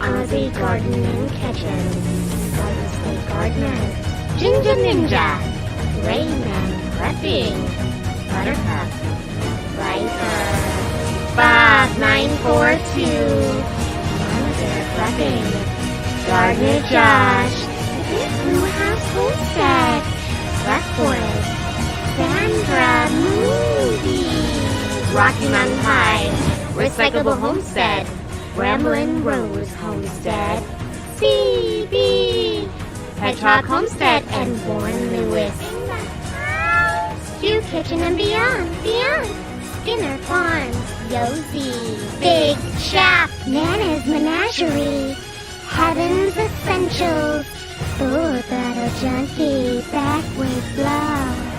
Aussie Gardening Kitchen, Garden State Gardener, Ginger Ninja, Rayman Prepping, Buttercup, Riker, 5942, Monitor Prepping, Gardener Josh, Blue House Homestead, Blackboard, Sandra Movie, Rocky Mountain Pie, Recyclable Homestead, Ramblin' Rose Homestead, CB, Hedgehog Homestead, and Warren Lewis. Stew Kitchen and Beyond, Skinner Farms, Yosie, Big Chef, Nana's Menagerie, Heaven's Essentials, Full Throttle Junkie, Backward Blow.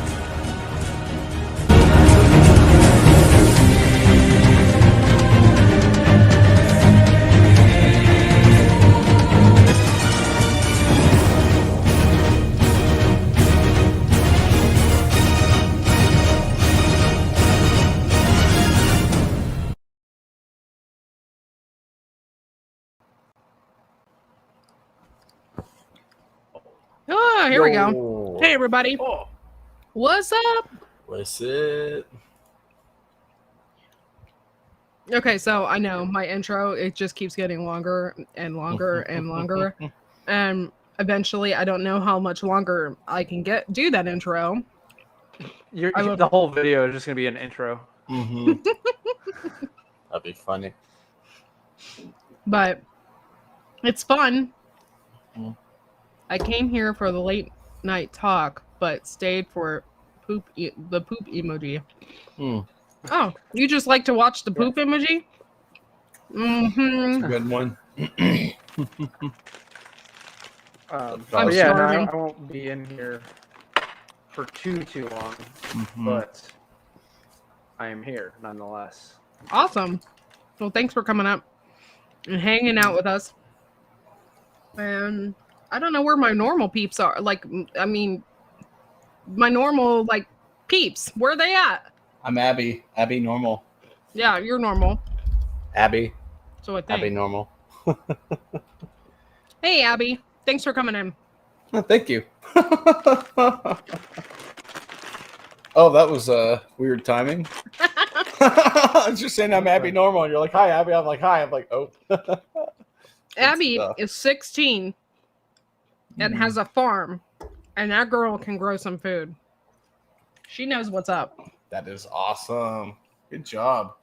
Oh, here we go. Hey, everybody. Oh. What's up? What's it? Okay, so I know my intro, it just keeps getting longer and longer and longer. And eventually, I don't know how much longer I can do that intro. The whole video is just going to be an intro. Mm-hmm. That'd be funny. But it's fun. Mm. I came here for the late night talk, but stayed for the poop emoji. Mm. Oh, you just like to watch the poop emoji? Mm-hmm. Good one. I'm no, starving. I won't be in here for too long, Mm-hmm. but I am here nonetheless. Awesome. Well, thanks for coming up and hanging out with us. And I don't know where my normal peeps are. My normal, peeps. Where are they at? I'm Abby. Abby Normal. Yeah, you're normal. Abby. So I think. Abby Normal. Hey, Abby. Thanks for coming in. Oh, thank you. Oh, that was weird timing. I was just saying I'm Abby Normal, and you're like, hi, Abby. I'm like, hi. I'm like, oh. Abby is 16 and has a farm, and that girl can grow some food. She knows what's up. That is awesome. Good job.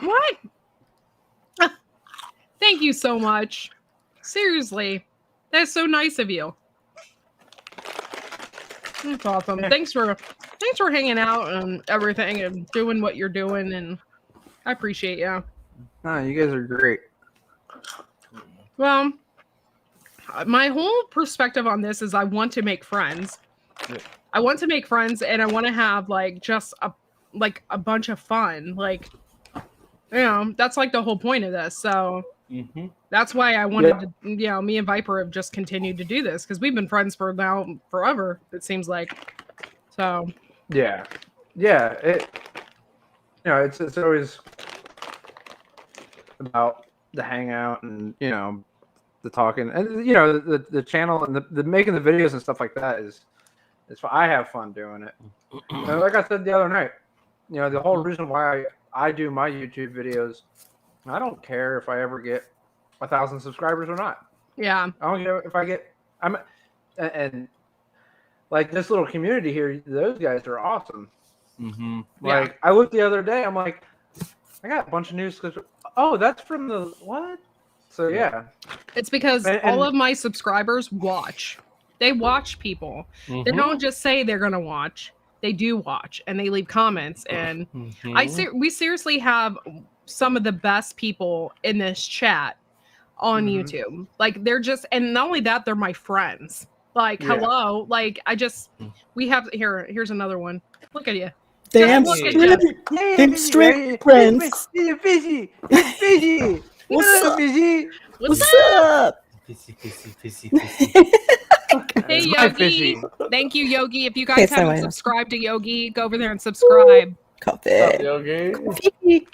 What? Thank you so much. Seriously. That's so nice of you. That's awesome. Thanks for hanging out and everything and doing what you're doing, and I appreciate you. No, you guys are great. Well, my whole perspective on this is I want to make friends. Yeah. I want to make friends, and I want to have just a bunch of fun. That's the whole point of this. So that's why I wanted to, me and Viper have just continued to do this because we've been friends for now forever. It seems like. So. Yeah. It's always about the hangout and the talking and the channel and the making the videos and stuff like that is I have fun doing it. And like I said the other night, the whole reason why I do my YouTube videos, I don't care if I ever get 1,000 subscribers or not. Yeah. I don't care if I get and like this little community here, those guys are awesome. Mm-hmm. I looked the other day, I'm like, I got a bunch of news clips. Oh, that's from the what? So yeah. It's because all of my subscribers watch. They watch people. Mm-hmm. They don't just say they're gonna watch. They do watch and they leave comments. And we seriously have some of the best people in this chat on YouTube. They're just, and not only that, they're my friends. Hello. We have here's another one. Look at you. Damn straight friends. It's Fishy. It's Fishy. What's up? Fishy? What's up? Hey, It's Yogi. Thank you, Yogi. If you guys Okay, haven't so subscribed to Yogi, go over there and subscribe. Coffee. Yogi. Coffee.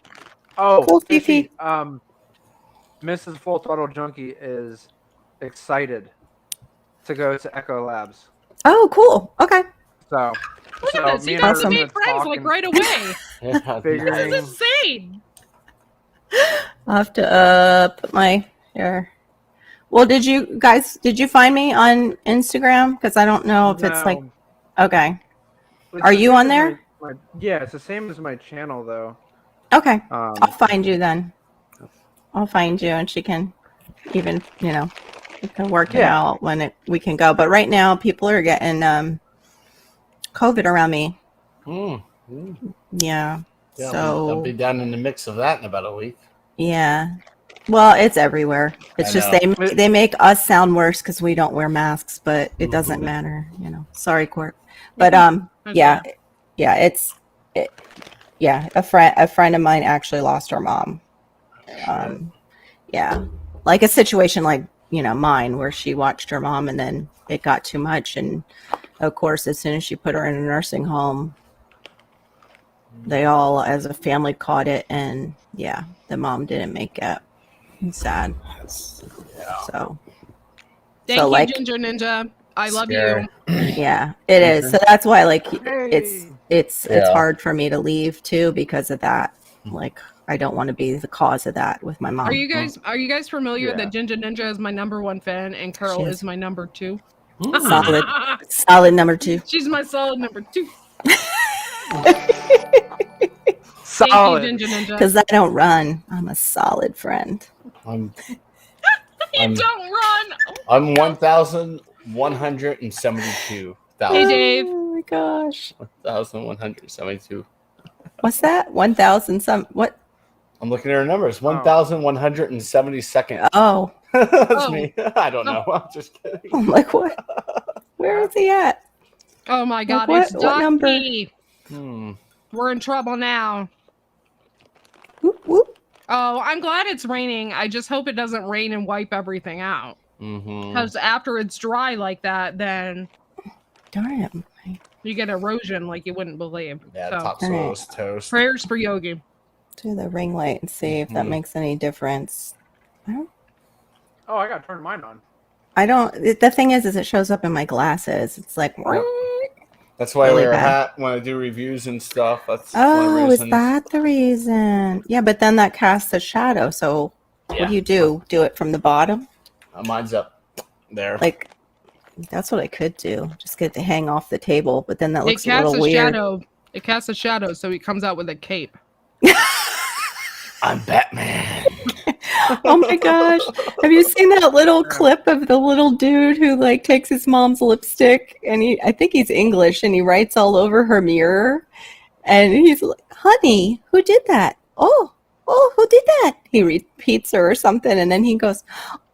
Oh, Cool, Fishy, Fifi. Mrs. Full Throttle Junkie is excited to go to Echo Labs. Oh, cool. Okay. So, Look at this. me You and her guys are Awesome. made gonna friends talk like and right away. Yeah, figuring. This is insane. I'll have to put my here. Well, did you find me on Instagram? Because I don't know if it's like No, okay. it's Are the you same on as there? yeah, it's the same as my channel though. Okay. I'll Um, find you then. I'll find you and she can even, we can work it Yeah. out when we can go. But right now people are getting COVID around me. Mm. Yeah. Yeah, So I'll be down in the mix of that in about a week. yeah. Well, it's everywhere. It's I just know. they make us sound worse because we don't wear masks, but it doesn't Mhm. matter, Sorry, Court. But That's yeah, fine. yeah, yeah. A friend of mine actually lost her mom. Yeah, like a situation like mine where she watched her mom and then it got too much, and of course, as soon as she put her in a nursing home, they all as a family caught it, and yeah, the mom didn't make it. It's sad. So Thank so you, like Ginger Ninja. I love Scary. you. yeah, it is. So that's why like it's Yeah. hard for me to leave too because of that. Like I don't want to be the cause of that with my mom. Are you guys familiar Yeah. that Ginger Ninja is my #1 fan and Curl She is. is my number 2? Solid number 2. She's my solid number 2. solid. Thank you, Ginger Ninja. Because I don't run. I'm a solid friend. I'm You don't run. I'm 1,172. Hey, Dave. Oh my gosh. 1,172. What's that? 1,000 some what? I'm looking at her numbers. 1,172nd. Oh. That's Oh. me. I don't know. I'm just kidding. I'm like, what? Where is he at? Oh my God, What- it's what number? Ducky. Hmm. We're in trouble now. Whoop, whoop. Oh, I'm glad it's raining. I just hope it doesn't rain and wipe everything out. Mm-hmm. Because after it's dry like that, then Darn it. you get erosion like you wouldn't believe. Yeah, So, topsoil is toast. prayers for Yogi. Do the ring light and see if that Mhm. makes any difference. Oh, I gotta turn mine on. I don't. The thing is it shows up in my glasses. It's like, That's why I Really wear a bad. hat when I do reviews and stuff. That's one of the oh, is reasons. that the reason? Yeah, but then that casts a shadow. So what Yeah. do you do? Do it from the bottom? Mine's up there. Like, that's what I could do. Just get it to hang off the table, but then that It looks a casts little a weird. shadow. It casts a shadow, so he comes out with a cape. I'm Batman. Oh my gosh. Have you seen that little clip of the little dude who like takes his mom's lipstick and I think he's English and he writes all over her mirror and he's like, honey, who did that? Oh, who did that? He repeats her or something and then he goes,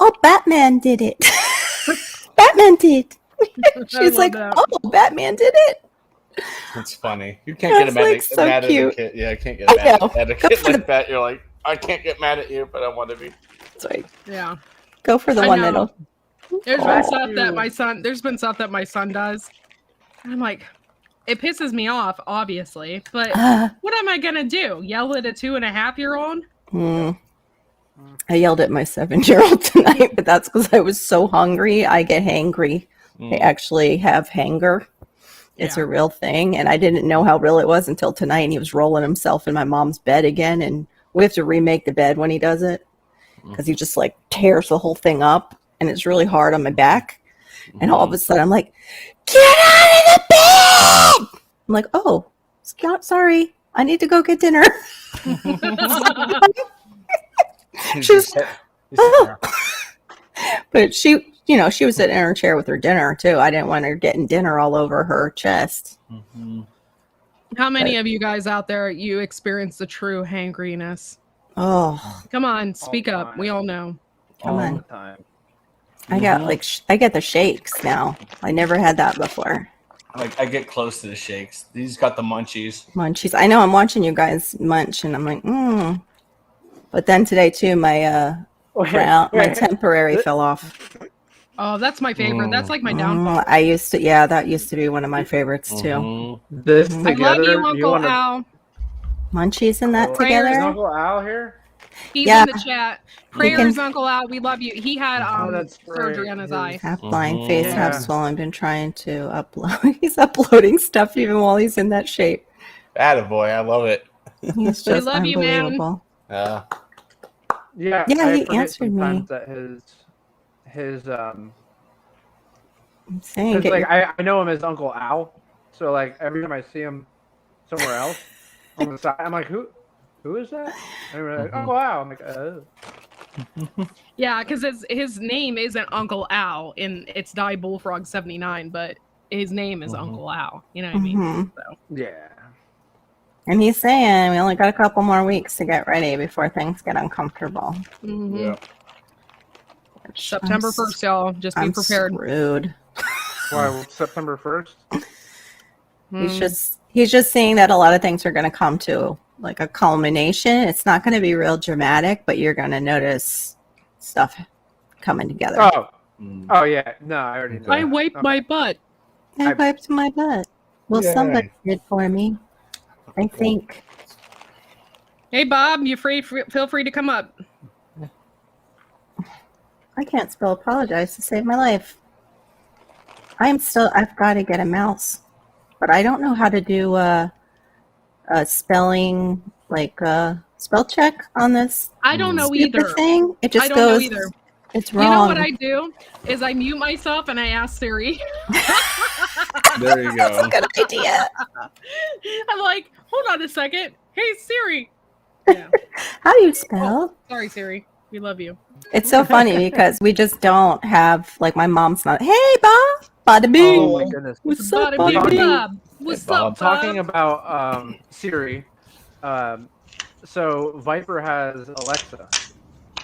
oh, Batman did it. Batman did. She's love like, that. oh, Batman did it. It's funny. You can't get That's, mad, like, at, so mad at a cute. kid. Yeah, I can't get I mad know. at a Go kid for like that. You're like, I can't get mad at you, but I want to be. It's like, Yeah. go for the I one know. that'll. There's Oh. been stuff that my son. There's been stuff that my son does. And I'm like, it pisses me off, obviously. But what am I gonna do? Yell at a 2.5-year-old? I yelled at my 7-year-old tonight, but that's because I was so hungry. I get hangry. I actually have hanger. It's Yeah. a real thing. And I didn't know how real it was until tonight. And he was rolling himself in my mom's bed again. And we have to remake the bed when he does it because he just like tears the whole thing up. And it's really hard on my back. And all of a sudden I'm like, get out of the bed! I'm like, oh, Scott, sorry. I need to go get dinner. She's, oh. But she, she was sitting in her chair with her dinner too. I didn't want her getting dinner all over her chest. How many of you guys out there you experience the true hangriness? Oh, Come on, speak the up. time. We all know. come All on. the time. I got I get the shakes now. I never had that before. Like I get close to the shakes. These got the munchies. Munchies. I know I'm watching you guys munch and I'm like, But then today too, my my temporary fell off. Oh, that's my favorite. That's like my downfall. That used to be one of my favorites too. Mhm. This Mhm. I love together, you, Uncle wanna, Al. Munchies and that Prayers, Is together. Uncle Al here? He's Yeah. in the chat. Prayers, Uncle Al. We love you. He had that's surgery right. on his eye. Half blind face, half Yeah. swollen. Been trying to upload. He's uploading stuff even while he's in that shape. Attaboy, I love it. He's just love you, man. unbelievable. Yeah. Yeah, Yeah, I he forget answered me. sometimes that his I'm saying, 'cause, get like your- I know him as Uncle Al, so like every time I see him somewhere else on the side, I'm like, who is that? And we're like, Uncle Al. I'm like, oh. Yeah, because his name isn't Uncle Al, and it's Die Bullfrog 79, but his name is Uncle Al. You know what I mean? Mhm. So. Yeah. And he's saying we only got a couple more weeks to get ready before things get uncomfortable. Mhm. Yeah. September 1st, y'all. Just be I'm prepared. screwed. Why September 1st? Mm. He's just saying that a lot of things are going to come to like a culmination. It's not going to be real dramatic, but you're going to notice stuff coming together. Oh yeah. No, I already know. I wiped my butt. I wiped my butt. Well, Yay. somebody did for me. I think. Hey, Bob, feel free to come up. I can't spell apologize to save my life. I've got to get a mouse, but I don't know how to do a spelling, like spell check on this I don't know stupid either. thing. It just I don't goes, know either. it's wrong. You know what I do is I mute myself and I ask Siri. There you go. Good idea. I'm like, hold on a second. Hey, Siri. Yeah. How do you spell? Sorry, Siri. We love you. It's so funny because we just don't have, like, my mom's not, hey, Bob, bada bing. Oh my goodness. What's up, Bada bing, buddy? Bob. What's Hey, Bob. up, Bob? Talking about Siri, so Viper has Alexa,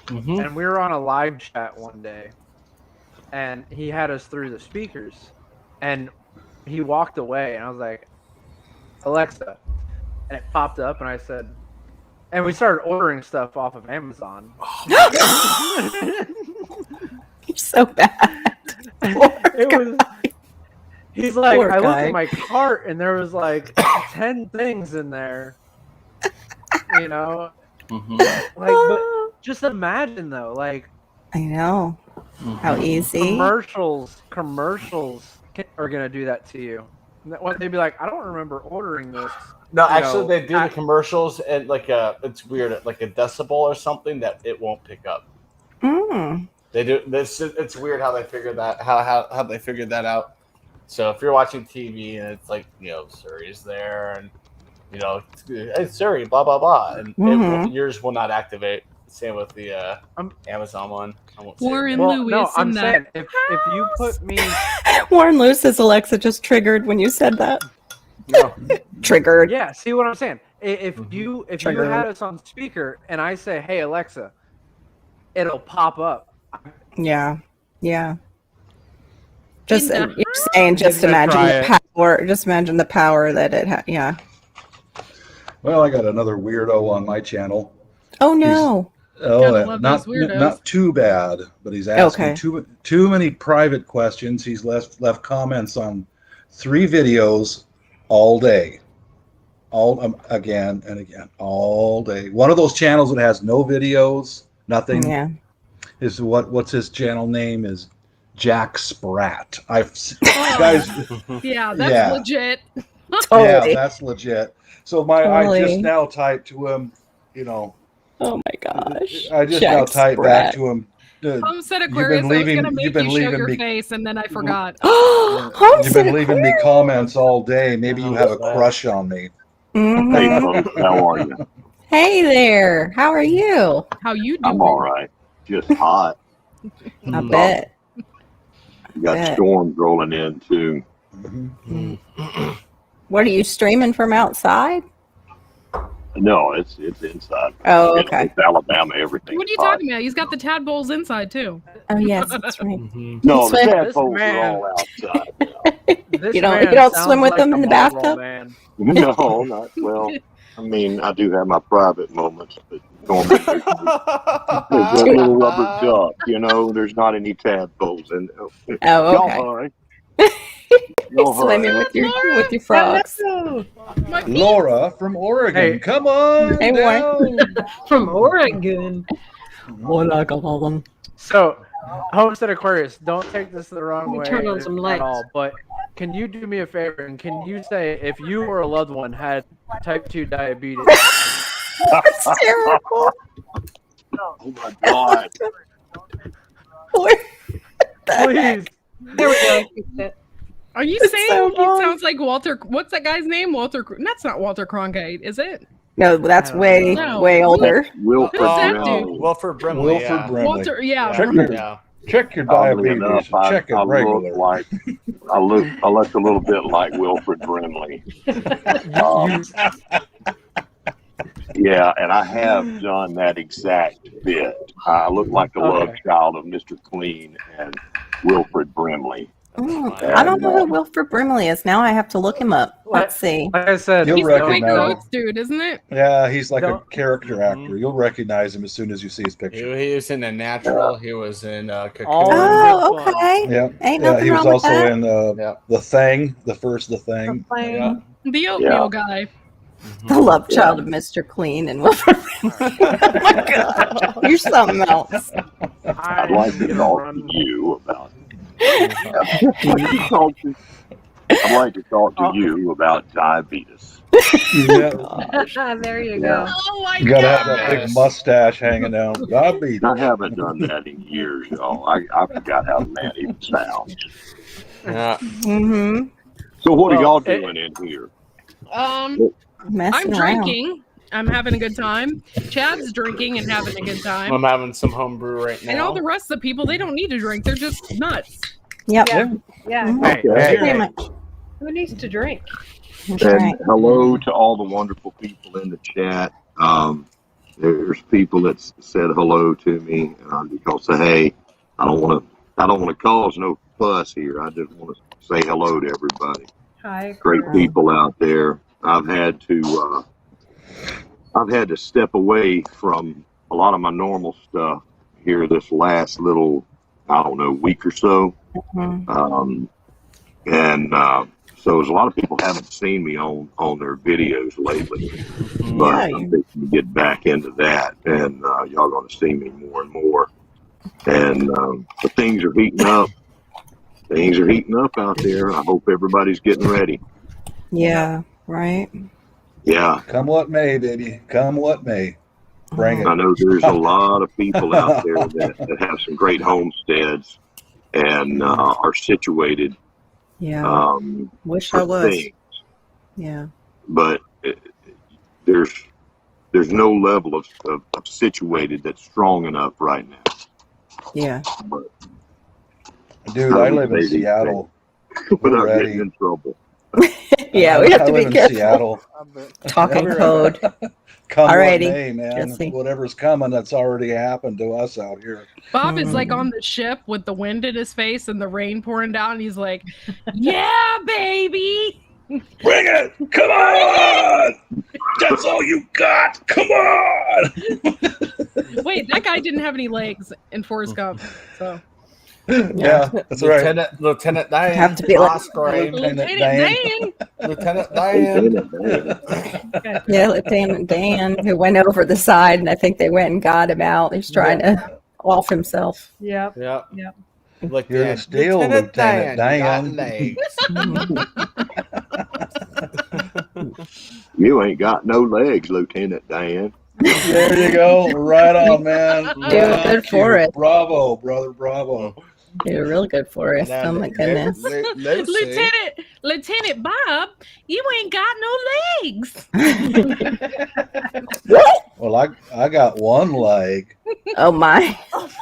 and we were on a live chat one day, and he had us through the speakers, and he walked away, and I was like, Alexa, and it popped up, and I said, and we started ordering stuff off of Amazon. You're so bad. It was. He's like, Poor I looked guy. at my cart and there was like 10 things in there. You know, like, but just imagine though, like I know. How easy. commercials are gonna do that to you. What they'd be like, I don't remember ordering this. No, You actually, know, they do the commercials and like it's weird, at like a decibel or something that it won't pick up. Mm. They do this. It's weird how they figured that how they figured that out. So if you're watching TV and it's like, you know, Siri's there and, you know, hey Siri, blah blah blah, and yours will not activate. Same with the Amazon one. I won't say it Warren again. well, Lewis no, I'm in saying that if you put me, Warren Lewis's Alexa just triggered when you said that. No. Triggered. yeah, see what I'm saying? If you Trigger. had us on speaker and I say, hey Alexa, it'll pop up. Yeah. Yeah. Just In the you're saying, just Give it a imagine try the power. Just imagine the power that it had. Yeah. Well, I got another weirdo on my channel. Oh no. Gotta love Not those weirdos. not too bad, but he's asking Okay. too many private questions. He's left comments on 3 videos all day, again and again, all day. One of those channels that has no videos, nothing. Yeah. Is what's his channel name is Jack Sprat. Oh. Guys, Yeah, that's Yeah. legit. Totally. yeah, that's legit. So I just Totally. now typed to him, you know. Oh my gosh. I just Jack now typed Sprat. back to him. Homestead Aquarius, I was leaving- gonna make you've been you show leaving your me- face, and then I forgot. You've Homestead been leaving me Aquarius. comments all day. Maybe you have a crush on me. Mhm. Hey, folks, how are you? Hey there. How are you? How you doing? I'm all right. Just hot. I bet. You got Bet. storms rolling in too. What are you streaming from outside? No, it's inside. Oh, It's- okay. It's Alabama. Everything. What are you talking about? He's got the tadpoles inside too. Oh yes, that's right. No, the Swim- tadpoles This are all outside. This You don't- man you don't sounds swim with like them a in the Marlboro bathtub? Man. No, not well. I mean, I do have my private moments, but normally there's that little rubber duck. You know, there's not any tadpoles in there. Oh, Y'all okay. all right? Go Swimming ahead. with your frogs. My Laura from Oregon. Hey. Come on Hey, boy. down. From Oregon. Hola, Gollum. So, Homestead Aquarius, don't take this the wrong Let me way turn on some lights. at all, but can you do me a favor and can you say if you or a loved one had type 2 diabetes? That's terrible. Oh my God. What the heck? Please. There we go. I fixed it. Are you It's saying so he wrong. sounds like Walter? What's that guy's name? That's not Walter Cronkite, is it? No, that's I don't way, know. way older. Wilfred Who's that Brimley. dude? Wilford Brimley. Wilford yeah. Brimley. Walter, yeah. Check Brim- your, Yeah. check your Oddly diabetes. enough, Check it I regular. look like I look a little bit like Wilfred Brimley. Yeah, and I have done that exact bit. I look like a love Okay. child of Mr. Clean and Wilfred Brimley. Oh, I don't know who Wilford Brimley is. Now I have to look him up. Let's see. Like I said, You'll He's the big recognize- goats dude, isn't it? Yeah, he's like a Don't- character actor. You'll recognize him as soon as you see his picture. He was in The Natural. He was in Cocoon. Oh, okay. Yeah, Ain't yeah. nothing He was wrong with also that. in Yeah. The Thing, the first The Thing. Yeah. The oatmeal guy. The love child of Mr. Clean and Wilford Brimley. Oh my God. You're something else. I'd like to talk to you about. I'd like to talk to you about diabetes. Yeah, There you go. Oh my you gotta have that Yes. big mustache hanging down. Diabetes. I haven't done that in years, y'all. I forgot how the man even sounds. Yeah. Mm-hmm. So what are Well, y'all doing in here? I'm Messing around. drinking. I'm having a good time. Chad's drinking and having a good time. I'm having some homebrew right now. And all the rest of the people, they don't need to drink. They're just nuts. Yep. Yeah. Yeah. Mhm. Hey, Okay. Pretty much. Who needs to drink? That's And right. hello to all the wonderful people in the chat. There's people that said hello to me because hey, I don't want to cause no fuss here. I just want to say hello to everybody. Hi. Great people out there. I've had to step away from a lot of my normal stuff here this last little, I don't know, week or so. Mhm. So there's a lot of people haven't seen me on their videos lately, but Yeah, I'm fixing to get back into that, and y'all going to see me more and more. And the things are heating up. Things are heating up out there. I hope everybody's getting ready. Yeah, right. Yeah, Come what may, baby. Come what may. Bring it. I know there's a lot of people out there that have some great homesteads and are situated. Yeah. Wish I for was. things. Yeah. But there's no level of situated that's strong enough right now. Yeah. But Dude, I live in Seattle. without ready. getting in trouble. Yeah, we have I to be live in careful. Seattle. Talking Yeah. code. Come Alrighty, what may, man. Jesse. Whatever's coming, that's already happened to us out here. Bob is like on the ship with the wind in his face and the rain pouring down. And he's like, yeah, baby. Bring it! Come on! That's all you got! Come on! Wait, that guy didn't have any legs in Forrest Gump. So Yeah, that's right. Lieutenant Diane. Have to be like- Oscar aim. Lieutenant Dan. Dan. Lieutenant Diane. Yeah, Lieutenant Dan, who went over the side, and I think they went and got him out. He's trying to off himself. Yep. Yep. Yep. Look, You're Dan. still Lieutenant you got Dan. legs. You ain't got no legs, Lieutenant Dan. There you go. Right on, man. Doing good Rock for you. it. Bravo, brother. Bravo. You're real good for us. Oh my goodness. Lieutenant Bob, you ain't got no legs. Well, I got one leg. Oh my. God.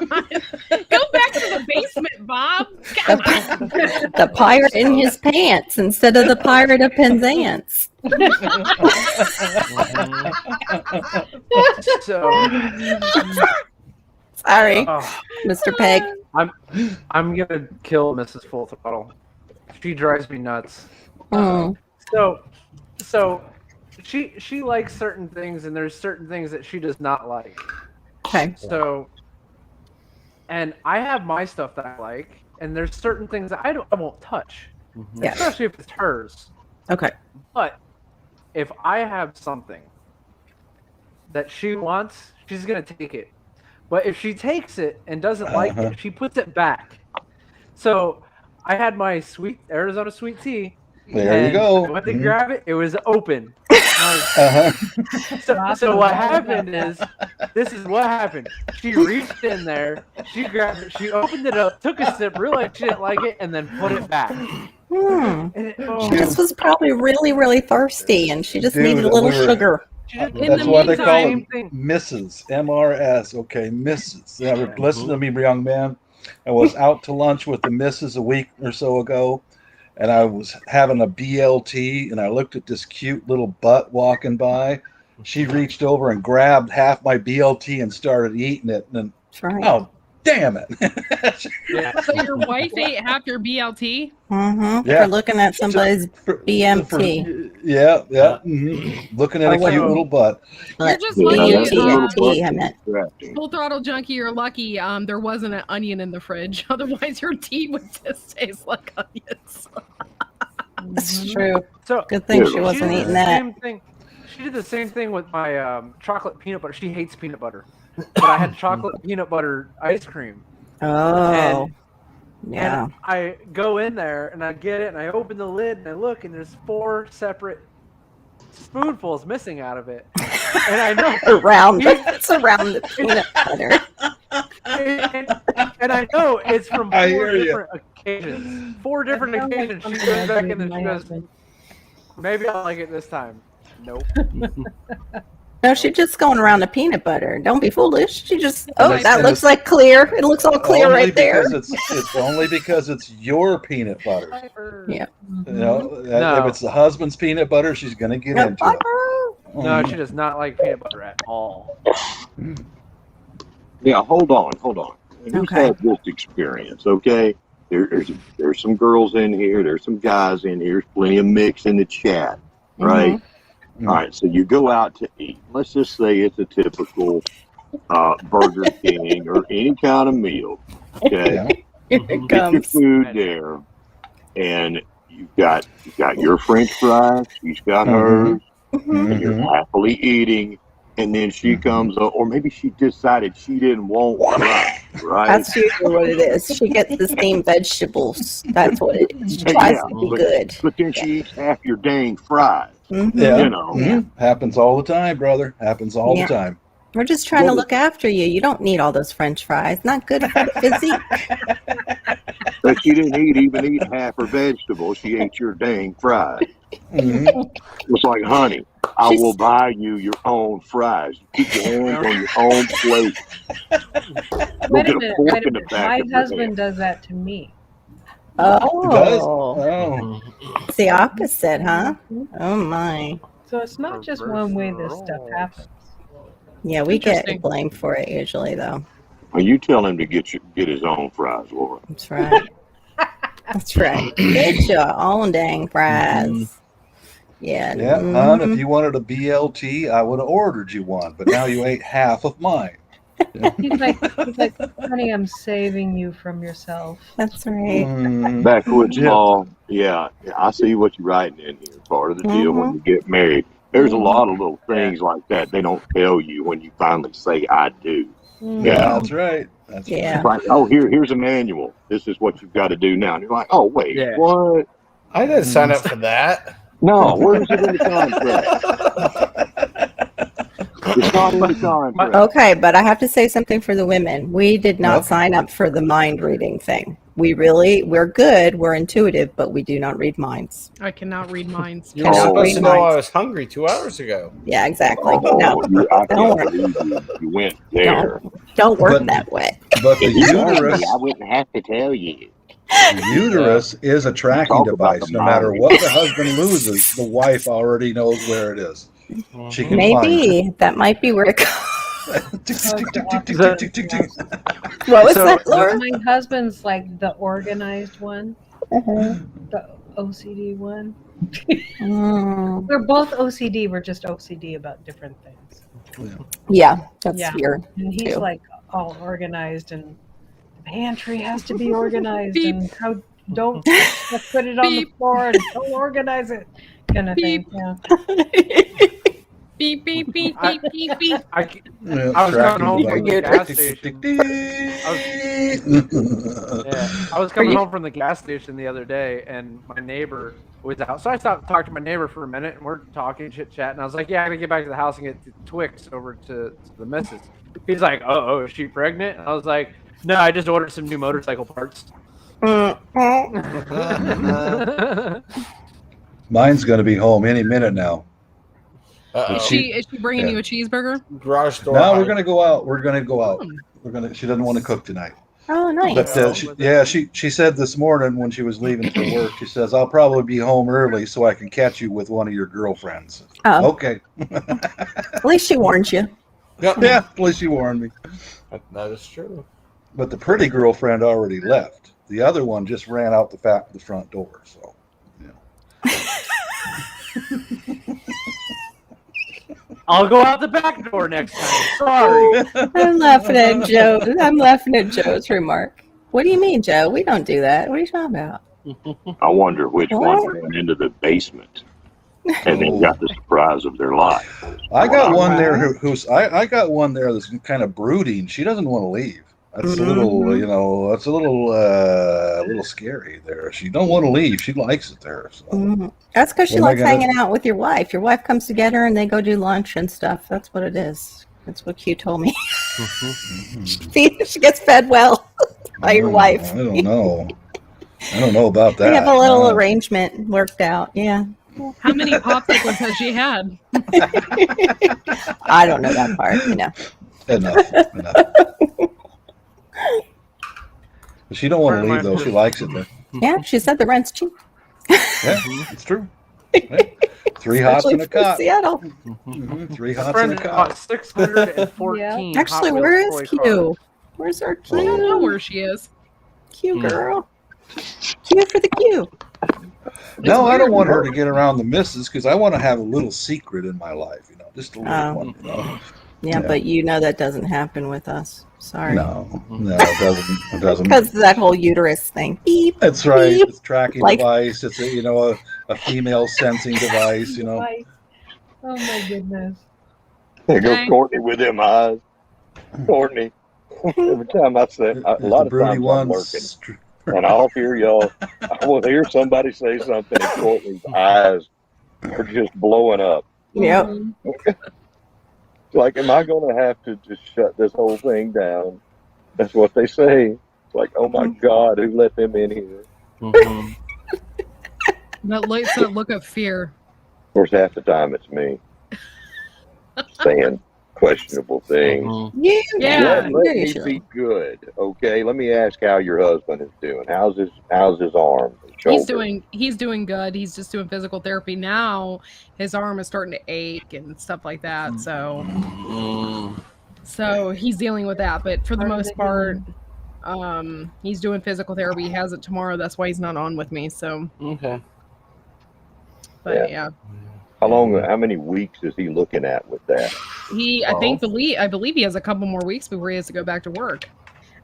Go back to the basement, Bob. God. The pirate in his pants instead of the pirate of Penzance. So, Sorry, oh, Mr. Peg. I'm gonna kill Mrs. Full Throttle. She drives me nuts. Oh, So she likes certain things, and there's certain things that she does not like. okay. So, and I have my stuff that I like, and there's certain things that I won't touch. Yeah. especially if it's hers. Okay. But if I have something that she wants, she's gonna take it. But if she takes it and doesn't like Uh-huh. it, she puts it back. So I had my sweet Arizona sweet tea. There you and go. I went to Mhm. grab it. It was open. Uh-huh. So what happened is, this is what happened. She reached in there, she grabbed it, she opened it up, took a sip, realized she didn't like it, and then put it back. And it, She just was probably really, really thirsty, and she just Dude, needed a little we were- sugar. That's why they call same it thing. Mrs. MRS. Okay, Mrs. Now, listen to me, young man. I was out to lunch with the missus a week or so ago, and I was having a BLT, and I looked at this cute little butt walking by. She reached over and grabbed half my BLT and started eating it. And then, That's right. oh, damn it. So your wife ate half your BLT? Yeah. For looking at somebody's BMT. Yeah. Looking at Or a what- cute little butt. You're just Yeah, lucky. that's a little BMT, I meant. distracting. Full throttle junkie, you're lucky. There wasn't an onion in the fridge. Otherwise, your tea would just taste like onions. That's true. So Good thing She she wasn't did eating the that. same thing. She did the same thing with my chocolate peanut butter. She hates peanut butter, but I had chocolate peanut butter ice cream. Oh. And Yeah. I go in there and I get it and I open the lid and I look and there's 4 separate spoonfuls missing out of it. And I know It's around the peanut butter. and I know it's from 4 I hear ya. different occasions. 4 different occasions. She goes back in and she goes, maybe I'll like it this time. Nope. No, she's just going around the peanut butter. Don't be foolish. She just, And oh, it's- that and looks it's- like clear. It looks all clear Only right there. because it's only because it's your peanut butter. Yeah. You know, No. if it's the husband's peanut butter, she's going to get No into it. butter. No, she does not like peanut butter at all. Yeah, hold on. Who's Okay. had this experience? Okay, there's some girls in here. There's some guys in here. There's plenty of mix in the chat, right? Mhm. All right. So you go out to eat. Let's just say it's a typical Burger King or any kind of meal. Okay, Yeah. Here get it your comes. food there, and you've got your French fries. She's got hers. And you're Mhm. happily eating, and then she comes up, or maybe she decided she didn't want fries, right? That's usually what it is. She gets the same vegetables. That's what it is. She tries to be good. But then she eats half your dang fries. Mhm. Yeah. You know. Mhm. Happens all the time, brother. Happens all Yeah. the time. We're just trying to look after you. You don't need all those French fries. Not good for the physique. But she didn't even eat half her vegetables. She ate your dang fries. Mhm. It's like, honey, I She's- will buy you your own fries. Keep your hands on your own plate. Wait get a a minute. fork Wait a in the minute. back My of your husband head. does that to me. It does? Oh, Oh. it's the opposite, huh? Oh my. So it's not just one way this stuff happens. Yeah, we get Interesting. blamed for it usually, though. Well, you tell him to get his own fries, Laura. That's right. That's right. Get your own dang fries. Yeah. Yeah, mhm. hon, if you wanted a BLT, I would have ordered you one, but now you ate half of mine. He's like, honey, I'm saving you from yourself. That's right. Mm. Backwoods Yeah. law. Yeah, I see what you're writing in here. Part of the deal when you get married. There's a lot of little things like that they don't tell you when you finally say I do. Yeah, that's right. That's Yeah. It's like, oh, here's a manual. This is what you've got to do now. And you're like, oh, wait, Yeah. what? I didn't sign up for that. No, where is it in the contract? It's not in the contract. Okay, but I have to say something for the women. We did not Yep. sign up for the mind reading thing. We're good, we're intuitive, but we do not read minds. I cannot read minds. You were Cannot supposed read to know I minds. was hungry 2 hours ago. Yeah, exactly. Oh, No, I don't can't worry. believe you went there. Don't work But- that way. But the If you told me, uterus, I wouldn't have to tell you. the uterus is a tracking Talk about device. the No matter mind. what the husband loses, the wife already knows where it is. She can find Maybe that might be where it goes. it. What was So- that, Laura? My husband's like the organized one, Uh-huh. the OCD one. Mm, We're both OCD. We're just OCD about different things. yeah, that's Yeah. weird. And he's Too. like all organized, and the pantry has to be organized, Beep. and how Don't put it on the floor and don't organize it. Kind of thing. Yeah. Beep, beep, beep, beep, beep, beep. I was coming home from the gas station. I was coming home from the gas station the other day, and my neighbor was out. So I stopped to talk to my neighbor for a minute, and we're talking, chit-chatting. And I was like, yeah, I got to get back to the house and get the Twix over to the missus. He's like, oh, is she pregnant? And I was like, no, I just ordered some new motorcycle parts. Mine's going to be home any minute now. Is she bringing you a cheeseburger? Garage door. No, we're going to go out. We're going to go out. She doesn't want to cook tonight. Oh, nice. But she said this morning when she was leaving for work, she says, I'll probably be home early so I can catch you with one of your girlfriends. Oh. Okay. At least she warned you. Yep. Yeah, at least she warned me. That is true. But the pretty girlfriend already left. The other one just ran out the front door. So, I'll go out the back door next time. Sorry. I'm laughing at Joe's remark. What do you mean, Joe? We don't do that. What are you talking about? I wonder which one ran into the basement and then got the surprise of their life. I got one there I got one there that's kind of brooding. She doesn't want to leave. That's a little, that's a little scary there. She don't want to leave. She likes it there. So. That's because she likes hanging out with your wife. Your wife comes together and they go do lunch and stuff. That's what it is. That's what Q told me. She gets fed well by your wife. I don't know. I don't know about that. They have a little arrangement worked out. Yeah. How many popsicles has she had? I don't know that part. Enough. She don't want to leave though. She likes it there. Yeah, she said the rent's cheap. Yeah, it's true. Yeah. 3 hots in a cot. Seattle. 3 hots in a cot. 614. Actually, where is Q? Where's our Q? I don't know where she is. Q girl. Q for the Q. No, I don't want her to get around the missus because I want to have a little secret in my life. Just a little one. Yeah, but that doesn't happen with us. Sorry. No, it doesn't. Because that whole uterus thing. Beep. That's right. Beep. It's a tracking device. It's a female sensing device. Oh my goodness. There goes Courtney with them eyes. Courtney. Every time I say, a lot of times I'm working, and I'll hear y'all. I will hear somebody say something, and Courtney's eyes are just blowing up. Yep. Like, am I going to have to just shut this whole thing down? That's what they say. It's like, oh my God, who let them in here? That look of fear. Of course, half the time it's me saying questionable things. Yeah. Let me be good, okay? Let me ask how your husband is doing. How's his arm? He's doing good. He's just doing physical therapy now. His arm is starting to ache and stuff like that. So he's dealing with that. But for the most part, he's doing physical therapy. He has it tomorrow. That's why he's not on with me. So okay. But yeah. How many weeks is he looking at with that? I believe he has a couple more weeks before he has to go back to work.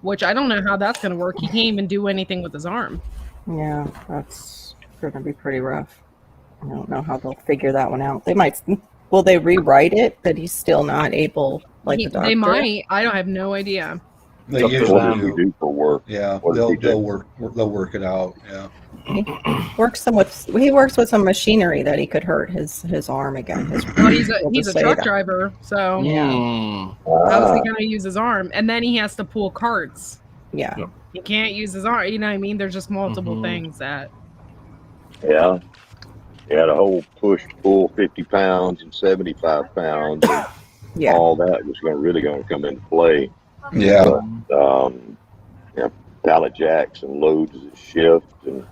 Which I don't know how that's going to work. He can't even do anything with his arm. Yeah, that's going to be pretty rough. I don't know how they'll figure that one out. Will they rewrite it that he's still not able, the doctor? They might. I have no idea. They What usually does he do for work? Yeah, What does he do? they'll work it out. Yeah. He works with some machinery that he could hurt his arm again. Well, he's a truck driver, so how is he going to use his arm? And then he has to pull carts. Yeah. He can't use his arm. You know what I mean? There's just multiple things that. Yeah. Yeah, the whole push-pull 50 pounds and 75 pounds and all that was really going to come into play. Yeah. But, pallet jacks and loads of shift and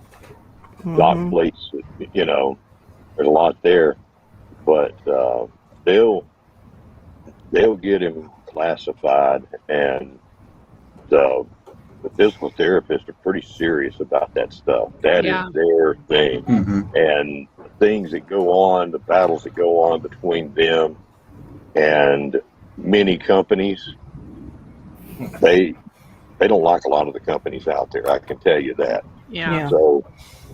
dock plates, there's a lot there. But they'll get him classified, and the physical therapists are pretty serious about that stuff. That is their thing. And the things that go on, the battles that go on between them and many companies, they don't like a lot of the companies out there. I can tell you that. Yeah. So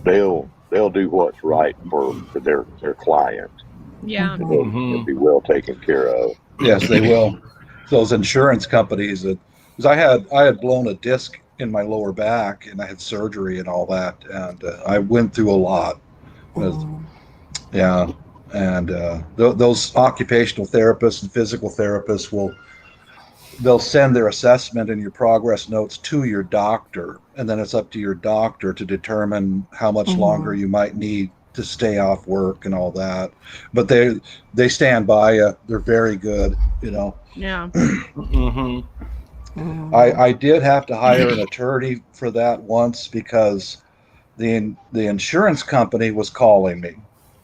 they'll do what's right for their client. Yeah. It'll be well taken care of. Yes, they will. Those insurance companies that, because I had blown a disc in my lower back and I had surgery and all that, and I went through a lot. Yeah, and those occupational therapists and physical therapists they'll send their assessment and your progress notes to your doctor, and then it's up to your doctor to determine how much longer you might need to stay off work and all that. But they stand by you. They're very good, you know. Yeah. I did have to hire an attorney for that once because the insurance company was calling me,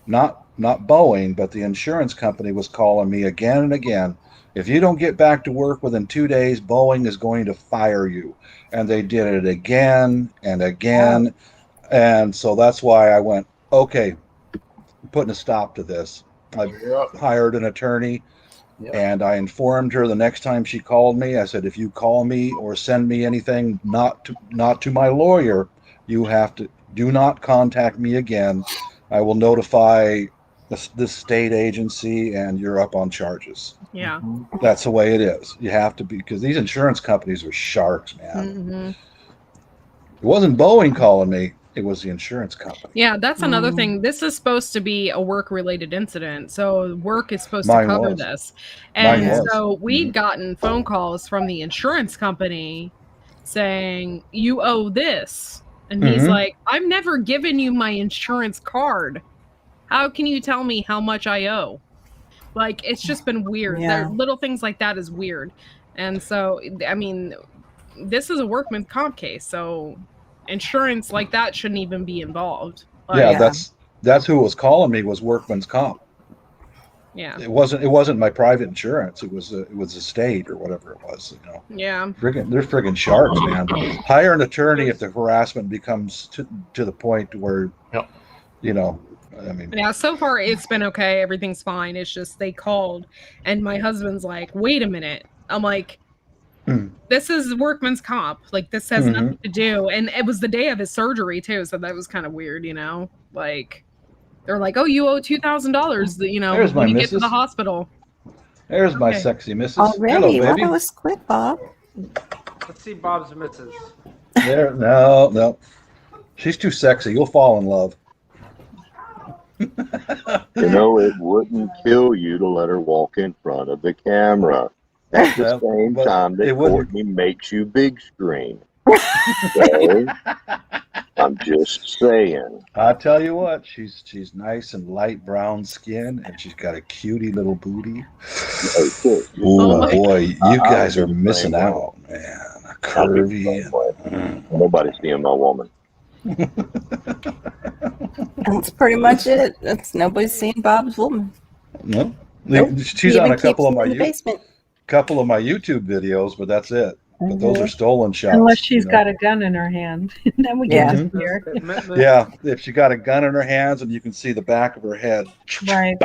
not Boeing, but the insurance company was calling me again and again. If you don't get back to work within 2 days, Boeing is going to fire you. And they did it again and again. And so that's why I went, okay, putting a stop to this. I hired an attorney. And I informed her the next time she called me, I said, if you call me or send me anything not to my lawyer, you have to do not contact me again. I will notify this state agency and you're up on charges. Yeah. That's the way it is. You have to be, because these insurance companies are sharks, man. It wasn't Boeing calling me. It was the insurance company. Yeah, that's another thing. This is supposed to be a work-related incident, so work is supposed to cover this. And so we'd gotten phone calls from the insurance company saying, you owe this. And he's like, I've never given you my insurance card. How can you tell me how much I owe? Like, it's just been weird. Yeah. Little things like that is weird. And so, I mean, this is a workman's comp case, so insurance like that shouldn't even be involved. Like, that's who was calling me, was workman's comp. Yeah. It wasn't my private insurance. It was a state or whatever it was, you know. Yeah. They're friggin' sharks, man. Hire an attorney if the harassment becomes to the point where, you know, I mean. Yeah, so far it's been okay. Everything's fine. It's just they called and my husband's like, wait a minute. I'm like, this is workman's comp. Like, this has nothing to do. And it was the day of his surgery too, so that was kind of weird, you know. Like, they're like, oh, you owe $2,000, you know, when you get to the hospital. There's my sexy missus. Already? Hello, baby. That was quick, Bob. Let's see Bob's missus. No. She's too sexy. You'll fall in love. You know, it wouldn't kill you to let her walk in front of the camera. At the same time that Courtney makes you big screen. So, I'm just saying. I tell you what, she's nice and light brown skin, and she's got a cutie little booty. Oh boy, you guys are missing out, man. Curvy. Nobody's seeing my woman. That's pretty much it. Nobody's seeing Bob's woman. No, Nope. she's on a couple of my basement. YouTube videos, but that's it. But those are stolen shots. Unless she's got a gun in her hand. Then we can just hear. Yeah, if she got a gun in her hands and you can see the back of her head. Right.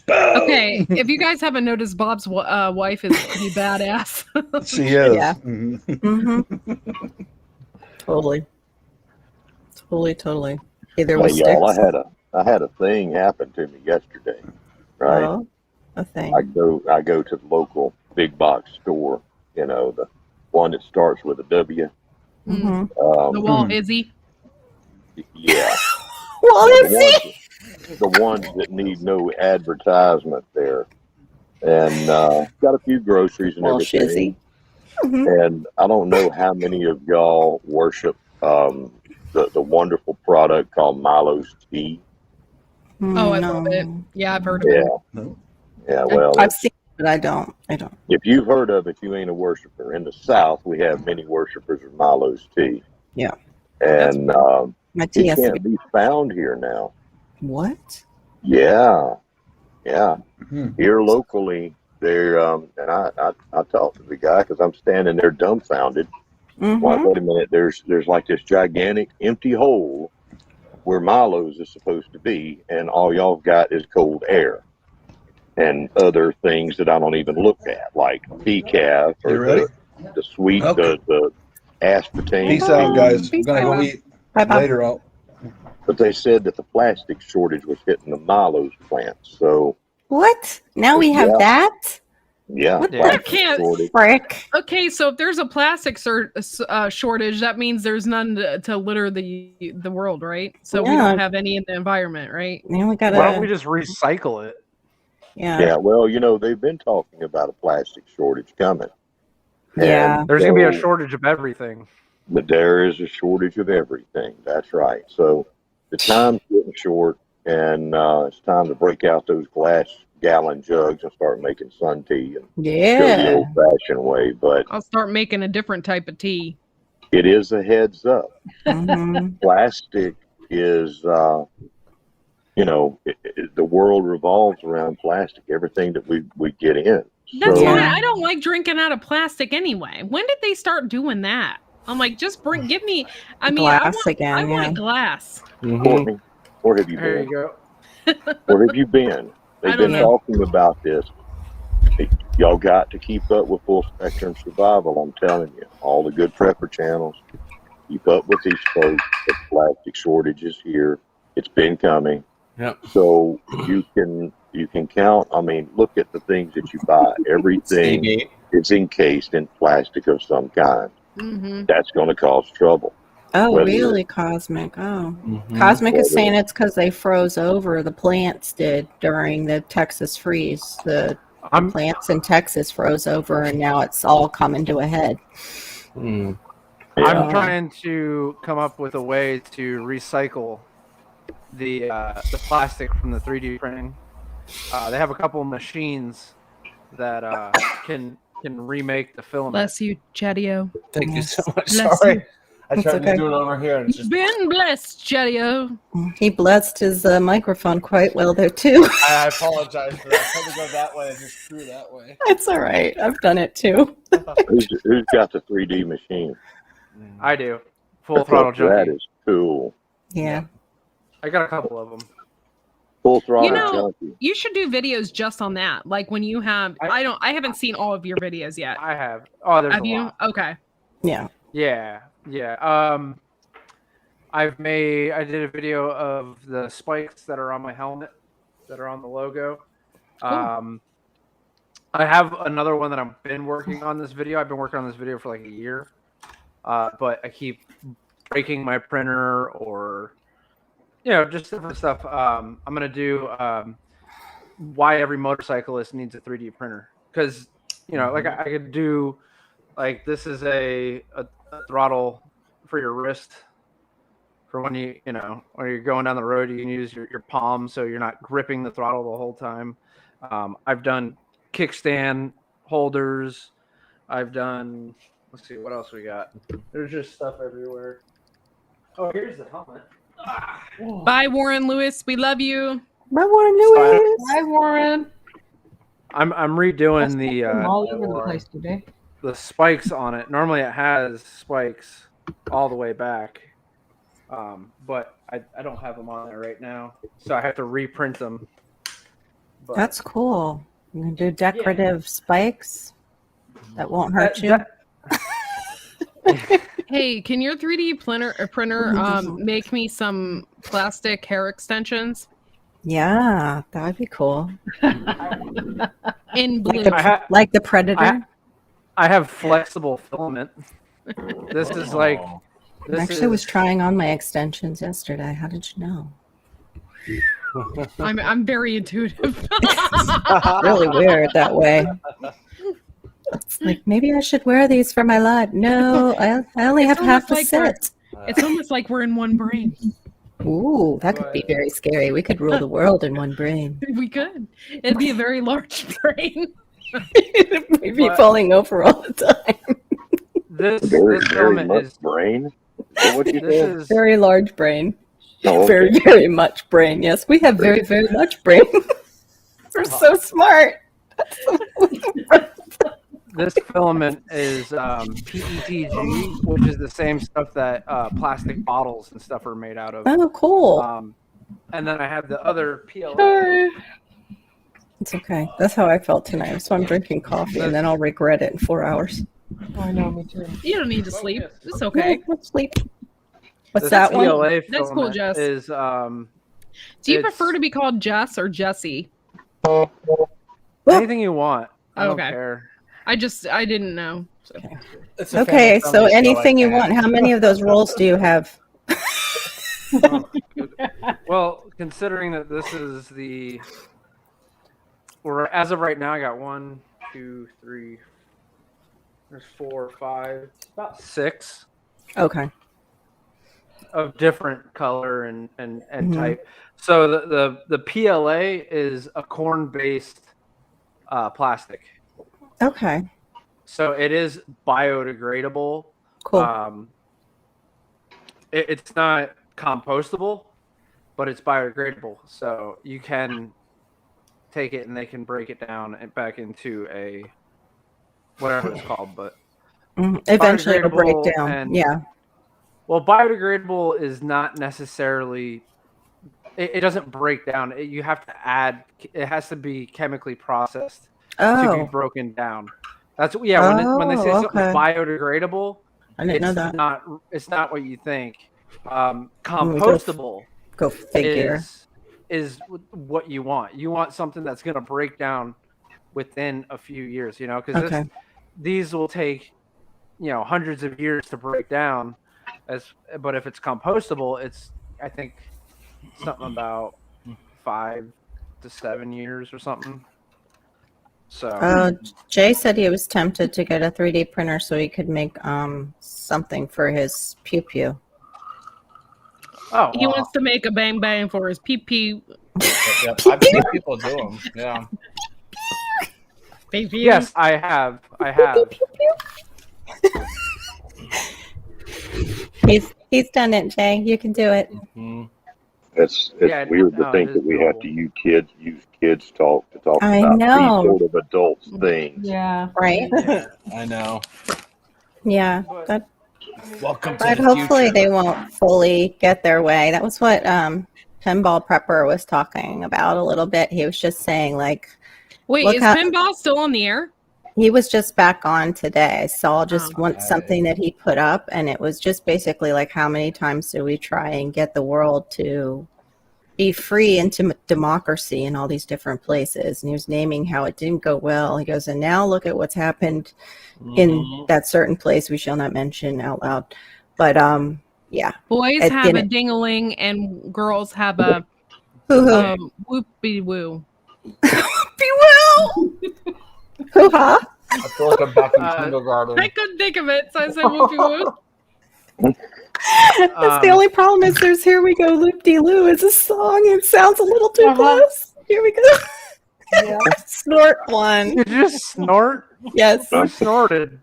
Okay, if you guys haven't noticed, Bob's wife is pretty badass. She is. Yeah. Totally. Either with sticks. Y'all, I had a thing happen to me yesterday. Right. Oh, a thing. I go to the local big box store, you know, the one that starts with a W. The Walt Izzy. Yeah. Walt Izzy. The ones that need no advertisement there, and got a few groceries and everything. And I don't know how many of y'all worship the wonderful product called Milo's Tea. Oh, I love it. Yeah, I've heard of it. Yeah, well, I've seen it, but I don't. If you've heard of it, you ain't a worshiper. In the South, we have many worshipers of Milo's Tea. Yeah. And my tea it can't be found here now. What? Yeah. Here locally, they're and I talked to the guy because I'm standing there dumbfounded. Like, wait a minute, there's like this gigantic empty hole where Milo's is supposed to be, and all y'all got is cold air and other things that I don't even look at, like decaf or the sweet, aspartame. Peace out, guys. Peace I'm gonna go out. eat Bye-bye. later. Out. But they said that the plastic shortage was hitting the mallows plants. So What? Now we have Yeah. that? yeah, What the plastic heck? shortage. Frick. Okay, so if there's a plastic shortage, that means there's none to litter the world, right? So we Yeah. don't have any in the environment, right? Now we gotta. Why don't we just recycle it? Yeah. Yeah, well, they've been talking about a plastic shortage coming. Yeah. There's gonna be a so- shortage of everything. But there is a shortage of everything. That's right. So the time's getting short, and it's time to break out those glass gallon jugs and start making sun tea and go the Yeah. old-fashioned way. But I'll start making a different type of tea. it is a heads up. Mhm. Plastic is, the world revolves around plastic. Everything that we get in. That's So, why Yeah. I don't like drinking out of plastic anyway. When did they start doing that? I'm like, just give me. I mean, Glass I again, want yeah. glass. Courtney, where have you There been? you go. Where have you been? I They've don't been know. talking about this. Y'all got to keep up with full spectrum survival. I'm telling you, all the good prepper channels, keep up with these folks. The plastic shortage is here. It's been coming. Yep. So you can count. I mean, look at the things that you buy. Everything Stevie. is encased in plastic of some kind. Mm-hmm. That's going to cause trouble. Oh, Whether really, Cosmic? Oh. Mhm. Cosmic is Whether- saying it's because they froze over. The plants did during the Texas freeze. The I'm plants in Texas froze over, and now it's all coming to a head. Mm. Yeah. I'm trying to come up with a way to recycle the plastic from the 3D printing. They have a couple of machines that can remake the filament. Bless you, Chedio. Thank you so much. Bless Sorry. you. I It's tried okay. to do it over here and it's You've just been blessed, Chedio. He blessed his microphone quite well there, too. I apologize for that. I tried to go that way and just screw that way. It's all right. I've done it, too. Who's got the 3D machine? I do. Full throttle That junkie. is cool. Yeah. I got a couple of them. Full throttle You know- junkie. You should do videos just on that. Like when you have, I haven't seen all of your videos yet. I have. Oh, there's Have a you? lot. Okay. Yeah. Yeah. I did a video of the spikes that are on my helmet, that are on the logo. I have another one that I've been working on this video. I've been working on this video for like a year, but I keep breaking my printer or, just different stuff. I'm gonna do why every motorcyclist needs a 3D printer, because like I could do, like, this is a throttle for your wrist. For when when you're going down the road, you can use your palm so you're not gripping the throttle the whole time. I've done kickstand holders. I've done, let's see, what else we got? There's just stuff everywhere. Oh, here's the helmet. Bye, Warren Lewis. We love you. Bye, Warren Lewis. Hi, Warren. I'm redoing I'm all over the place today. the spikes on it. Normally it has spikes all the way back. But I don't have them on there right now, so I have to reprint them. But That's cool. You can do decorative spikes. That won't hurt you. Hey, can your 3D printer make me some plastic hair extensions Yeah, that would be cool. in blue? Like the Predator. I have flexible filament. This is like. I actually was trying on my extensions yesterday. How did you know? I'm very intuitive. Really weird that way. It's like, maybe I should wear these for my live. No, I only have half a almost like set. It's almost like we're in one brain. Ooh, that could be very scary. We could rule the world in one brain. We could. It'd be a very large brain. We'd be falling over all the time. This Very filament much is. brain. Is that what you This said? is. Very large brain. Oh, okay. Very, very much brain. Yes, we have very, very much brain. We're so smart. This filament is PETG, which is the same stuff that plastic bottles and stuff are made out of. Oh, cool. And then I have the other PLA. It's okay. That's how I felt tonight. So I'm drinking coffee and then I'll regret it in 4 hours. Oh, I know, me too. You don't need to sleep. It's okay. Let's sleep. What's This that one? PLA That's cool, filament Jess. is Do you prefer to be called Jess or Jessie? anything you want. I don't Okay. care. I didn't know. So. It's a Okay, so family-friendly show, anything I you can't. want. How many of those roles do you have? Well, considering that this is the, or as of right now, I got 1, 2, 3. There's 4, 5, about 6 Okay. of different color and Mhm. type. So the PLA is a corn-based plastic. Okay. So it is biodegradable. Cool. It's not compostable, but it's biodegradable. So you can take it and they can break it down and back into a whatever it's called. But Eventually it'll break biodegradable down. and- Yeah. well, biodegradable is not necessarily. It doesn't break down. You have to add. It has to be chemically processed to be Oh, broken down. That's when they say Oh, something's okay. biodegradable. I didn't know that. It's not what you think. Compostable Go figure. is what you want. You want something that's going to break down within a few years. Because Okay. these will take hundreds of years to break down. But if it's compostable, it's I think something about 5 to 7 years or something. So Jay said he was tempted to get a 3D printer so he could make something for his pew pew. oh, He wants to make a bang bang for his pee pee. Yep, I've seen people do them. Yeah. Baby. yes, I have. He's done it, Jay. You can do it. Mm-hmm. It's Yeah, weird to no, think it that is we have cool. to use kids talk to talk I about know. these sort of adults things. Yeah. Right? I know. Yeah. But- Welcome to But the hopefully future. they won't fully get their way. That was what Pinball Prepper was talking about a little bit. He was just saying, like, Wait, Look is how- Pinball still on the air? he was just back on today. I saw just Okay. something that he put up, and it was just basically like, how many times do we try and get the world to be free into democracy in all these different places? And he was naming how it didn't go well. He goes, and now look at what's happened in that certain place we shall not mention out loud. But yeah. Boys It have a didn't- ding-a-ling and girls have a whoopie woo. Hoo-ha. I feel like I'm back in I kindergarten. couldn't think of it, so I said whoopie woo. That's the only problem is there's Here We Go Loop-de-Loo is a song. It sounds a little too close. Here we go. Yeah. Snort one. Did you just snort? Yes. Who snorted?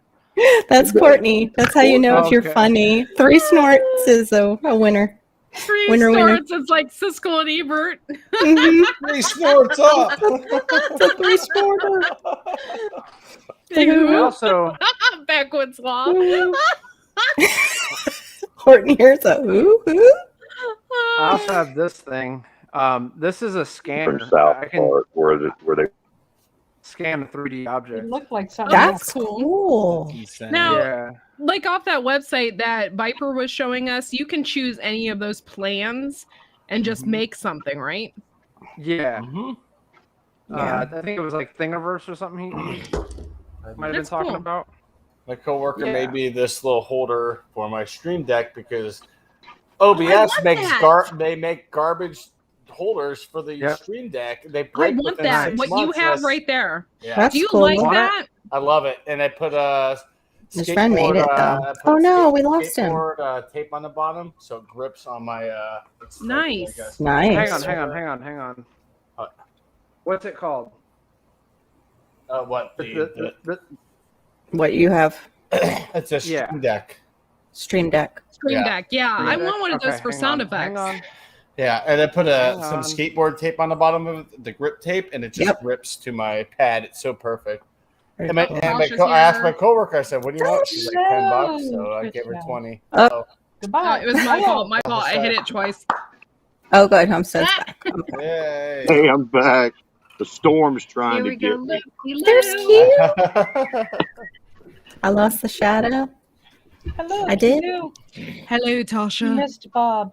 That's Courtney. That's how you know if you're Okay. funny. 3 snorts is a winner. 3 Winner. snorts, it's like Siskel and Ebert. Mhm. 3 sports up. It's a 3 snorter. Big I woo. also Backwoods law. Courtney here's a who? I also have this thing. This is a scanner. From South I can Park where they scan a 3D It object. looked like something That's else. cool. Now, Yeah. like off that website that Viper was showing us, you can choose any of those plans and just make something, right? Yeah. Mhm. Yeah. I think it was like Thingiverse or something he might have been That's talking cool. about. My coworker Yeah. made me this little holder for my Stream Deck because OBS want makes that. they make garbage holders for the Yep. Stream Deck. They I break want within that. 6 What you months. have That's- right there. Yeah, That's Do you cool. like Want it? that? I love it. And I put a His friend made skateboard, it, though. I put Oh, no, we lost him. skateboard, tape on the bottom so it grips on my it's like, Nice. like Nice. Hang on. What? What's it called? what The- What you have? it's a Stream Yeah. Deck. Stream Deck. Stream Yeah. Deck. Yeah, I want one of those Okay, for hang sound on, effects. Hang on. Yeah, and I put Hang some on. skateboard tape on the bottom of it, the grip tape, and it just Yep. grips to my pad. It's so perfect. Very And, cool. I asked my coworker, I said, "What do you want?" She's like, $10. So I gave her Yeah. 20. Oh. So, Goodbye. It was my fault. My fault. I hit it twice. Oh, good. Homestead's back. Okay. yay. hey, I'm back. The storm's trying Here to we get go. me. There's Keith. I lost the shadow. Hello. I did? You Hello, Tasha. missed Bob.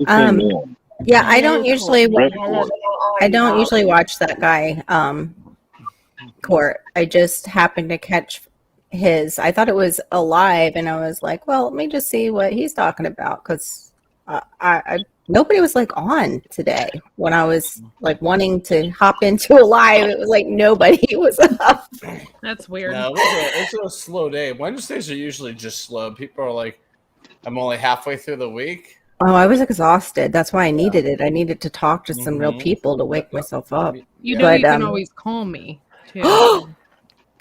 Yeah, I don't usually Hello. watch that guy Court. I just happened to catch his. I thought it was alive, and I was like, well, let me just see what he's talking about, because I nobody was like on today when I was like wanting to hop into a live. It was like nobody was up. That's weird. No, it's a slow day. Wednesdays are usually just slow. People are like, I'm only halfway through the week. Oh, I was exhausted. That's why I needed it. I needed to talk to some real people to wake myself up. You know, But, you can always call me too.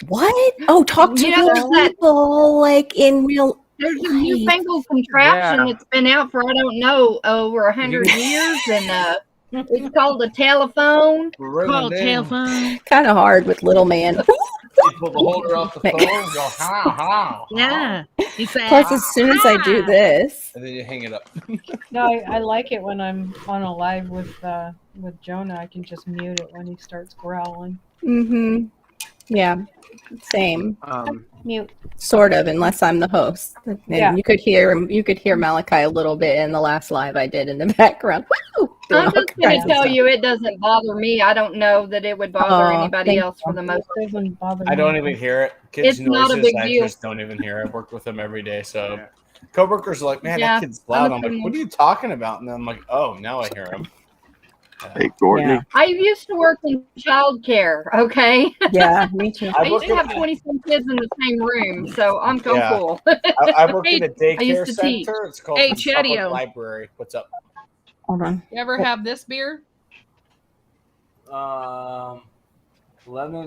What? Oh, talk to You know, real there's that- people, like in real. There's a newfangled contraption that's been out for, I don't know, over 100 years, and it's called a telephone. Call telephone. Kind of hard with little man. You pull the holder off the phone and go, ha. Yeah. He said, Plus, as soon as I do this, And then you hang it up. No, I like it when I'm on a live with Jonah. I can just mute it when he starts growling. yeah, same. Mute. Sort of, unless I'm the host. And Yeah. you could hear Malachi a little bit in the last live I did in the background. Woo! Doing I'm all just going kinds to of tell stuff. you, it doesn't bother me. I don't know that it would bother anybody thank else for the most part. It doesn't bother I me. don't even hear it. Kids' It's not a noises, big I deal. just don't even hear it. I work with them every day. So coworkers are like, man, Yeah, that kid's loud. I'm like, opinion. what are you talking about? And then I'm like, oh, now I hear him. Hey, Courtney. Yeah. I used to work in childcare, okay? Yeah, me too. I used to have 20-some kids in the same room, so I'm cool. I work in a I used daycare to teach. center. It's called Hey, the Public Chedio. Library. What's up? Hold on. You ever have this beer? Lemon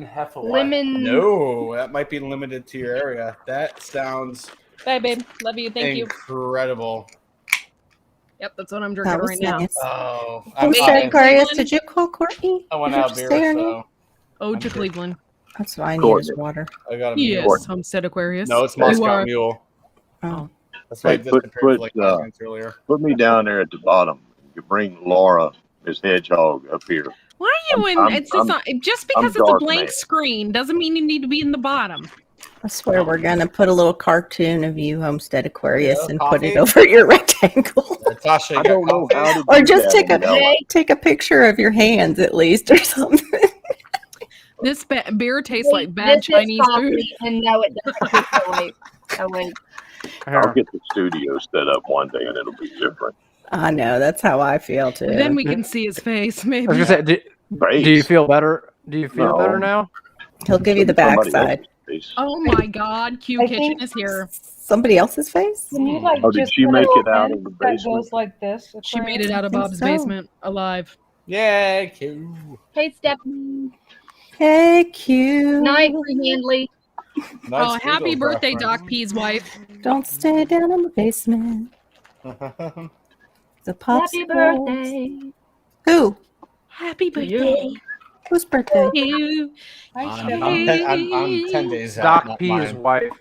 Hefeweizen. Lemon. No, that might be limited to your area. That sounds Bye, babe. Love you. Thank you. incredible. Yep, that's what I'm That drinking was right now. nice. Oh, Homestead I Aquarius, did you call Courtney? went Did you out just beer, say her name? so Oh, I'm to sure. Cleveland. That's what I need Courtney. is water. I got a Yes, mule. Homestead Aquarius. No, it's You Moscow are- Mule. Oh. That's why I Hey, just put- compared put, like 5 minutes earlier. Put me down there at the bottom. You bring Laura, Miss Hedgehog, up here. Why are you in? I'm- It's just not, just I'm because it's a dark, blank man. screen doesn't mean you need to be in the bottom. I swear we're gonna put a little cartoon of you, Homestead Aquarius, Yeah, and put it coffee? over your rectangle. Tasha, you I got don't know coffee? how to Or do just that on Bella. take a picture of your hands at least, or something. This beer tastes like bad This is Chinese coffee, food. and no, it doesn't. Oh, wait. I'll get the studio set up one day and it'll be different. I know, that's how I feel too. Then we can see his face, I was maybe. gonna say, do you feel better? Do you feel No. better now? He'll give you the Somebody backside. else's face. Oh my God, Q I Kitchen think- is here. Somebody else's face? Can you like Oh, did just she put make a it out pen of the that basement? goes like this? She made it out of think Bob's so. basement alive. Yay, cute. Hey, Stephanie. Hey, cute. Night, Handley. Nice Oh, happy Google birthday, reference. Doc P's wife. Don't stay down in the basement. The popsicles. Happy birthday. Who? Happy birthday. You. Whose birthday? You. I'm 10 days out. Doc not P's mine. wife.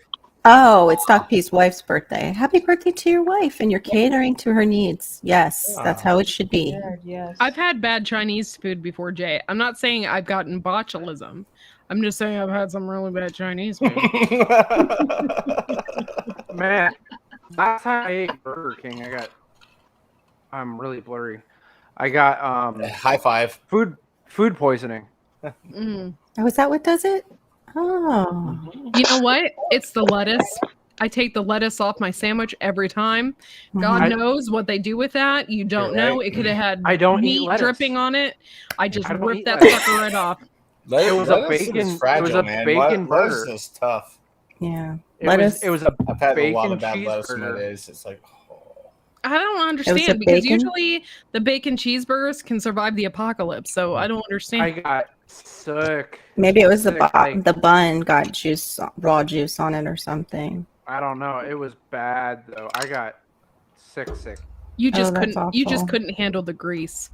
Oh, it's Doc P's wife's birthday. Happy birthday to your wife, and you're catering to her needs. Yes, that's how it should be. Yes. I've had bad Chinese food before, Jay. I'm not saying I've gotten botulism. I'm just saying I've had some really bad Chinese food. Man, last time I ate Burger King, I'm really blurry. I got High five. food poisoning. Mm. Oh, is that what does it? Oh. You know what? It's the lettuce. I take the lettuce off my sandwich every time. God Mhm. knows what they do with that. You don't You're know. right. It could have had I don't eat meat lettuce. dripping on it. I just I don't ripped eat that lettuce. sucker right off. It was a Lettuce is bacon- it fragile, was a man. bacon Lettuce burger. is tough. Yeah. It Lettuce. was a I've had a lot bacon of bad lettuce in my cheeseburger. days. It's like, oh. I don't a understand because bacon? usually the bacon cheeseburgers can survive the apocalypse. So I don't I understand. got sick. Maybe it was the Sick, like- the bun got raw juice on it or something. I don't know. It was bad though. I got sick. You just that's couldn't. You just awful. couldn't handle the grease.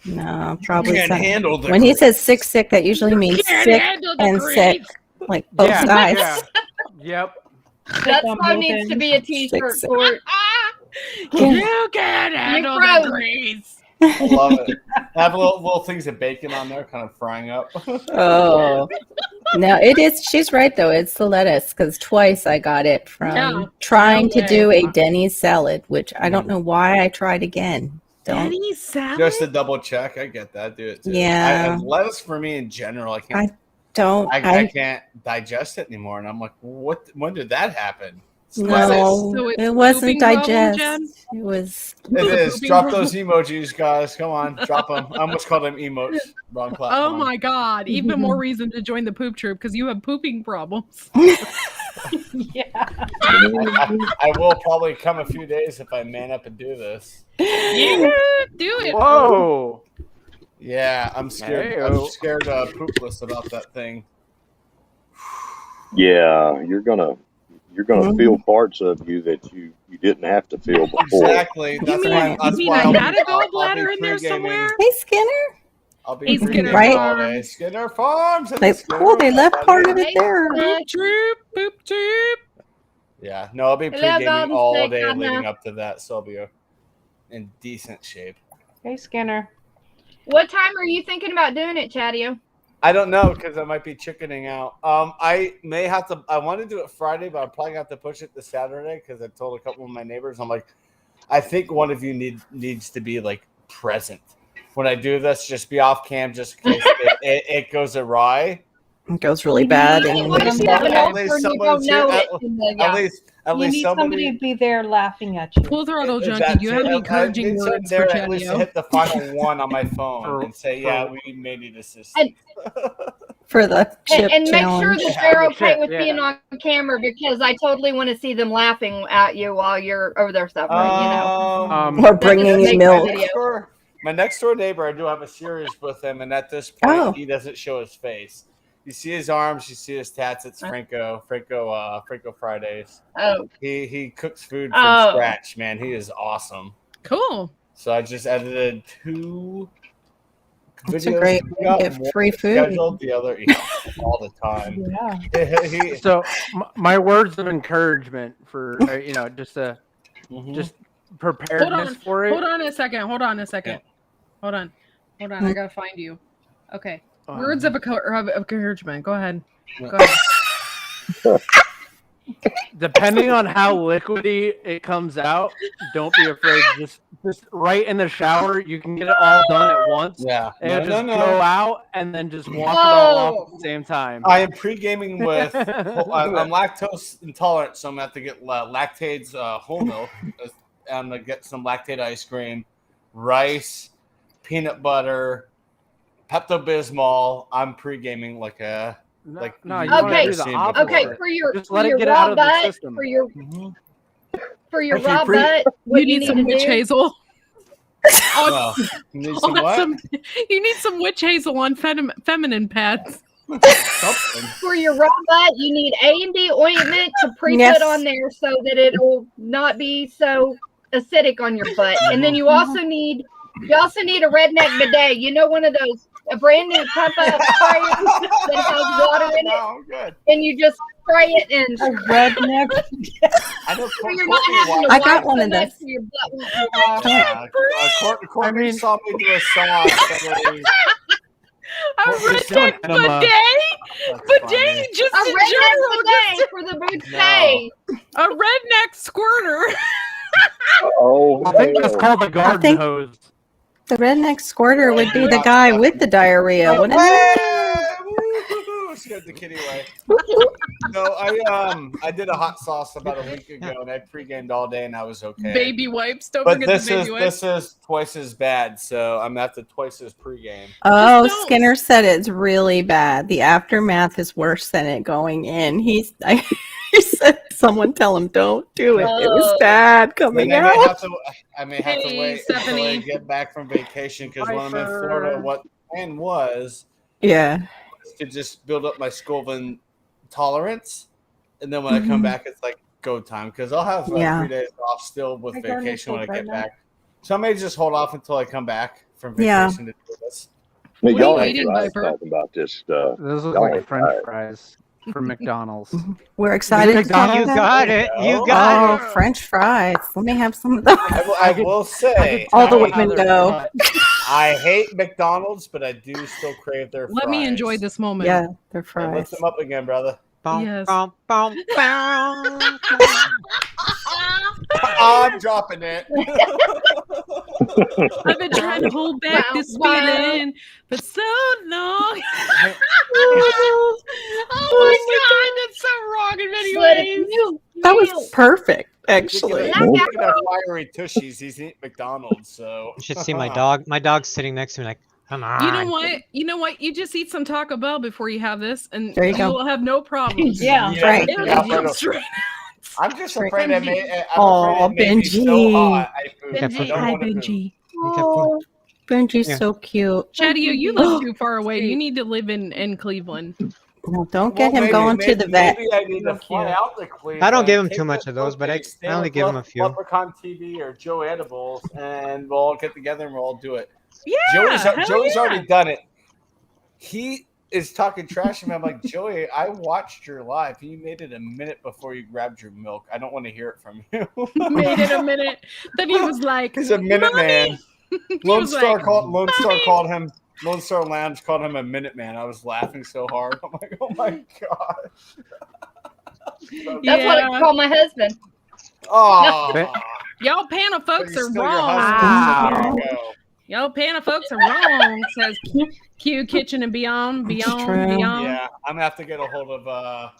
No, You probably can't some- handle the when he grease. says sick, that usually means Can't sick handle the and grease. sick, like both Yeah, sides. yeah. Yep. That on song both needs to ends. be a t-shirt Six. for it. You can't handle the froze. grease. I love it. I have little things of bacon on there, kind of frying up. Oh, No, it is. She's right though. It's the lettuce because twice I got it from Yeah. trying to Okay. do a Denny's salad, which I don't know why I tried again. Don't. Denny's salad? Just to double check, I get that. Do it too. Yeah. Lettuce for me in general, I can't. Don't. I can't digest it anymore, and I'm like, what? When did that happen? No, So it's it wasn't pooping problem, digest. Jen? It was. It is. Pooping Drop problem? those emojis, guys. Come on, drop them. I almost called them emotes. Wrong platform. Oh my god! Even more reason to join the poop troop because you have pooping problems. Yeah. I will probably come a few days if I man up and do this. Yeah, do it. Whoa. Yeah, I'm scared. I'm Hey-o. scared poopless about that thing. Yeah, you're gonna feel parts of you that you didn't have to feel before. Exactly. That's mean- why. you That's mean why I I'll be- had a I'll be gallbladder in there pre-gaming. somewhere? Hey, Skinner. I'll be Hey, pre-gaming Skinner all Farms. day. Skinner Farms. They, cool. They left part of it there. Poop troop, poop troop. Yeah, no, I'll be Hello, pre-gaming Golden all State day Governor. leading up to that, so I'll be in decent shape. Hey, Skinner. What time are you thinking about doing it, Chatio? I don't know because I might be chickening out. I may have to. I want to do it Friday, but I'm probably gonna have to push it to Saturday because I told a couple of my neighbors. I'm like, I think one of you needs to be like present when I do this. Just be off cam, just in case it goes awry. It goes really bad. And What if you have an At old least person you someone's don't know here. it? And then, At yeah. least You need somebody to be there laughing at you. Full throttle junkie. That's Do you have it. any I encouraging need someone words for there at least to Chatio? hit the final one on my phone and say, "Yeah, we may need assistance." for the chip And make sure challenge. that they're okay Chip, with yeah. being on camera because I totally want to see them laughing at you while you're over there suffering. You know, Or bringing Make in my milk. video. My next door neighbor, I do have a series with him, and at this point, Oh. he doesn't show his face. You see his arms, you see his tats. It's Franco Fridays. Oh, He cooks food from Oh. scratch, man. He is awesome. Cool. So I just edited 2 It's a videos. great We way to got get one free food. scheduled, the other all the time. Yeah. He- So my words of encouragement for Mhm. just Hold preparedness on. for it. Hold on a second. Hold on. I gotta find you. Okay. Words of encouragement. Go ahead. Go ahead. Depending on how liquidy it comes out, don't be afraid. Just right in the shower, you can get it all done at once. Yeah. And No, just no, no. go out and then just wash it all off at the same time. I am pre-gaming with. I'm lactose intolerant, so I'm gonna have to get Lactaid's whole milk. I'm gonna get some Lactaid ice cream, rice, peanut butter, Pepto-Bismol. I'm pre-gaming like a like. no, you Okay. want to do the Okay, opposite. okay. For your Just let it your get raw out of the butt, system. for your Mhm. raw Actually, butt, what You need some to witch do- hazel. Well, you need some what? You need some witch hazel on feminine pads. Something. For your raw butt, you need A&D ointment to pre-put Yes. on there so that it'll not be so acidic on your butt. And then you also need a redneck bidet. You know, one of those a brand new pump up sprayer that has water in it, No, I'm good. and you just spray it and A redneck. I know. so you're not Courtney having to I got wipe one so of much those. so your butt won't be raw. Yeah, Courtney I mean- saw me do a sauce. A Just redneck don't enema. bidet? Bidet just A in redneck general. bidet for the buffet. A redneck squirter. Oh, I think that's hell. called the garden think- hose. The redneck squirter would be the guy with the diarrhea, wouldn't it? Woo-hoo-hoo, scared the kitty away. No, I did a hot sauce about a week ago, and I pre-gamed all day, and I was okay. Baby wipes. Don't but forget this the baby wipes. is twice as bad, so I'm at the twice as pre-game. Oh, Just don't. Skinner said it's really bad. The aftermath is worse than it going in. He said, someone tell him don't do it. It was bad coming And out. I may have to Hey, wait until I Stephanie. get back from vacation because when I'm in Piper. Florida, what the plan was Yeah. to just build up my Scovin tolerance, and then when I come Mhm. back, it's like go time because I'll have Yeah. 3 days off still with Hey, Garden vacation when I State get right now. back. So I may just hold off until I come back from Yeah. vacation to do this. Hey, What are y'all you ain't eating, right Viper? talking about this stuff. Those look Y'all like ain't French right. fries from McDonald's. We're excited to talk You about got it. You Oh. got Oh, French fries. Let me have some of those. I will say, All the Tell me how women they're go. cut. I hate McDonald's, but I do still crave their fries. Let me enjoy this moment. Yeah, they're Hey, fries. lift them up again, brother. Yes. I'm dropping it. I've been trying to hold back Wow, this wow. feeling for so long. Oh my God, that's so wrong in many But ways. That was perfect, actually. Speaking of fiery tushies, he's eating McDonald's, so You should see my dog. My dog's sitting next to me like, come on. You know what? You know what? You just eat some Taco Bell before you have this, and There you go. will have no problems. Yeah. Right. It'll Yeah, just come right. straight. I'm just Straight afraid from Oh, it made me so Benji. hot. I pooped. Benji. I don't Hi, want to poop. Benji. Oh, Benji's Yeah. so cute. Chatty, you live too far away. You need to live in Cleveland. No, don't get him Well, going to the vet. Maybe I need to fly out to Cleveland. I don't give him take too much the of those, but I cookies, stay only with give him a few. Leprechaun TV or Joe Edibles, and we'll all get together and we'll all do it. Yeah, hell Joey's yeah. already done it. He is talking trash to me. I'm like, Joey, I watched your live. You made it a minute before you grabbed your milk. I don't want to hear it from you. Made it a minute. Then he was like, He's a minute man. Lone was Star like, Lone Star Lounge called him a minute man. I was laughing so hard. I'm like, oh my gosh. That's what I call my husband. Oh, Y'all Pana folks are Your wrong. husband, so there you go. Y'all Pana folks are wrong, says Q Kitchen and Beyond. true. Yeah, I'm gonna have to get a hold of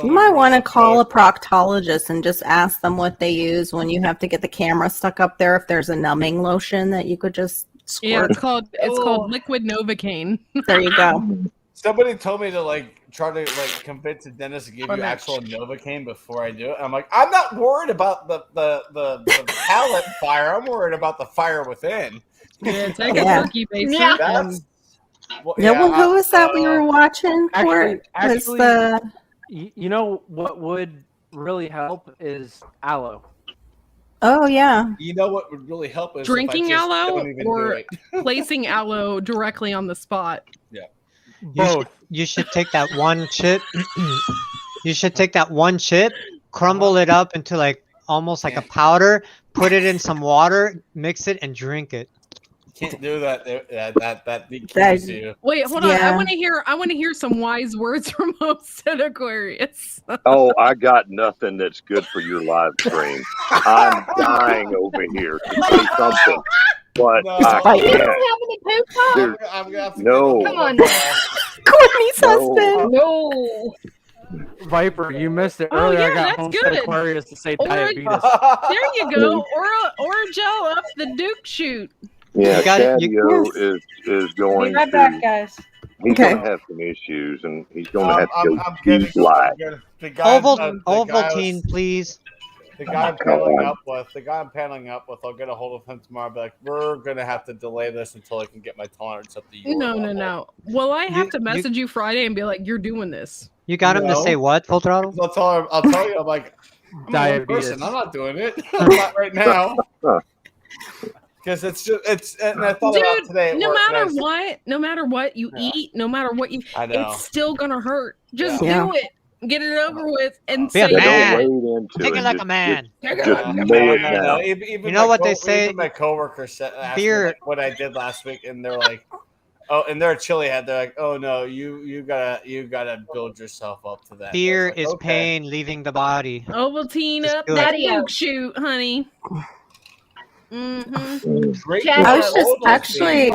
You might want to call a proctologist and just ask them what they use when you have to get the camera stuck up there. If there's a numbing lotion that you could just Yeah, squirt. it's called liquid Novocaine. There you go. Somebody told me to try to convince a dentist to give you actual Novocaine before I do it. I'm like, I'm not worried about the palate fire. I'm worried about the fire within. Yeah, take Yeah. a turkey baster. Yeah. That's Well, who was that we were watching? Actually- Was the You know what would really help is aloe. Oh yeah. You know what would really help is Drinking if I just aloe don't even do or it. placing aloe directly on the spot. You should take that one chip. You should take that one chip, crumble it up into almost like a powder, put it in some water, mix it, and drink it. Can't do that. That DQs you. Wait, hold on. Yeah. I want to hear some wise words from Homestead Aquarius. Oh, I got nothing that's good for your live stream. I'm dying over here to say something, but No. I You don't can't. have any poop pop? Dude, I'm gonna have to No. get Come on now. Courtney's No. husband. No. Viper, you missed it Oh, earlier. yeah, I got that's Homestead good. Aquarius to say Or- diabetes. There you go. Or Joe up the Duke shoot. Yeah, You got it. Shadio is Be going right back, to. guys. He's Okay. going to have some issues, and he's going to have to I'm go getting deep live. the guy, Ovaltine, please. The guy I'm paneling up with, I'll get a hold of him tomorrow. Be like, we're gonna have to delay this until I can get my tolerance up to you. No. Well, I have to message you Friday and be like, you're doing this. You got him to No. say what, Full Throttle? I'll tell you. I'm like, I'm a Diabetes. person. I'm not doing it. Not right now. Because and I thought about Dude, today. At no work, and I matter said- what, no matter what you Yeah. eat, no matter what you, I know. it's still gonna hurt. Just Yeah. do it. Get it over with and Be a say Yeah, man. don't wade into Take it. it like Just- a man. Just No, lay it no. down. Even You know my what they say? Even my coworkers said asked me, Fear- what I did last week, and they're like, "Oh," and they're a chili head. They're like, "Oh no, you gotta build yourself up to that." Fear I was like, is okay. pain leaving the body. Ovaltine Just up do it. that Daddy-o. Duke shoot, honey. Mm-hmm. Great Chad, I was just Ovaltine. actually,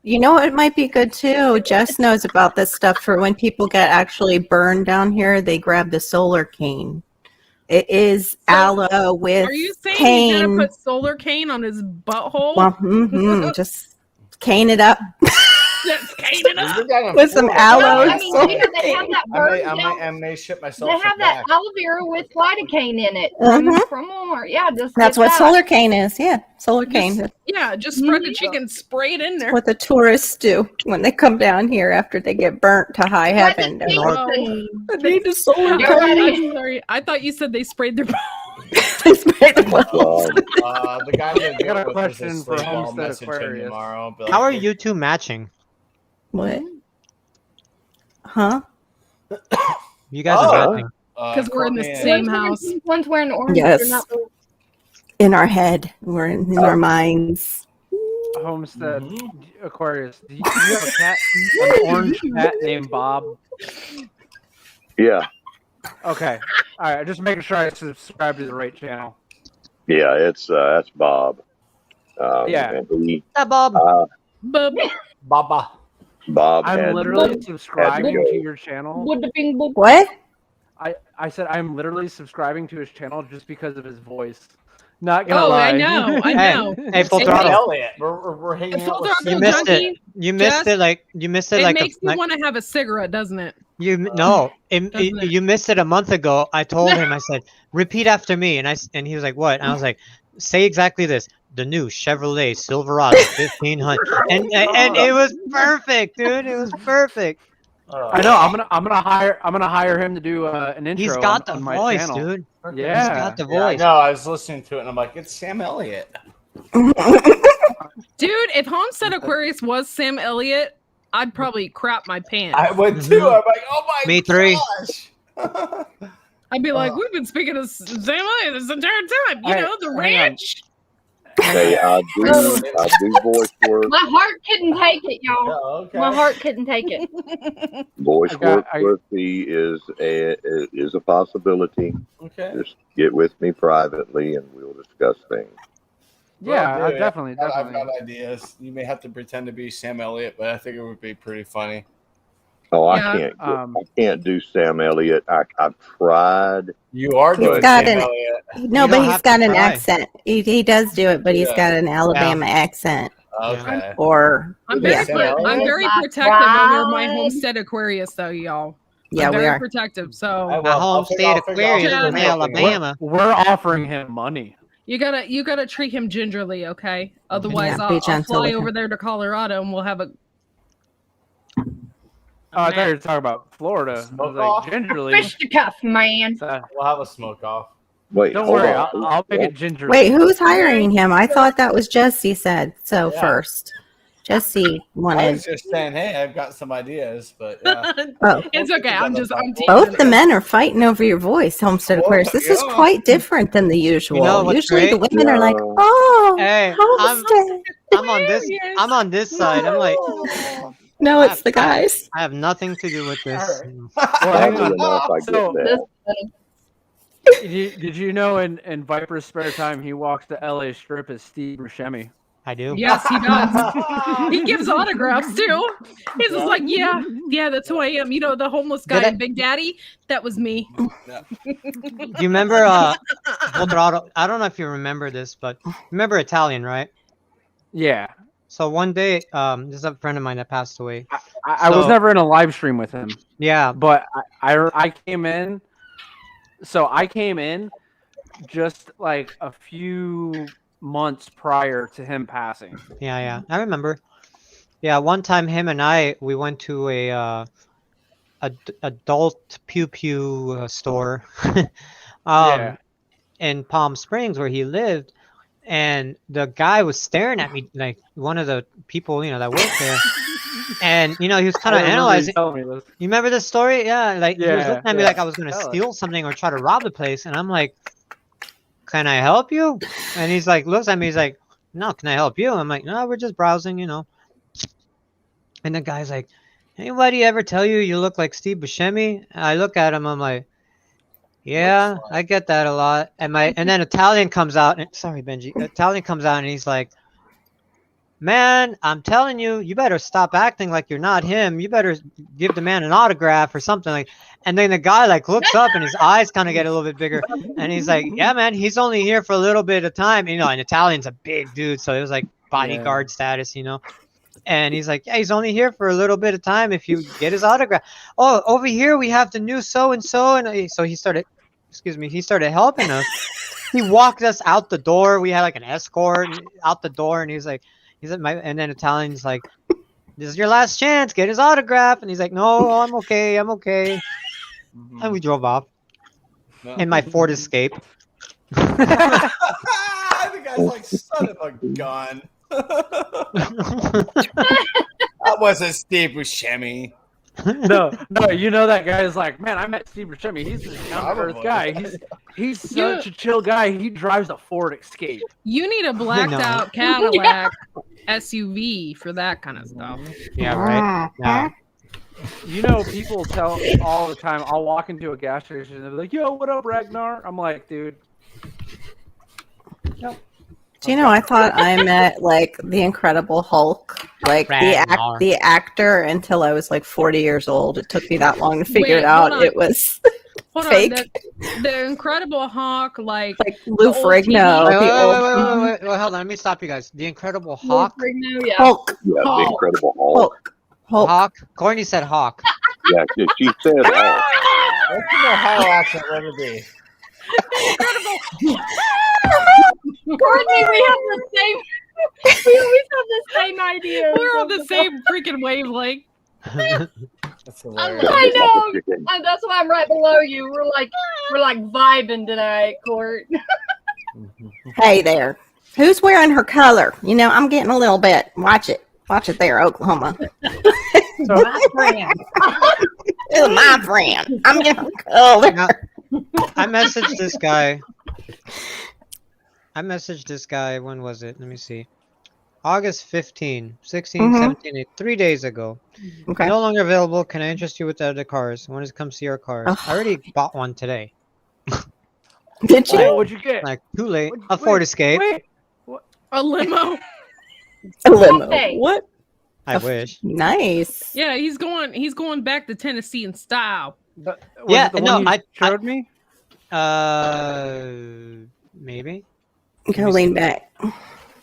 you know, it might be good too. Jess knows about this stuff for when people get actually burned down here. They grab the solar cane. It is aloe with Are you saying cane. he's gonna put solar cane on his butthole? Well, just cane it up Just cane it up. You're down in with some Florida. aloe. I and mean, solar you know, they have cane. that I bird may ship myself. They have some that back. aloe vera with lidocaine in it Mhm. from Walmart. Yeah, just That's get what that. solar cane is. Yeah, solar cane. Yeah, just spread the chicken, spray it in there. What the tourists do when they come down here after they get burnt to high What heaven. the They're like, Jason? I need a solar You're cane. ready. Sorry, I thought you said they sprayed their. They spray the balls. The guy I'm gonna I got a do it with question is for sleep. I'll Homestead message him Aquarius. tomorrow. Be like, How are "Hey, you two matching? What? Huh? You guys Oh. are matching. Because we're in the Courtney and- same house. One's wearing orange. Yes. They're not- in our head. We're in our minds. Homestead Mm-hmm. Aquarius. Do you have a cat, an orange cat named Bob? Yeah, Okay. All right. Just making sure I subscribe to the right channel. yeah, that's Bob. Yeah. And he, Bob. Bub. Baba. Bob I'm had literally to subscribing go. to your channel. What? I said I'm literally subscribing to his channel just because of his voice. Not gonna Oh, lie. I know. I know. Hey, full It Sam throttle. Elliott. We're hanging Full out with throttle You Sam missed Elliott. junkie. it. You missed Just- it. Like you missed it. It Like makes a, you like want to have a cigarette, doesn't it? no. Doesn't it? You missed it a month ago. I told him. I said, repeat after me, and he was like, what? And I was like, say exactly this. The new Chevrolet Silverado 1500, and it was perfect, dude. It was perfect. I know. I'm gonna hire him to do an intro. He's got on the my voice, channel. dude. Yeah. He's got the Yeah, I voice. know. I was listening to it and I'm like, it's Sam Elliott. Dude, if Homestead Aquarius was Sam Elliott, I'd probably crap my pants. I would too. I'm like, oh my Me three. gosh. I'd be like, we've been speaking of Sam Elliott this entire time. You Hey, know, the hang on. ranch. Hey, I do voice work. My heart couldn't take it, y'all. Oh, okay. My heart couldn't take it. Voice I got- work I- with me is a possibility. Okay. Just get with me privately and we'll discuss things. Yeah, Well, dude, definitely. I've got ideas. You may have to pretend to be Sam Elliott, but I think it would be pretty funny. Oh, Yeah. I can't do Sam Elliott. I've tried. You are He's doing got Sam an- Elliott. No, You but don't he's have got to an try. accent. He does do it, but he's Yeah. got an Alabama accent. Okay. Or I'm Yeah. very, Sam Elliott? I'm very My protective over my pride. Homestead Aquarius, though, y'all. yeah, I'm we very are. protective. I So will. My I'll home figure- state I'll figure out Aquarius something from else. Alabama. We're offering him money. you gotta treat him gingerly, okay? Otherwise, Yeah, be I'll gentle fly with over him. there to Colorado and we'll have a. Oh, I thought you were talking about Florida. I Smoke was off? like, gingerly. Fisticuff, man. We'll have a smoke off. Wait, Don't hold worry, on. I'll make it gingerly. Wait, who's hiring him? I thought that was Jesse said so Yeah. first. Jesse I wanted was just saying, hey, I've got some ideas, but yeah. oh. It's okay. I'm teasing. Both the men are fighting over your voice, Homestead Aquarius. This is yeah. quite different than the usual. You know what's Usually the great? women are like, No. oh, Hey, Homestead. I'm on this. I'm on this side. I'm like, No, it's the guys. I have nothing to do with this. Well, hang Oddly on. enough, I get So- that. Did you know in Viper's spare time he walks the LA Strip as Steve Buscemi? I do. Yes, he does. He gives autographs too. He's just like, yeah, that's who I am. You know, the homeless guy, Did I- Big Daddy. That was me. Do you remember Full Throttle? I don't know if you remember this, but remember Italian, right? Yeah. So one day, this is a friend of mine that passed away. I was So- never in a live stream with him, Yeah, but I came in. So I came in just like a few months prior to him passing. yeah. I remember. Yeah, one time him and we went to a adult pew pew store Yeah. in Palm Springs where he lived, and the guy was staring at me like one of the people that worked there, and he was kind of analyzing. You You remember this story? Yeah, like he was Yeah, looking at me yeah. like I was gonna Tell us. steal something or try to rob the place, and I'm like, "Can I help you?" And he's like, looks at me, he's like, "No, can I help you?" I'm like, "No, we're just browsing, And the guy's like, "Anybody ever tell you you look like Steve Buscemi?" And I look at him, I'm like, "Yeah, Looks like- I get that a lot." And then Italian comes out, and sorry, Benji, Italian comes out, and he's like, "Man, I'm telling you, you better stop acting like you're not him. You better give the man an autograph or something like." And then the guy looks up and his eyes kind of get a little bit bigger, and he's like, "Yeah, man, he's only here for a little bit of time." And Italian's a big dude, so it was like bodyguard status, And he's like, "Yeah, he's only here for a little bit of time. If you get his autograph, oh, over here we have the new so and so." And so he started helping us. He walked us out the door. We had like an escort out the door, and he's like. And then Italian's like, "This is your last chance. Get his autograph." And he's like, "No, I'm okay. I'm okay." And we drove off in my Ford Escape. The guy's like, son of a gun. That wasn't Steve Buscemi. No, you know that guy is like, man, I met Steve Buscemi. He's this down-to-earth guy. He's such a chill guy. He drives a Ford Escape. You need a blacked out Cadillac SUV for that kind of stuff. Yeah, right. Yeah. You know, people tell all the time, I'll walk into a gas station and they're like, yo, what up, Ragnar? I'm like, dude. Do you know, I thought I met like the Incredible Hulk, like the actor, until I was like 40 years old. It took me that long to figure it out. It was fake. The Incredible Hulk, like Lou Ferrigno. Wait, hold on. Let me stop you guys. The Incredible Hawk. Hulk. Yeah, the Incredible Hulk. Hawk. Courtney said Hawk. Yeah, she said Hulk. What's the Ohio accent going to be? Courtney, we have the same. We always have the same idea. We're on the same freaking wavelength. That's hilarious. I know. And that's why I'm right below you. We're like vibing tonight, Court. Hey there. Who's wearing her color? You know, I'm getting a little bit. Watch it there, Oklahoma. My friend. It's my friend. I'm getting color. Now, I messaged this guy. When was it? Let me see. August 15, 16, 17, 3 days ago. Okay. No longer available. Can I interest you with the other cars? When does it come see our cars? I already bought one today. Did you? What'd you get? Like, too late. A Ford Escape. A limo. A limo. What? I wish. Nice. Yeah, he's going back to Tennessee in style. Yeah, no, I showed me. Maybe. Go lean back.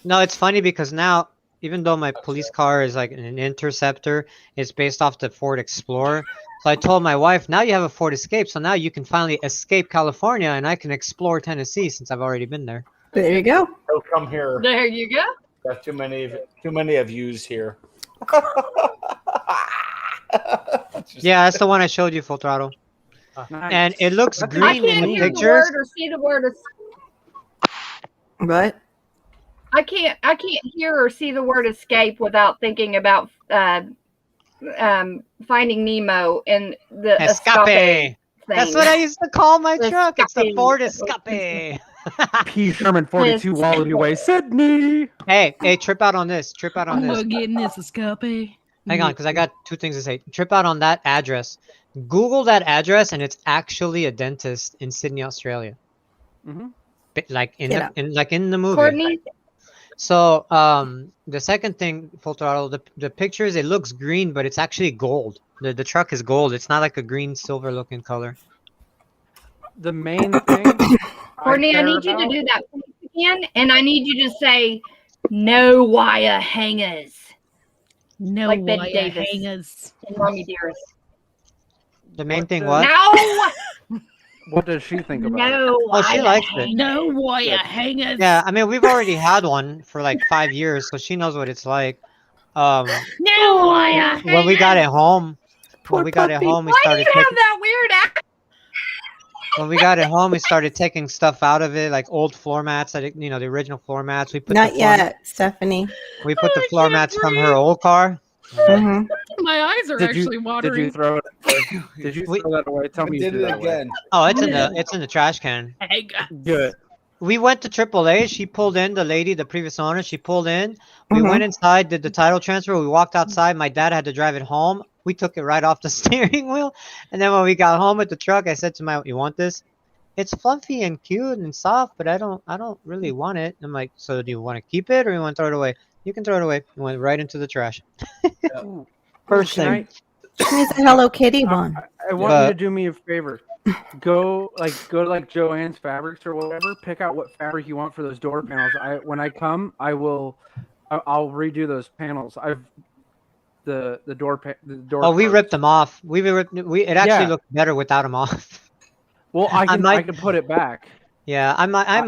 No, it's funny because now, even though my police car is like an Interceptor, it's based off the Ford Explorer. So I told my wife, now you have a Ford Escape, so now you can finally escape California, and I can explore Tennessee since I've already been there. There you go. He'll come here. There you go. Got too many of yous here. Yeah, that's the one I showed you, Full Throttle. Nice. And it looks I green in can't the hear the pictures. word or see the word. What? I can't hear or see the word escape without thinking about Finding Nemo and the Escape. thing. That's what I used to call my truck. It's the Escape. Ford Escape. P. Sherman 42 Wallaby Way, Sydney. Hey, trip out on this. Trip out on I'm this. gonna get in this Escape. Hang on, because I got two things to say. Trip out on that address. Google that address, and it's actually a dentist in Sydney, Australia. Mm-hmm. Like in the movie. Courtney? So the second thing, Full Throttle, the pictures, it looks green, but it's actually gold. The truck is gold. It's not like a green silver looking color. The main thing. Courtney, I need you to do that again, and I need you to say no wire hangers. No like Betty wire Davis hangers. and Mommy Dearest. The main thing what? No. What does she think about it? No. Oh, she likes it. No wire hangers. Yeah, I mean, we've already had one for like 5 years, so she knows what it's like. No wire hangers. When we got it home, Poor we started Why do taking, you have that weird act? when we got it home, we started taking stuff out of it, like old floor mats, like, the original floor mats. We put Not the floor, yet, Stephanie. We put the I floor can't mats from her breathe. old car. Mhm. My eyes are actually watering. Did you throw it? Did you throw that away? Tell me you did threw it that away. again. Oh, it's in the trash can. Hey, Good. We went to AAA. She pulled in, the lady, the previous owner. She pulled in. We Mhm. went inside, did the title transfer. We walked outside. My dad had to drive it home. We took it right off the steering wheel. And then when we got home with the truck, I said to my, "You want this? It's fluffy and cute and soft, but I don't really want it." I'm like, "So do you want to keep it or you want to throw it away?" "You can throw it away." It went right into the trash. Ooh. First Can thing. It's a Hello Kitty one. I want you to do me a favor. Go to Joann's Fabrics or whatever. Pick out what fabric you want for those door panels. When I come, I'll redo those panels. The door. Oh, we parts. ripped them off. It actually Yeah. looked better without them off. Well, I might- can put it back. Yeah, we whatever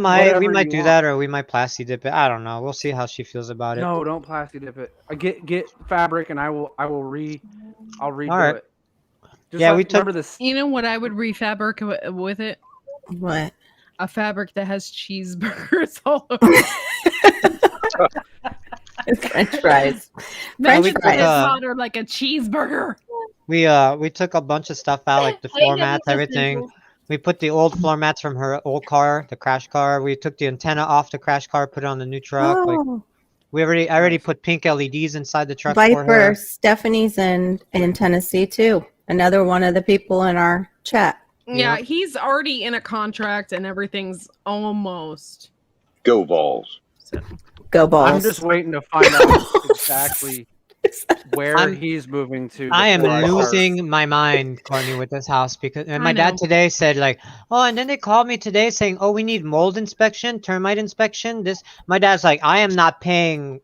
might you do want. that, or we might plastic dip it. I don't know. We'll see how she feels about it. No, don't plastic dip it. Get fabric, and I'll redo right. it. Just Yeah, we took- remember this. You know what I would refabric with it? What? A fabric that has cheeseburgers all over it. French fries. Yeah, we French took, fries. It's hotter like a cheeseburger. We took a bunch of stuff out, like the Hey, floor mats, WS everything. Central. We put the old floor mats from her old car, the crash car. We took the antenna off the crash car, put it on the new truck. Like Oh, I already put pink LEDs inside the truck for Viper, her. Stephanie's in Tennessee too. Another one of the people in our chat. Yeah, Yep. he's already in a contract and everything's almost. Go Vols. So, Go balls. I'm just waiting to find out exactly where I'm- he's moving to. I am before start. losing my mind, Courtney, with this house because and I my dad know. today said like, oh, and then they called me today saying, oh, we need mold inspection, termite inspection. This, my dad's like, I am not paying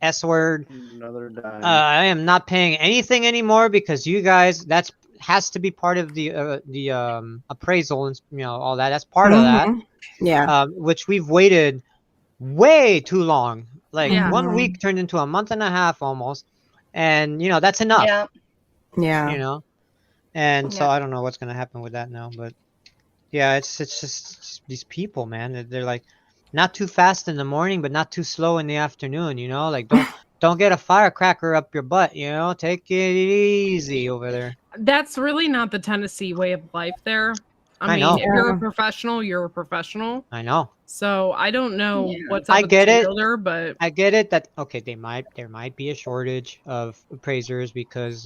S word. Another dime. I am not paying anything anymore because you guys, that's has to be part of the appraisal and all that. That's part of that. Mhm. Yeah. Which we've waited way too long. Like Yeah. 1 week turned into a month and a half almost, and that's enough. Yeah. Yeah. And so Yeah. I don't know what's gonna happen with that now, but yeah, it's just these people, man. They're like not too fast in the morning, but not too slow in the afternoon. Like don't get a firecracker up your butt. Take it easy over there. that's really not the Tennessee way of life there. I mean, know. if you're Yeah. a professional, you're a professional. I know. So I don't know Yeah. what's up I with get the it. builder, but I get it that okay, there might be a shortage of appraisers because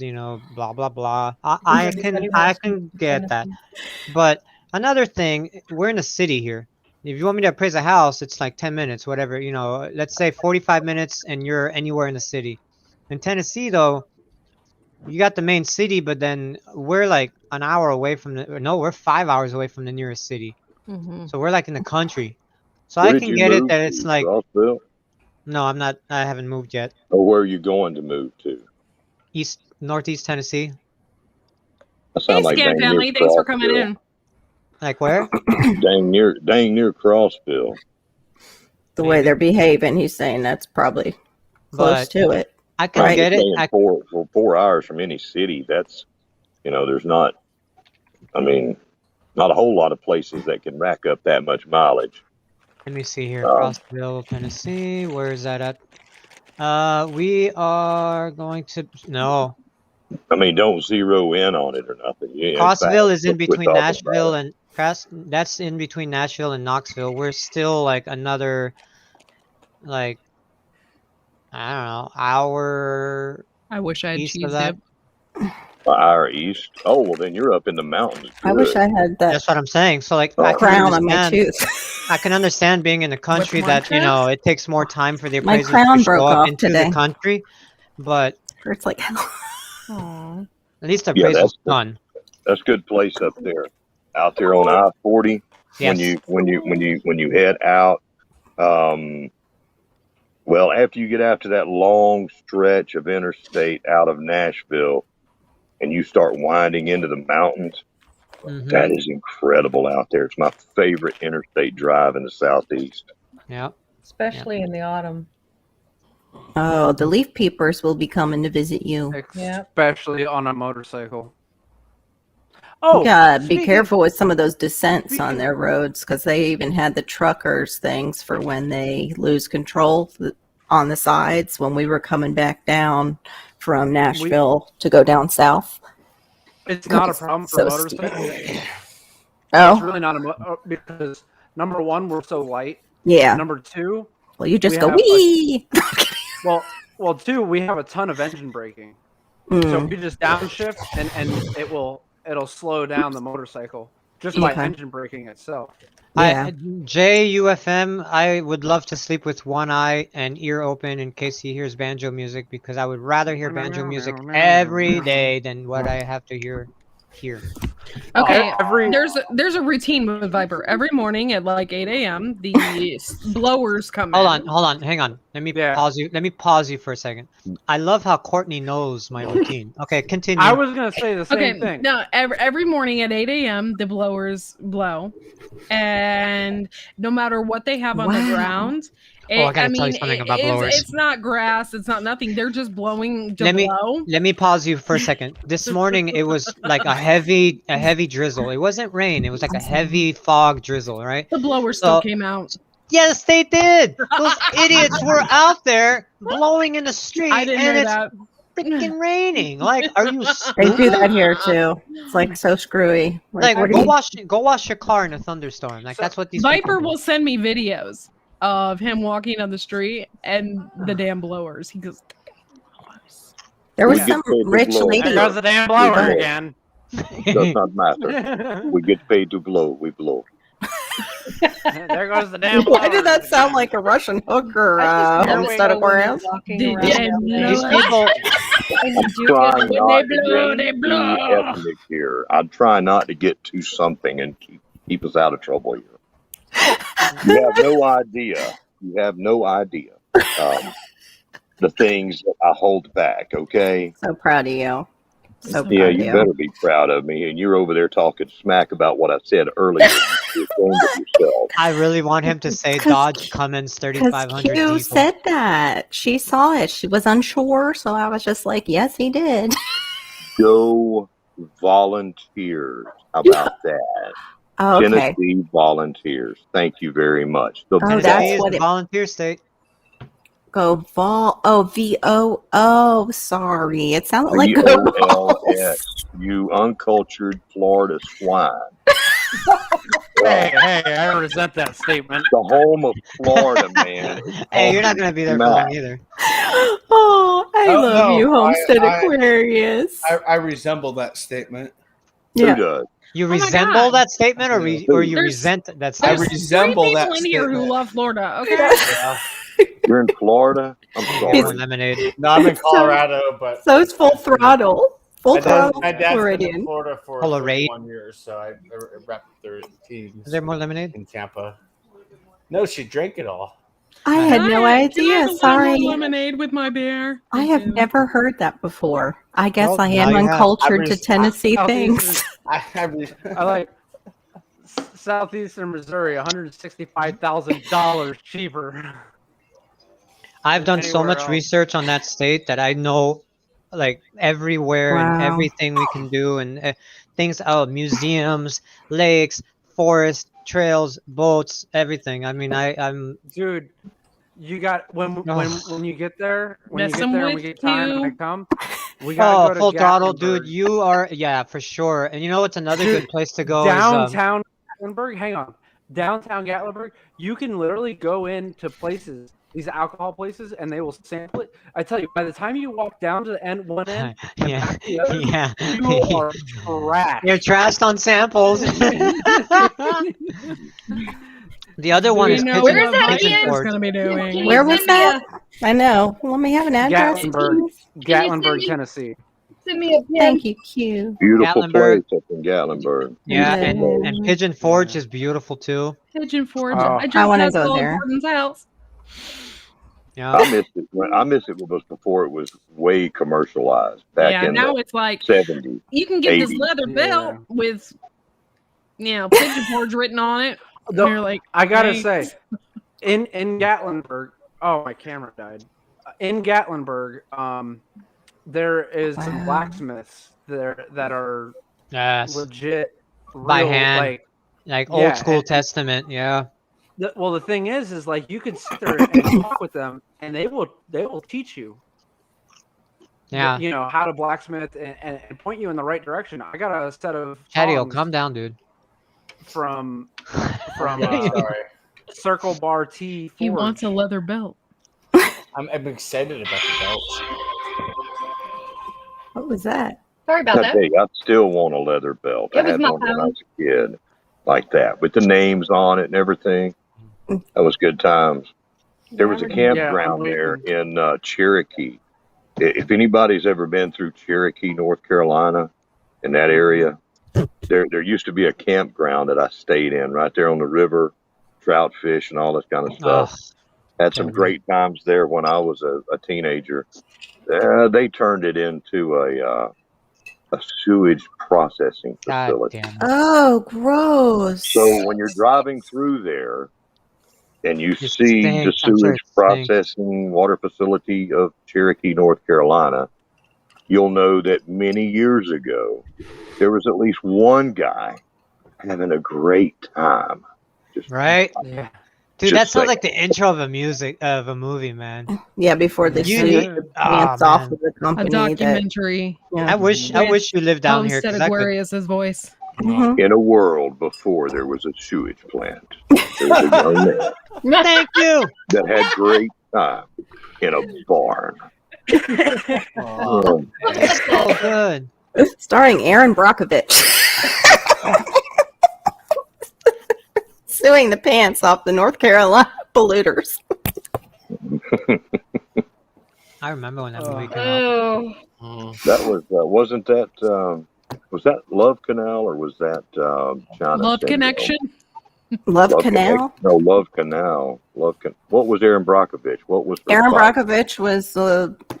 blah blah blah. I Everybody can wants to get that, Tennessee. but another thing, we're in a city here. If you want me to appraise a house, it's like 10 minutes, whatever. Let's say 45 minutes, and you're anywhere in the city. In Tennessee, though, you got the main city, but then we're like an hour away from we're 5 hours away from the nearest city. Mhm. So we're like in the country. So Where I did can you get it move that to, it's like Rossville? no, I'm not. I haven't moved yet. Or where are you going to move to? Northeast Tennessee. That Hey, sounds like Scan dang near family, thanks for coming Crossville. in. Like where? Dang near Crossville. The way Maybe. they're behaving, he's saying that's probably close But to it. I can Right. get it. Staying 4 hours from any city. That's there's not. I mean, not a whole lot of places that can rack up that much mileage. Let me see here. Um, Crossville, Tennessee. Where is that at? We are going to no. I mean, don't zero in on it or nothing. Yeah, Crossville is in quit between talking Nashville about it. and that's in between Nashville and Knoxville. We're still like another like I don't know, hour I wish I had east of cheese that. dip. An hour east. Oh well, then you're up in the mountains. I wish Good. I had that That's what I'm saying. So like Oh. I can crown on my understand. tooth. I can understand being in a country more that trips? it takes more time for the My appraisers crown to broke show up off into today. the country, but Hurts like hell. Aw. at least the Yeah, appraisal's that's done. That's a good place up there, out there on I-40. Yes. When you head out, well, after you get out to that long stretch of interstate out of Nashville, and you start winding into the mountains, Mhm. that is incredible out there. It's my favorite interstate drive in the southeast. Yeah. Especially in the autumn. Oh, the leaf peepers will be coming to visit you. Yeah. Especially on a motorcycle. Oh, You gotta be speaking- careful with some of those descents on their roads because they even had the truckers things for when they lose control on the sides when we were coming back down from Nashville to go down south. It's not a problem for So motorcycles. Oh, It's really not because number one, we're so light. yeah. Number two, Well, you just we go have, like- wee. well, two, we have a ton of engine braking. So Mm, if you just downshift and it'll slow down the motorcycle just by Okay. engine braking itself. yeah. JUFM, I would love to sleep with one eye and ear open in case he hears banjo music because I would rather hear banjo music every day than what I have to hear here. Okay, Every there's a routine with Viper. Every morning at like 8 a.m., the blowers come Hold in. on, hang on. Let me Yeah. pause you. Let me pause you for a second. I love how Courtney knows my routine. Okay, continue. I was gonna say the same Okay, thing. no, every morning at 8 a.m., the blowers blow. And no matter what they have on the Wow. ground, Oh, I gotta tell you something about blowers. It's not grass, it's not nothing. They're just blowing to Let me- blow. Let me pause you for a second. This morning it was like a heavy drizzle. It wasn't rain. It was like a heavy fog drizzle, right? The blowers still So- came out. Yes, they did. Those idiots were out there blowing in the street. I didn't and know it's that. freaking raining. Like, are you They do stupid? that here too. It's like so screwy. Like, what do go you- wash your car in a thunderstorm. Like, that's what these Viper people do. will send me videos of him walking on the street and the damn blowers. He goes, There was We some get paid to rich blow. There lady. goes the damn We blower blow. again. Does not matter. We get paid to blow. We blow. There goes the damn blower. Why did that sound like a Russian hooker Homestead Aquarium? Walking around Yeah, down there. These people, And I'm you do get trying a not to blow, get they too blow. ethnic here. I'm trying not to get to something and keep us out of trouble here. You have no idea. You have no idea the things that I hold back. Okay. So proud of you. So proud Yeah, of you you. better be proud of me. And you're over there talking smack about what I said earlier. You're ashamed of yourself. I really want him to say Dodge Cummins Because 3500 Q diesel. said that. She saw it. She was unsure, so I was just like, yes, he did. Go volunteers. How about that? Oh, okay. Tennessee volunteers. Thank you very much. The Oh, that's Tennessee is what a it- volunteer state. Go vol. Oh, VOO. Sorry. It sounded like go VOLS. balls. You uncultured Florida swine. Hey, I resent that statement. The home of Florida, man. Hey, you're not going to be there for long either. Oh, I love no, you, Homestead I- Aquarius. I resemble that statement. Yeah. Who does? You Oh my resemble God. that statement, or you There's- resent that I statement? resemble Three that people in here who statement. love Florida. Okay. Yeah. You're in Florida? I'm More sorry. lemonade. No, I'm in Colorado, but So it's full throttle. Full throttle my dad's been in Floridian. Florida for Full of raid. 31 years, so I repped their teams Is there more lemonade? in Tampa. No, she drank it all. I had no Can I have idea. a little Sorry. lemonade with my beer. I Thank have you. never heard that before. I guess Well, I now am you have. uncultured to I Tennessee things. I like southeastern Missouri, $165,000 cheaper. I've done so Anywhere much else. research on that state that I know, like, everywhere and Wow. everything we can do, and things, museums, lakes, forest, trails, boats, everything. I mean, I'm Dude, you got when you get there, when you Mess get 'em there and with we get time and I you. come, we gotta go to full throttle, dude. Gatlinburg. You are, yeah, for sure. And you know what's another Dude, good place to go downtown Gatlinburg. Hang on, downtown Gatlinburg. You can literally go into places, these alcohol places, and they will sample it. I tell you, by the time you walk down to the end, one end, and yeah, back to the other, yeah. you are trash. You're trashed on samples. The other one We is know Where's what that Viper's again? Forge. gonna be doing. Can you Where was send me that? I know. Let me have an address. Gatlinburg, please. Gatlinburg, me- Tennessee. Send me a pin. Thank you, Q. Beautiful Gatlinburg. place up in Gatlinburg. Yeah, Yeah. and Pigeon Forge is beautiful too. Pigeon Forge. Oh. I just I wanna passed go Paul there. Gordon's house. Yeah. I missed it. I missed it was before it was way commercialized back Yeah, in now the it's like 70s. you can get this 80s. leather belt with, Pigeon Forge written on it. And Though, you're like, I gotta thanks. say, in Gatlinburg. Oh, my camera died. In Gatlinburg, there is some Wow. blacksmiths there that are Yes. legit, By real, hand. Like old yeah, school and- testament. Yeah. well, the thing is like you could sit there and talk with them, and they will teach you. Yeah. You know how to blacksmith and point you in the right direction. I got a set of Chatty, tongs calm down, dude. from Sorry. Circle Bar T. He Forge. wants a leather belt. I'm excited about the belts. What was that? Sorry about I that. tell you, I still want a leather belt. It I was had my one when I phone. was a kid, like that, with the names on it and everything. That was good times. There was a campground there in Cherokee. If anybody's ever been through Cherokee, North Carolina, in that area, there used to be a campground that I stayed in right there on the river, trout fish and all this kind of stuff. Had some great times there when I was a teenager. They turned it into a sewage processing God facility. damn it. Oh, gross. So when you're driving through there and you see stink. the I'm sure sewage it stinks. processing water facility of Cherokee, North Carolina, you'll know that many years ago, there was at least one guy having a great time. Just Right? Yeah. Dude, Just that sounds saying. like the intro of a movie, man. Yeah, before they You sue need- the oh, pants off man. of the A company. That, documentary. yeah. I wish you lived down here Homestead because I could. Aquarius's voice. Mhm. In a world before there was a sewage plant, there was a young man Thank you. that had great time in a barn. Oh, So good. Starring Aaron Brockovich. Suing the pants off the North Carolina polluters. I remember when that movie came out. Oh, that was wasn't that was that Love Canal or was that China Love Syndrome? Connection. Love Love Canal. No, Love Canal. What was Aaron Brockovich? What was the Aaron fight? Brockovich was,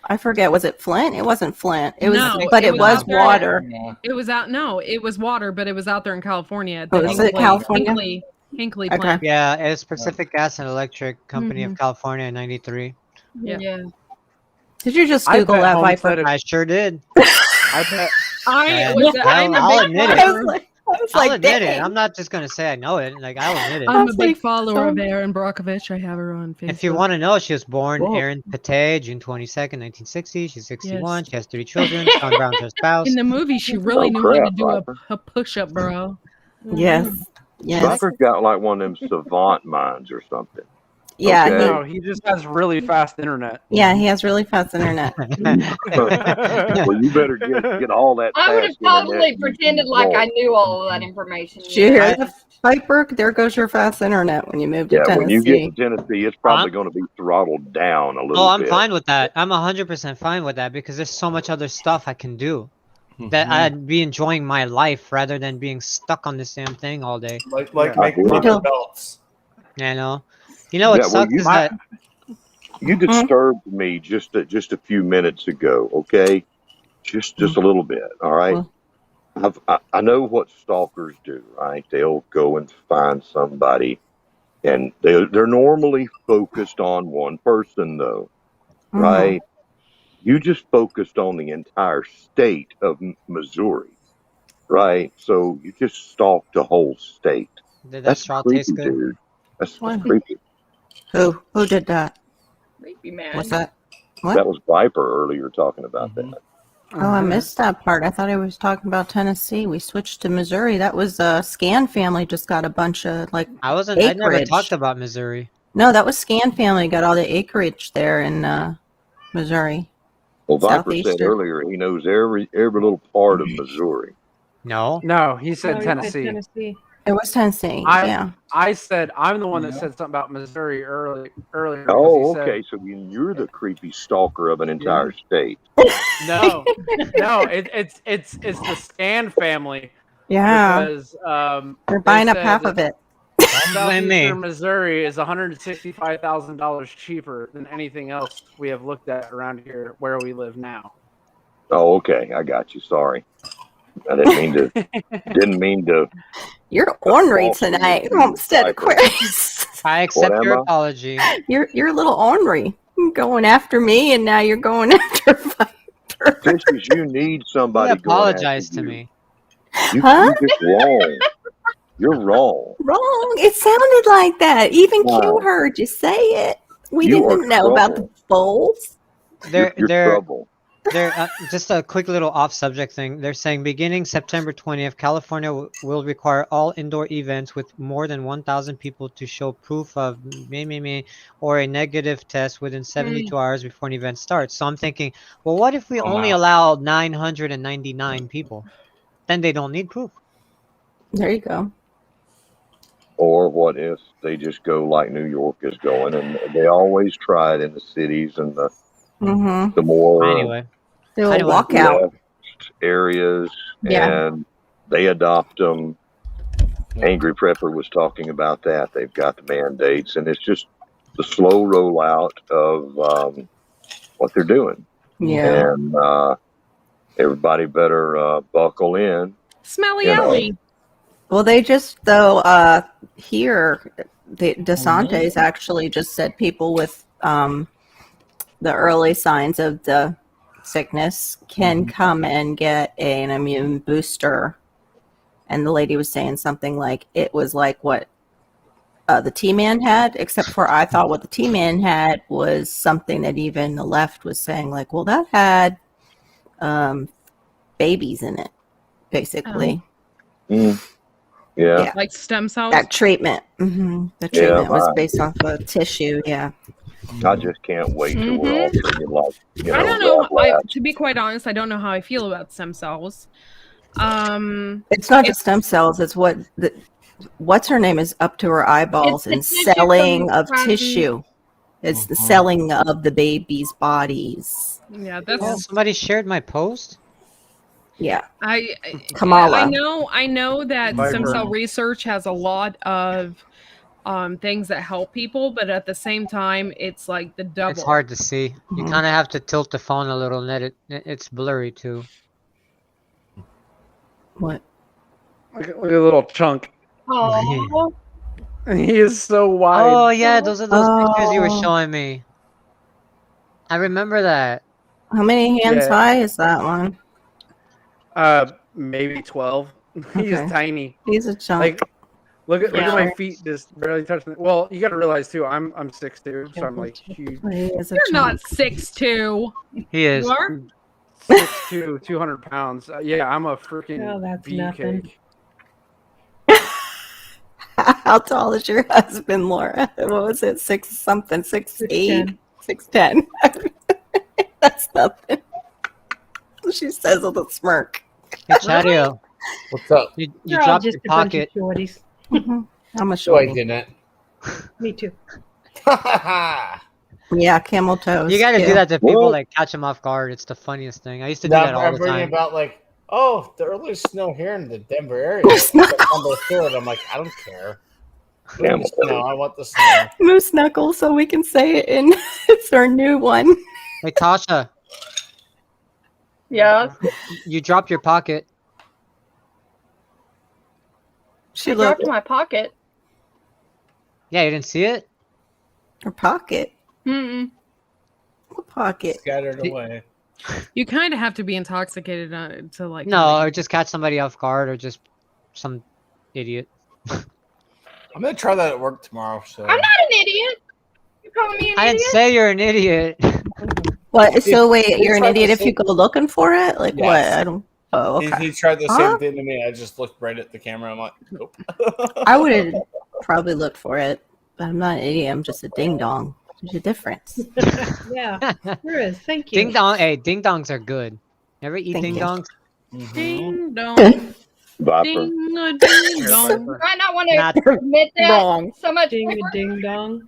I forget, was it Flint? It wasn't Flint. It was, No, but it it was was out there. water. It was out. No, it was water, but it was out there in California. Oh, is it California? Hinkley Okay. plant. Yeah, it's Pacific Gas and Electric Company of California in '93. Yeah. Did you just I Google bet that, Homestead Viper? I sure did. I bet. I'm I'll a big admit it. follower. I'll admit it. I'm not just gonna say I know it. Like I'll admit it. I'm a big follower of Erin Brockovich. I have her on Facebook. If you want to know, she was born Whoa. Erin Pate, June 22nd, 1960. She's 61. Yes. She has 3 children. Sean Brown's her spouse. In the movie, she really knew how to do a push-up, bro. Yes. Yes. Viper's got like one of them savant minds or something. Yeah. Okay. No, he just has really fast internet. Yeah, he has really fast internet. Well, you better get all that. I would have fast internet totally pretended like I knew all of that information. Did you hear the Viper? There goes your fast internet when you move to Yeah, Tennessee. when you get to Tennessee, it's probably going to be throttled down a little Oh, I'm bit. fine with that. I'm 100% fine with that because there's so much other stuff I can do. That I'd be enjoying my life rather than being stuck on this damn thing all day. Like Yeah. making leather belts. You know? You know what Yeah, well, sucks is that You disturbed me just a few minutes ago, okay? Just a little bit, all right? I know what stalkers do, right? They'll go and find somebody, and they're normally focused on one person, though, right? You just focused on the entire state of Missouri, right? So you just stalked the whole state. Did that That's straw creepy, taste good? dude. That's What? creepy. Who did that? Creepy man. What's that? What? That was Viper earlier talking about that. Oh, I missed that part. I thought I was talking about Tennessee. We switched to Missouri. That was Scan Family just got a bunch of like I acreage. never talked about Missouri. No, that was Scan Family got all the acreage there in Missouri. Well, Viper said Southeastern. earlier he knows every little part of Missouri. No. No, he said No, he said Tennessee. Tennessee. It was Tennessee. I said I'm the one that said something about Missouri earlier. because Oh, he said- okay. So you're the creepy stalker of an entire state. No, it's the Scan family. Yeah. Because They're buying they up said half that of it. blame me. Southeastern Missouri is $165,000 cheaper than anything else we have looked at around here where we live now. Oh, okay. I got you. Sorry. I didn't mean to. You're ornery tonight, Homestead Aquarius. I accept What your am I? apology. You're a little ornery. You're going after me, and now you're going after Viper. Fishes, you need somebody. You going apologize after to you. me. Huh? You're just wrong. You're wrong. Wrong. It sounded like that. Even Q No. heard you say it. We You didn't are know about the trouble. bowls. They're You're trouble. just a quick little off-subject thing. They're saying beginning September 20th, California will require all indoor events with more than 1,000 people to show proof of or a negative test within 72 hours before an event starts. So I'm thinking, well, what if we only allow 999 people? Then they don't need proof. There you go. Or what if they just go like New York is going, and they always try it in the cities and the Mm-hmm. more Anyway, They'll Anyway. walk out. left areas, Yeah. and they adopt them. Angry Prepper was talking about that. They've got the mandates, and it's just the slow rollout of what they're doing. Yeah. And everybody better buckle in. Smelly You know. alley. Well, they just here, DeSantis actually just said people with the early signs of the sickness can come and get an immune booster. And the lady was saying something like it was like what the T-Man had, except for I thought what the T-Man had was something that even the left was saying, like, well, that had babies in it, basically. Yeah. Like stem cells. That treatment. The treatment was based off of tissue. Yeah. I just can't wait till we're all singing like, you know, I don't know. rap. To be quite honest, I don't know how I feel about stem cells. It's not just stem cells. It's what's her name is up to her eyeballs in It's the tissue selling of from- tissue. It's the selling of the babies' bodies. Yeah, Oh, that's. somebody shared my post. Yeah. Kamala. Kamala. I know that stem Viper. cell research has a lot of things that help people, but at the same time, it's like the double. It's hard to see. You kind of have to tilt the phone a little, and it's blurry too. What? Look at a little chunk. Oh, He is so wide. Oh yeah, those are those pictures you were Oh. showing me. I remember that. How many hands Yeah. high is that one? Maybe 12. He's Okay. tiny. He's a chunk. Like, look at Yeah. my feet just barely touching. Well, you got to realize too, I'm 6'2", so I'm like huge. He is a You're not chunk. 6'2". He is. You are? 6'2", 200 pounds. Yeah, I'm a freaking Oh, that's bee nothing. cake. How tall is your husband, Laura? What was it? 6 something? 6'8"? 6'10". That's nothing. She says with a smirk. Hey, Chadio, What's up? you They're all dropped just your a bunch of pocket. shorties. I'm a No, I shorty. didn't. Me too. Yeah, camel toes. You gotta too. do that to people, What? like catch them off guard. It's the funniest thing. I used to do Now that all I'm the bringing time. about like, oh, the earliest snow here in the Denver area. There's not- September 3rd. I'm like, I don't care. Bring Camel the snow. I want the snow. Moose knuckle, so we can say it in. It's our new one. Hey, Tasha, yeah. you dropped your pocket. She I looked dropped my pocket. Yeah, you didn't see it? her pocket. Mm-mm. What pocket? Scattered away. You kind of have to be intoxicated to like. No, or just catch somebody off guard, or just some idiot. I'm gonna try that at work tomorrow. So I'm not an idiot. You calling me an I idiot? didn't say you're an idiot. What? So wait, he you're an tried idiot to if you say- go looking for it? Like what? Yes. I don't. Oh, okay. he tried the Huh? same thing to me. I just looked right at the camera. I'm like, nope. I would have probably looked for it, but I'm not an idiot. I'm just a ding dong. There's a difference. Yeah, there is. Thank you. Ding dong. Hey, ding dongs are good. Ever eat Thank ding you. dongs? Ding dong, Viper. ding a ding dong. Do I not want Not- to admit that Wrong. so much Ding more? a ding dong.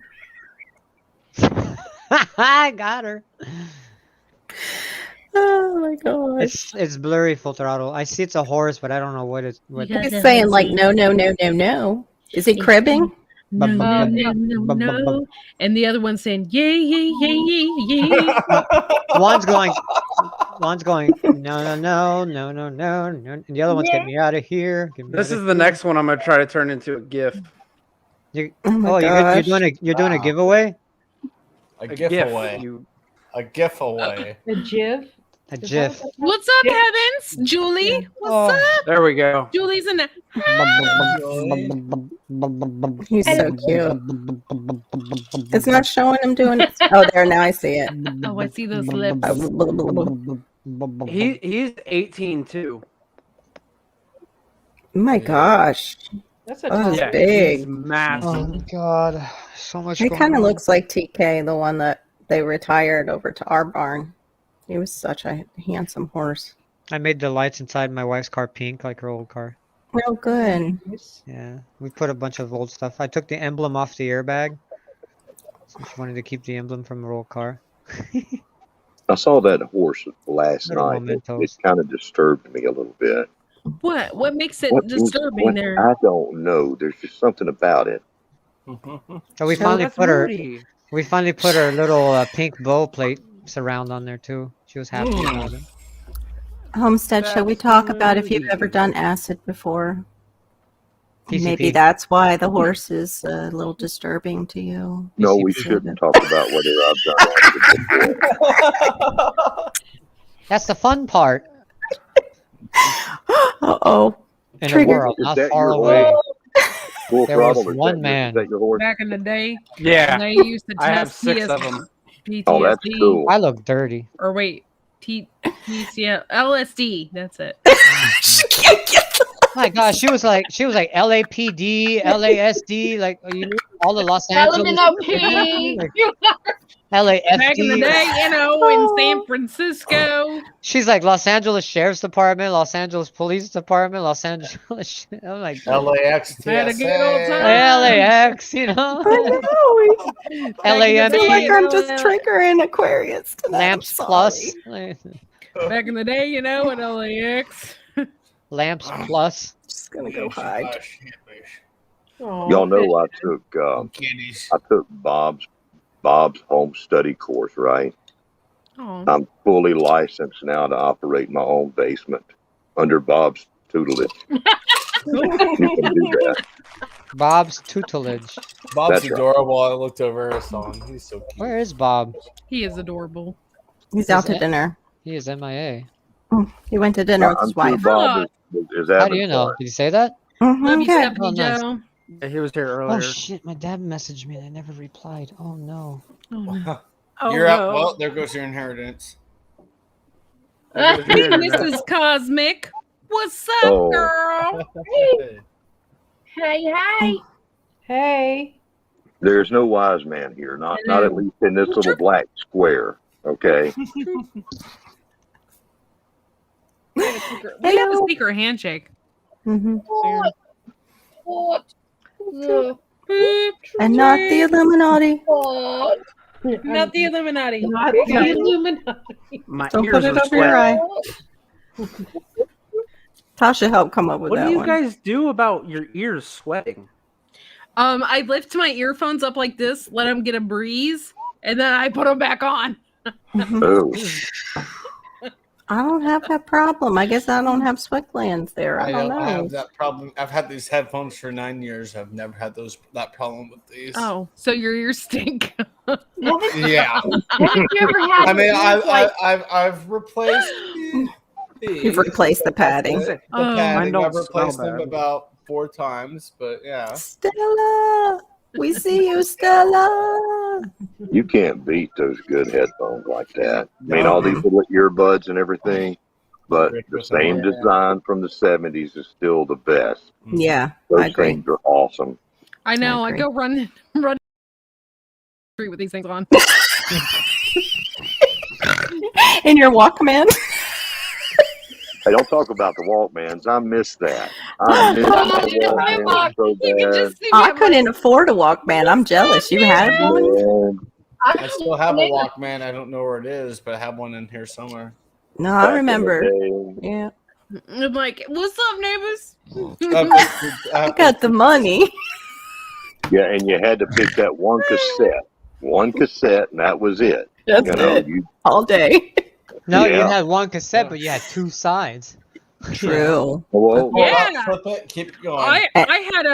I got her. Oh my gosh. It's blurry full throttle. I see it's a horse, but I don't know what it's. What Yeah. He's saying like no, no, no, no, no. Is he cribbing? No, Bum, no, no, bum, bum, no. And the other one's saying yay, yay, yay, yay, yay. One's going. No, no, no, no, no, no, no. And the other one's get me out of here. Get me This outta is the next one I'm gonna try to turn into a GIF. You, Oh my oh, you're gosh. you're doing a Wow. giveaway. A giveaway. You A giveaway. A jiv. A Is that GIF. what What's up, Heavens? Julie? What's Oh. up? there we go. Julie's in there. He's so cute. It's not showing him doing it. Oh, there, now I see it. Oh, I see those lips. Oh He's 18 too. my gosh. That's a Oh, tall. yeah. big. He's massive. Oh my god, so much. He going kind of on. looks like TK, the one that they retired over to our barn. He was such a handsome horse. I made the lights inside my wife's car pink, like her old car. Real good. Yeah, we put a bunch of old stuff. I took the emblem off the airbag. So she wanted to keep the emblem from her old car. I saw that horse last Little night. It mementos. kind of disturbed me a little bit. What? What makes it What- disturbing what- there? I don't know. There's just something about it. So we So finally That's put her. Rudy. We finally put her little pink bow plate surround on there too. She was happy Mm. about it. Homestead, shall we That's talk about if you've Rudy. ever done acid before? Maybe PCP. that's why the horse is a little disturbing to you. No, we PCP. shouldn't talk about whether I've done acid before. That's the fun part Uh-oh. in the Trigger. world, Is not that far your away. Full There was throttle. Or is one that man. Is that your horse? Back in the day, Yeah, when they used to I have test 6 of them. Oh, that's PTSD. cool. I look dirty. Or wait, TCL, LSD. That's it. She can't get My gosh, she was like LAPD, LASD, like you know, all the Los Angeles, LMNOP. like Back in the LAFD. day, you know, in San Francisco. She's like Los Angeles Sheriff's Department, Los Angeles Police Department, Los Angeles. I'm like LAX, Had a good old TSA. time. LAX, you know, I know. I feel like LAMP, I'm just triggering Aquarius tonight. Lamps I'm Plus, sorry. Back in the day, you know, at LAX. Lamps Plus. Just gonna go hide. Aw. Y'all know I took Kitties. Bob's home study course, right? Oh, I'm fully licensed now to operate my own basement under Bob's tutelage. You can do that. Bob's tutelage. Bob's That's right. adorable. I looked over and saw him. He's so cute. Where is Bob? he is adorable. He's out to dinner. He is MIA. He went to dinner with I'm his sure wife. Bob is How do you having know? fun. Did you say that? Love you, Okay. Stephanie Oh, nice. Joe. Yeah, he was here earlier. Oh shit! My dad messaged me and I never replied. Oh no. Oh, You're up. no. Well, there goes your inheritance. He was here today. Mrs. Cosmic. What's up, Oh. girl? Hey. Hey. There's no wise man here, not at least in this little black square. Okay. We have a secret handshake. Mm-hmm. What? The And not the Illuminati. what? Not the Illuminati. Not the Illuminati. My Don't ears put it are over your sweating. eye. Tasha helped come up with What that do you one. guys do about your ears sweating? I lift my earphones up like this, let them get a breeze, and then I put them back on. Oh. I don't have that problem. I guess I don't have sweat glands there. I don't know. I have that problem. I've had these headphones for 9 years. I've never had that problem with these. Oh, so your ears stink. Yeah. Haven't you ever had? I mean, like, I've replaced. You've replaced the padding. The Oh. padding. Mine don't I've replaced smell them bad. about 4 times, but yeah. Stella, we see you, Stella. You can't beat those good headphones like that. I mean, all these little earbuds and everything, but the same design from the 70s is still the best. Yeah, Those I agree. things are awesome. I know. I agree. go run street with these things on. In your Walkman. Hey, don't talk about the Walkmans. I miss that. I miss the Walkman so You can bad. just see me. I I'm couldn't afford a Walkman. I'm jealous. You had one? Man, I still have a Walkman. I don't know where it is, but I have one in here somewhere. No, back I in the remember. day, Yeah, I'm like, what's up, neighbors? I got the money. Yeah, and you had to pick that one cassette, and that was it. That's You know, it. you All day. No, you Yeah. had one cassette, but you had 2 sides. True. well, Yeah. Flip it. Keep it going. I had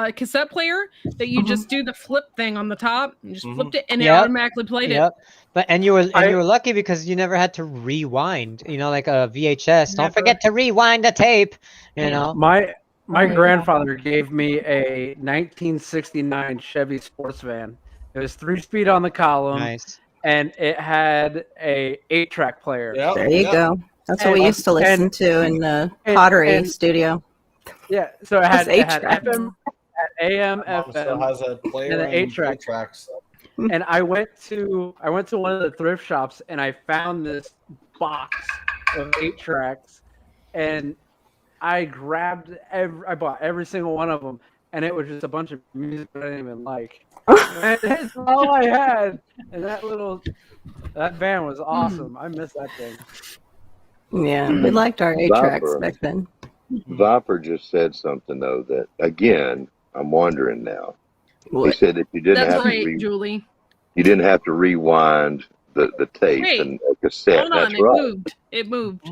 a cassette player that you just do the flip thing on the top. You just flipped it and it Yep. automatically played Yep. But you were lucky because you never had to rewind. You know, like a VHS. Don't Never. forget to rewind the tape. You know. My my grandfather gave me a 1969 Chevy sports van. It was 3-speed on the column, Nice. and it had a 8-track player. Yep, There you yep. go. That's what we used to listen to in the pottery studio. Yeah, so it had Those 8-tracks. FM, AM, Mom still FM, has a player and an and 8-track. 8 tracks. and I went to one of the thrift shops and I found this box of 8-tracks, and I bought every single one of them, and it was just a bunch of music I didn't even like. And that's all I had, and that van was awesome. I miss that thing. Yeah, we liked our 8-tracks Viper. back then. Viper just said something though that again I'm wondering now. He What? said that you didn't That's have right, to Julie. you didn't have to rewind the tape Wait, and a cassette. Hold on, That's it right. moved. It moved.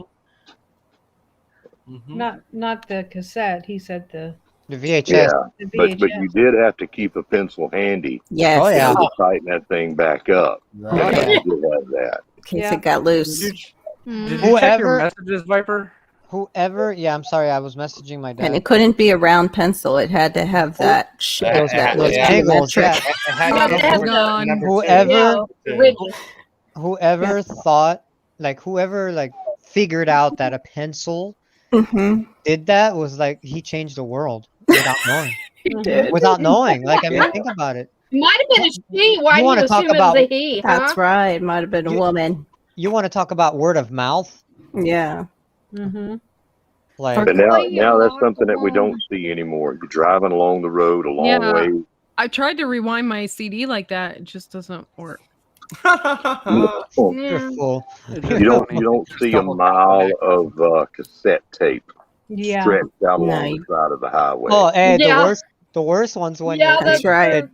Not the cassette. He said the VHS. Yeah, the but VHS. you did have to keep a pencil handy Yes. Oh, yeah. to tighten that thing back up. Right. Oh, You yeah. did have that. In case Yeah. it got loose. Did you check your Whoever- messages, Viper? Whoever, yeah, I'm sorry, I was messaging my And dad. it couldn't be a round pencil. It had to have that shape Those- that those was angles, geometric. yeah. It had Yeah, to be that's number- the- number two. Whoever, Yeah, rigid. whoever thought, like whoever like figured out that a pencil Hmm. did that was like he changed the world without knowing. He did. Without knowing, like I mean, Yeah. think about it. Might have been a she. Why You do wanna you talk assume it was a about- he? That's Huh? right. It might have been a woman. You want to talk about word of mouth? Yeah. Mm-hmm. Like, But now, Play now that's along something that we the don't see anymore. You're driving along the road a long Yeah. way. I tried to rewind my CD like that. It just doesn't work. Oh, you're Yeah. full. you don't see a mile of cassette tape Yeah. stretched out along No. the side of the highway. Oh, hey, Yeah. the worst ones when Yeah, the, That's right.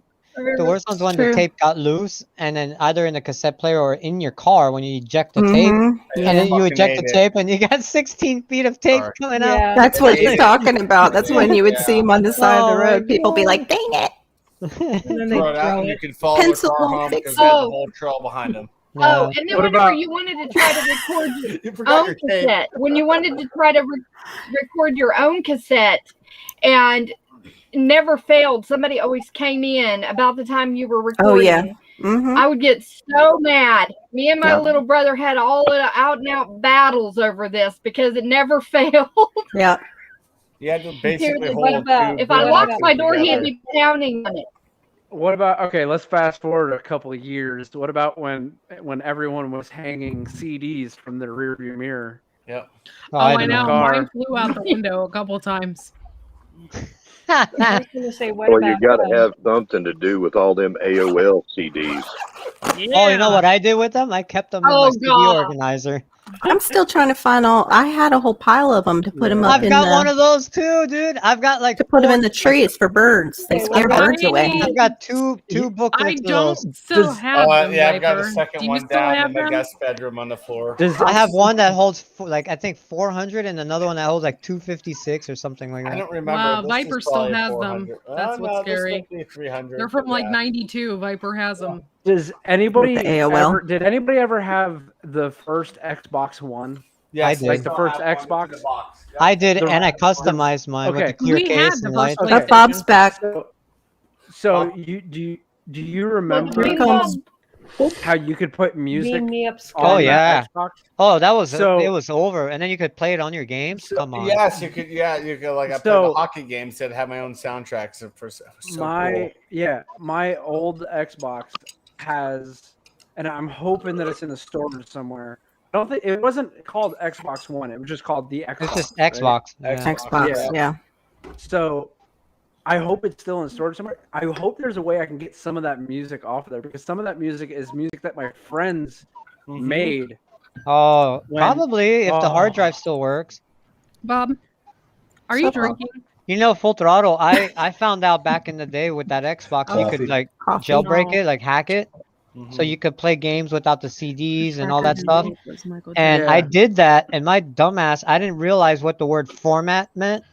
the worst ones when the True. tape got loose, and then either in the cassette player or in your car when you eject the tape, Mhm. and Yeah. then you Fucking eject the hate it. tape, and you got 16 feet of tape Sorry. coming out. Yeah. That's what Yeah. he's talking about. That's when you would see him on the side of Oh the my road. People be God. like, dang it. And then they Throw it out, throw and you it. can follow Pencil the car won't home fix because they have it. the whole trail behind them. Yeah. Oh, and then What whenever about- you wanted to try to record your You forgot own your tape. cassette, when you wanted to try to record your own cassette and never failed, somebody always came in about the time you were recording. Oh, yeah. Hmm. I would get so mad. Me and my Yeah. little brother had all out and out battles over this because it never failed. Yeah. You had to basically Seriously, hold about- two If I boomboxes locked my door, he'd together. be pounding on it. What about, okay, let's fast forward a couple of years. What about when everyone was hanging CDs from their rearview mirror? Yep. Oh, I didn't know. Car. Mine flew out the window a couple times. I was going to say, what Well, about you got to have something to do with all them AOL CDs. Oh, you know what I did with them? I kept them in my Oh, CD God. organizer. I'm still trying to find all. I had a whole pile of them to put them up I've in got the, one of those too, dude. I've got like to put them in the trees for birds. They Okay, scare what birds away. about- I've got two booklets I of don't those. still Does- have them. Yeah, I've got a Viper. second Do you one still down have in the them? guest bedroom on the floor. Does I have one that holds like I think 400 and another one that holds like 256 or something like I that. don't remember. Wow, This Viper is still probably has them. 400. That's what's scary. This must be 300. They're from like yeah. 92. Viper has them. Does anybody With the AOL? ever, did anybody ever have the first Xbox One? Yes, I did. I Like the still first have one. It's in Xbox? the box. Yep. I did, The- and I customized mine with Okay. the clear We had case the and first lights. PlayStation. That Bob's back. So you do you remember Green comes- bulb. how you could put music beam me up, on Oh, Scott? the yeah. Xbox? Oh, that was So- it was over, and then you could play it on your games. So- Come on. Yes, you could. Yeah, you could. Like I played So- the hockey games that had my own soundtracks. It was so My old Xbox has, and I'm hoping that it's in the store somewhere. I don't think it wasn't called Xbox One. It was just called the Xbox. It's just right? Xbox. Yeah. Xbox. Yeah. So I hope it's still in storage somewhere. I hope there's a way I can get some of that music off of there because some of that music is music that my friends Mm-hmm. made. Oh, When- probably if the hard Oh. drive still works. Bob, are you So- drinking? You know, Full Throttle. I found out back in the day with that Xbox, you Coffee. could like Coffee. jailbreak No. it, like hack it, Mm-hmm. so you could play games without the CDs and all that stuff. Michael And Yeah. I did that, and my dumbass, I didn't realize what the word format meant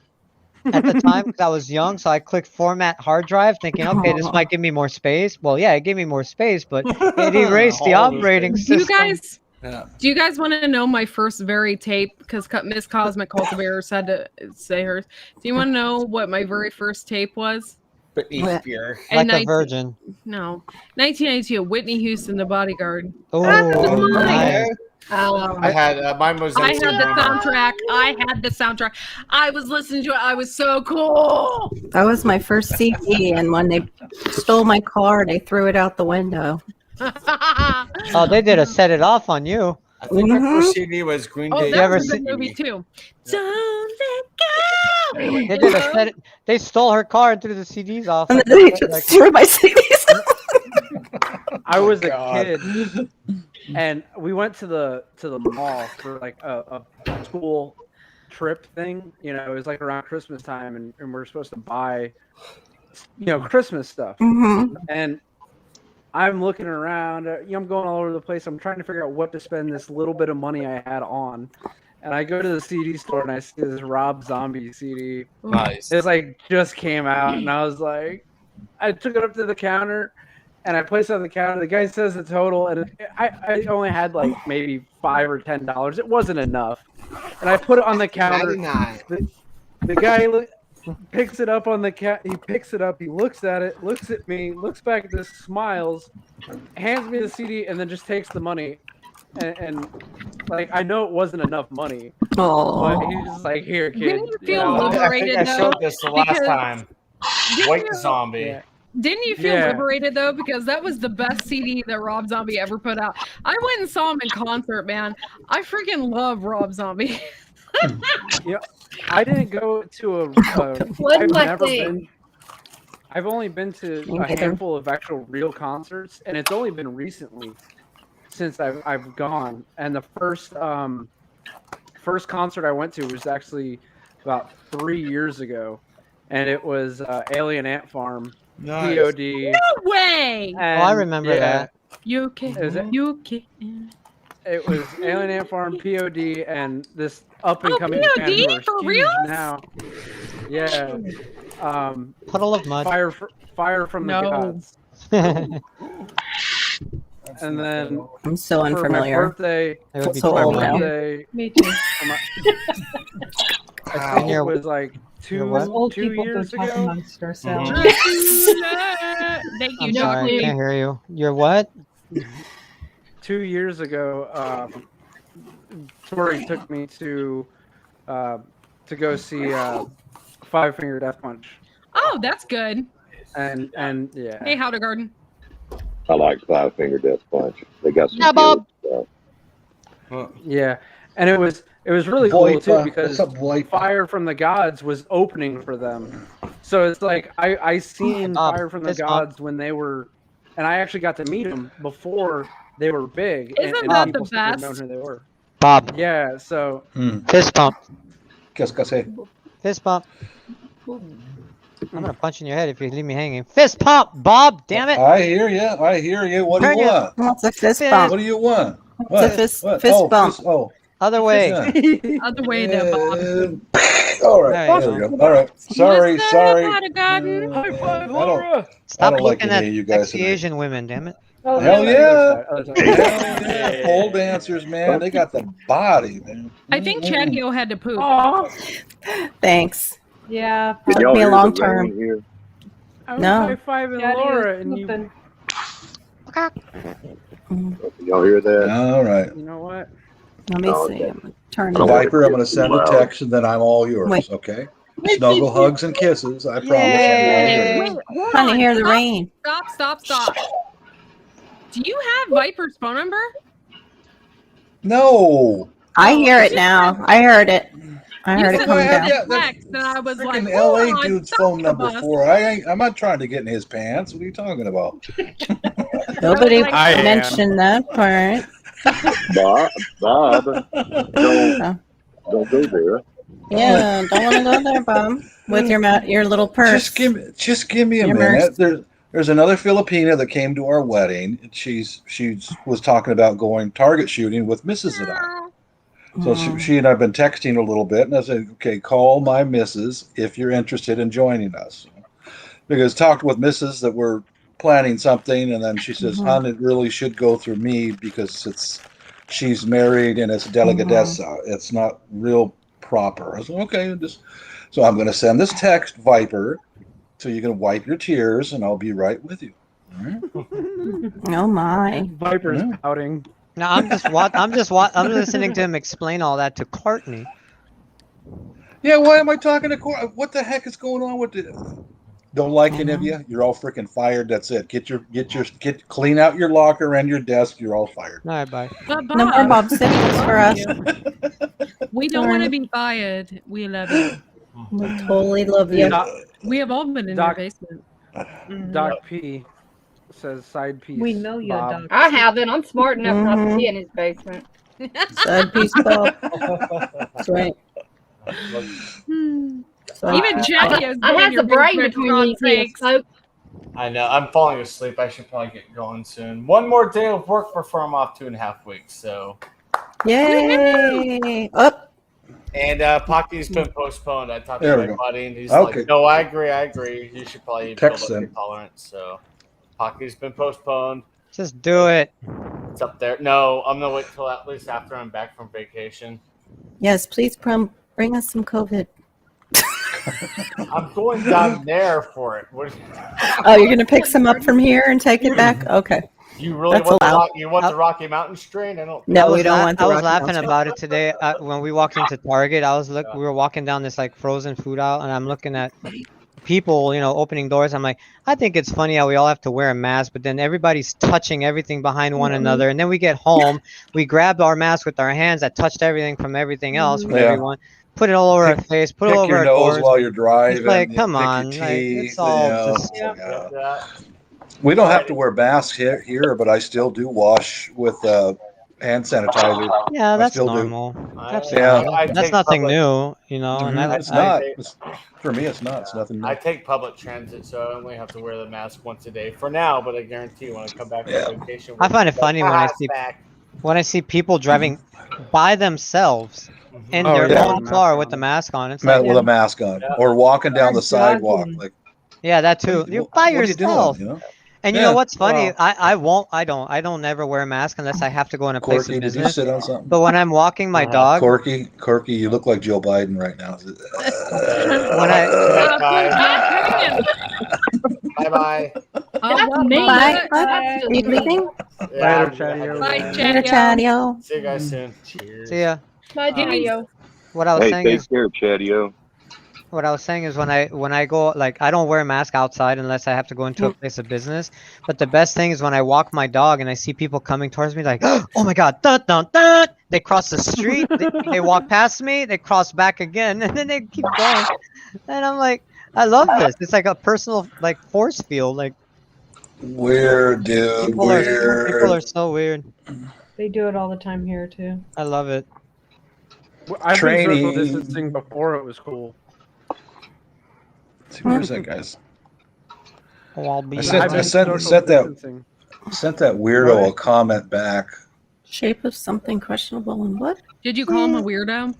at the time because I was young. So I clicked format hard drive, thinking, okay, this might give me more space. Well, yeah, it gave me more space, but it erased the All those operating things. Do you system. guys Yeah. do you guys want to know my first very tape? Because Miss Cosmic Cultivator said to say hers. Do you want to know what my very first tape was? Britney What? Spears. In Like a 19 virgin. No, 1992. Whitney Houston, The Bodyguard. Oh, mine. nice. I had mine was. I had the MTV. soundtrack. I had the soundtrack. I was listening to it. I was so cool. That was my first CD, and when they stole my car, they threw it out the window. Oh, they did a set it off on you. I think my Mhm. first CD was Green Oh, Day. You that ever was a see- good movie too. Don't let go. They did a set. They stole her car and threw the CDs off. And like- then they like- just threw my CDs. I was a God. kid, and we went to the mall for like a school trip thing. You know, it was like around Christmas time, and we were supposed to buy, Christmas stuff. Hmm. And I'm looking around. I'm going all over the place. I'm trying to figure out what to spend this little bit of money I had on. And I go to the CD store and I see this Rob Zombie CD. Nice. It's like just came out, and I was like, I took it up to the counter, and I placed it on the counter. The guy says the total, and I only had like maybe $5 or $10. It wasn't enough. and I put it on the counter. 99. The guy picks it up on the He picks it up. He looks at it, looks at me, looks back at this, smiles, hands me the CD, and then just takes the money. And like I know it wasn't enough money, but he's just like, "Here, kid." Didn't you feel I liberated think I though? showed this the last Because- time. White Zombie. Yeah. Didn't you feel Yeah. liberated though? Because that was the best CD that Rob Zombie ever put out. I went and saw him in concert, man. I freaking love Rob Zombie. Yeah, I didn't go to a. One I've more never thing. been. I've only been to Me a neither. handful of actual real concerts, and it's only been recently since I've gone. And the first concert I went to was actually about 3 years ago, and it was Alien Ant Farm. Nice. POD. No way! And, I remember that. You can. Is it? You can. It was Alien Ant Farm, POD, and this up and coming POD? band who are For huge reals? now. Yeah. Puddle of mud. Fire from the No. gods. And then I'm so for my unfamiliar. birthday, It would be So for old my now. birthday, Me too. I think it You're- was like you're what? Old two people years don't talk ago. amongst ourselves. Thank you, I'm sorry, I Johnny. can't hear you. You're what? 2 years ago, Tori took me to go see Five Finger Death Punch, Oh, that's good. and yeah. Hey, Howdergarden. I like Five Finger Death Punch. They got some Yeah, Bob. good stuff. Yeah, and it was really cool too because what's up, Blake? Fire from the Gods was opening for them. So it's like I seen Bob, Fire from the fist bump. Gods when they were, and I actually got to meet them before they were big. Isn't and that people the still didn't know best? who they were. Bob. Yeah, so Fist bump. Qu'est-ce que c'est? Fist bump. I'm gonna punch in your head if you leave me hanging. Fist pump, Bob. Damn it. I hear you. I hear you. What do you Turn your- want? What's a fist Yeah. bump? What do you want? It's What? a fist What? fist Oh, bump. Other way. Yeah. Other way there, Bob. All right. There you There we go. All right. Sorry. Yes, sir, Sorry. Howdergarden. High five, I don't- Laura. Stop I don't like looking any at of you guys sexy tonight. Asian women. Damn it. Oh, Hell really? yeah. Other side. Hell yeah. Pole dancers, man. They got the body, man. I think Chad Gill had to poop. Aw, Thanks. Yeah. Can Took y'all me a hear long the rain term. here? I was No. high fiving Daddy Laura, is and you. pooping. Can y'all hear that? All right. You know what? Let me Oh, see. okay. I'm gonna turn Don't it. worry. Viper, I'm going to send a text and then I'm all yours, Wait. okay? Snuggle, hugs, and kisses. I promise Yay. I'm all Wait, yours. hold Trying to on. hear the Stop, rain. Stop. Do you have Viper's phone number? No. I hear it now. I heard it. I heard You it said coming I you had down. had that- text, and I was like, Freaking hold LA on, dude's stop phone the number bus. 4. I'm not trying to get in his pants. What are you talking about? Nobody I am. mentioned that part. Bob, don't go there. Yeah, don't want to go there, Bob. With your little purse. Just give me a Your minute. merch. There's another Filipina that came to our wedding. She was talking about going target shooting with Mrs. and I. So she and I've been texting a little bit, and I said, okay, call my missus if you're interested in joining us. Because talked with Mrs. that we're planning something, and then she says, hon, it really should go through me because she's married and it's delicadeza. It's not real proper. I said, okay, so I'm going to send this text, Viper, so you can wipe your tears, and I'll be right with you. All right? Oh my. Viper's Yeah. pouting. No, I'm listening to him explain all that to Courtney. Yeah, why am I talking to Cor? What the heck is going on with it? Don't like any of you? You're all freaking fired. That's it. Clean out your locker and your desk. You're all fired. All right, bye. But No more Bob Simmons for us. We don't want to be fired. We love you. We totally love you. We have all been in Doc- your basement. Doc P says side piece. We know you, Bob. Doc. I haven't. I'm smart enough not to be in his basement. Side piece, Bob. That's right. So, Even Jackie has I been in have your the brain basement, for between God's these hands, sakes. folks. I know. I'm falling asleep. I should probably get going soon. One more day of work before I'm off 2.5 weeks. So, yay! Up. and Pocky's been postponed. I talked There to we my go. buddy, and he's Okay. like, "No, I agree. You should probably build Text up your him. tolerance." So, Pocky's been postponed. Just do it. It's up there. No, I'm gonna wait till at least after I'm back from vacation. Yes, please bring us some COVID. I'm going down there for it. Oh, you're gonna pick some up from here and take it back? Okay. You really That's want allowed. the Rocky Mountain strain? I don't. No, we don't want the I was Rocky laughing Mountain. about it today when we walked into Target. We were walking down this like frozen food aisle, and I'm looking at people, opening doors. I'm like, I think it's funny how we all have to wear a mask, but then everybody's touching everything behind one another. And then we get home, we grabbed our mask with our hands that touched everything from everything else from everyone, put it all over our face, put it over your our nose doors. while you're driving. It's like, you come pick your on, like, teeth, it's all just. We don't have to wear masks here, but I still do wash with hand sanitizer. Yeah, that's still do. normal. That's Yeah. normal. That's nothing new, And It's not. For me, it's not. It's nothing new. I take public transit, so I only have to wear the mask once a day for now. But I guarantee when I come back from vacation, I find it funny when I see people driving by themselves in their own car with the mask on. It's like, with a mask on, or walking down the sidewalk, like. Yeah, that too. You're by yourself. You doing, And you know what's funny? Well, I don't never wear a mask unless I have to go in a place of business. Did you sit on something? But when I'm walking my dog, Corky, you look like Joe Biden right now. When Bye. That's me. Bye. Are you leaving? Yeah, Later, Chatio. See you guys soon. Cheers. See ya. Bye, Chatio. What I was saying take is, care, Chatio. what I was saying is when I go, like, I don't wear a mask outside unless I have to go into a place of business. But the best thing is when I walk my dog and I see people coming towards me, like, oh my god, dun, dun, dun. They cross the street, they walk past me, they cross back again, and then they keep going. And I'm like, I love this. It's like a personal force field. Like, weird, dude. People are so weird. They do it all the time here too. I love it. I've been social Training. distancing before it was cool. Where's that, guys? I'll be. I sent that weirdo a comment back. Shape of something questionable and what? Did you call him a weirdo?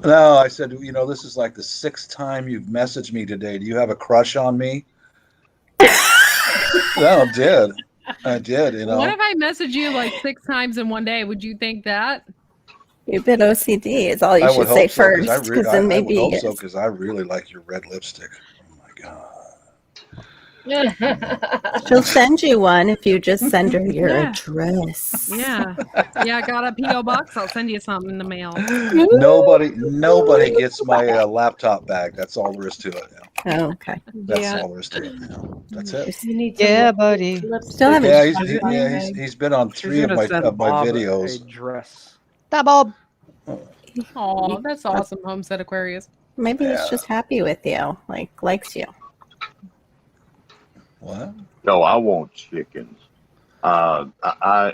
No, I said, this is like the 6th time you've messaged me today. Do you have a crush on me? No, I did. What if I messaged you like 6 times in one day? Would you think that? You've been OCD is all you should say first, because then maybe. I would hope so, because I really like your red lipstick. Oh my god. She'll send you one if you just send her your address. Yeah, I got a PO box. I'll send you something in the mail. Nobody gets my laptop bag. That's all there is to it now. Oh, okay. That's all there is to it now. That's it. You need buddy. Still haven't. Yeah, he's been on 3 of my videos. A dress. Bob. Oh, that's awesome, Homestead Aquarius. Maybe he's just happy with you, likes you. What? No, I want chickens. I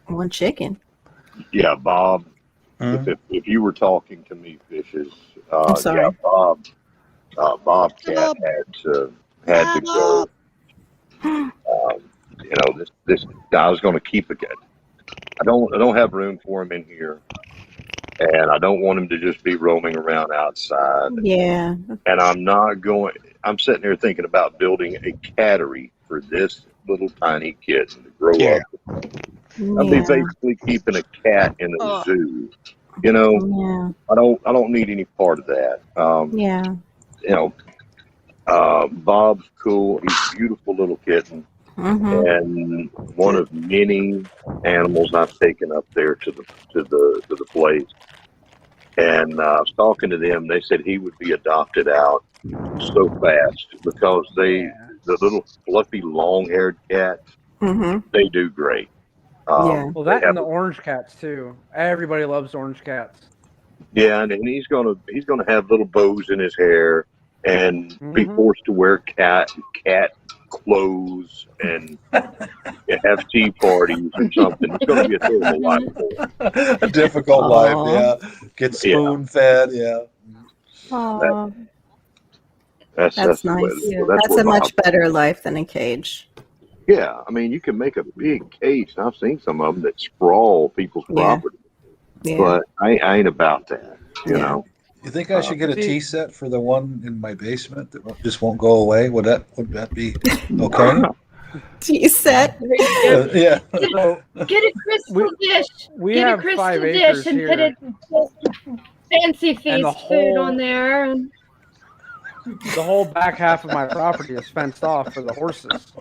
want chicken. Yeah, Bob. If you were talking to me, fishes. I'm sorry. Yeah, Bobcat had to go. This I was going to keep it. I don't have room for him in here, and I don't want him to just be roaming around outside. Yeah. And I'm sitting there thinking about building a cattery for this little tiny kitten to grow up. I'd be basically keeping a cat in a zoo. I don't need any part of that. Bob's cool. He's a beautiful little kitten. And one of many animals I've taken up there to the place. And I was talking to them. They said he would be adopted out so fast because the little fluffy, long-haired cats, they do great. Well, that and the orange cats too. Everybody loves orange cats. Yeah, and he's gonna have little bows in his hair and be forced to wear cat clothes and have tea parties or something. It's going to be a terrible life for him. A difficult life, yeah. Get spoon fed, That's nice. That's a much better life than a cage. Yeah, I mean, you can make a big cage. And I've seen some of them that sprawl people's property, but I ain't about that, you know. You think I should get a tea set for the one in my basement that just won't go away? Would that be okay? Tea set. Yeah. Get a crystal dish. We Get have a crystal 5 dish acres and here. put it fancy And feast the food whole- on there. The whole back half of my property is fenced off for the horses.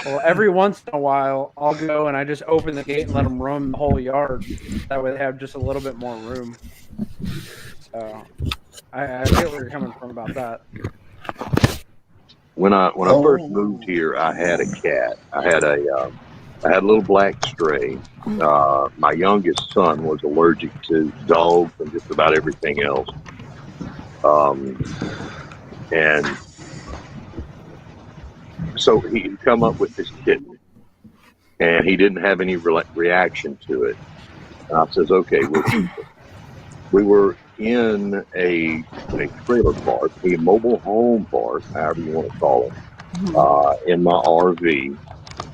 Well, every once in a while, I'll go and I just open the gate and let them roam the whole yard. That way, they have just a little bit more room. So, I get where you're coming from about that. When I first moved here, I had a cat. I had a little black stray. My youngest son was allergic to dogs and just about everything else. And so he'd come up with this kitten, and he didn't have any reaction to it. And I says, okay, we'll keep it. We were in a trailer park, a mobile home park, however you want to call it, in my RV.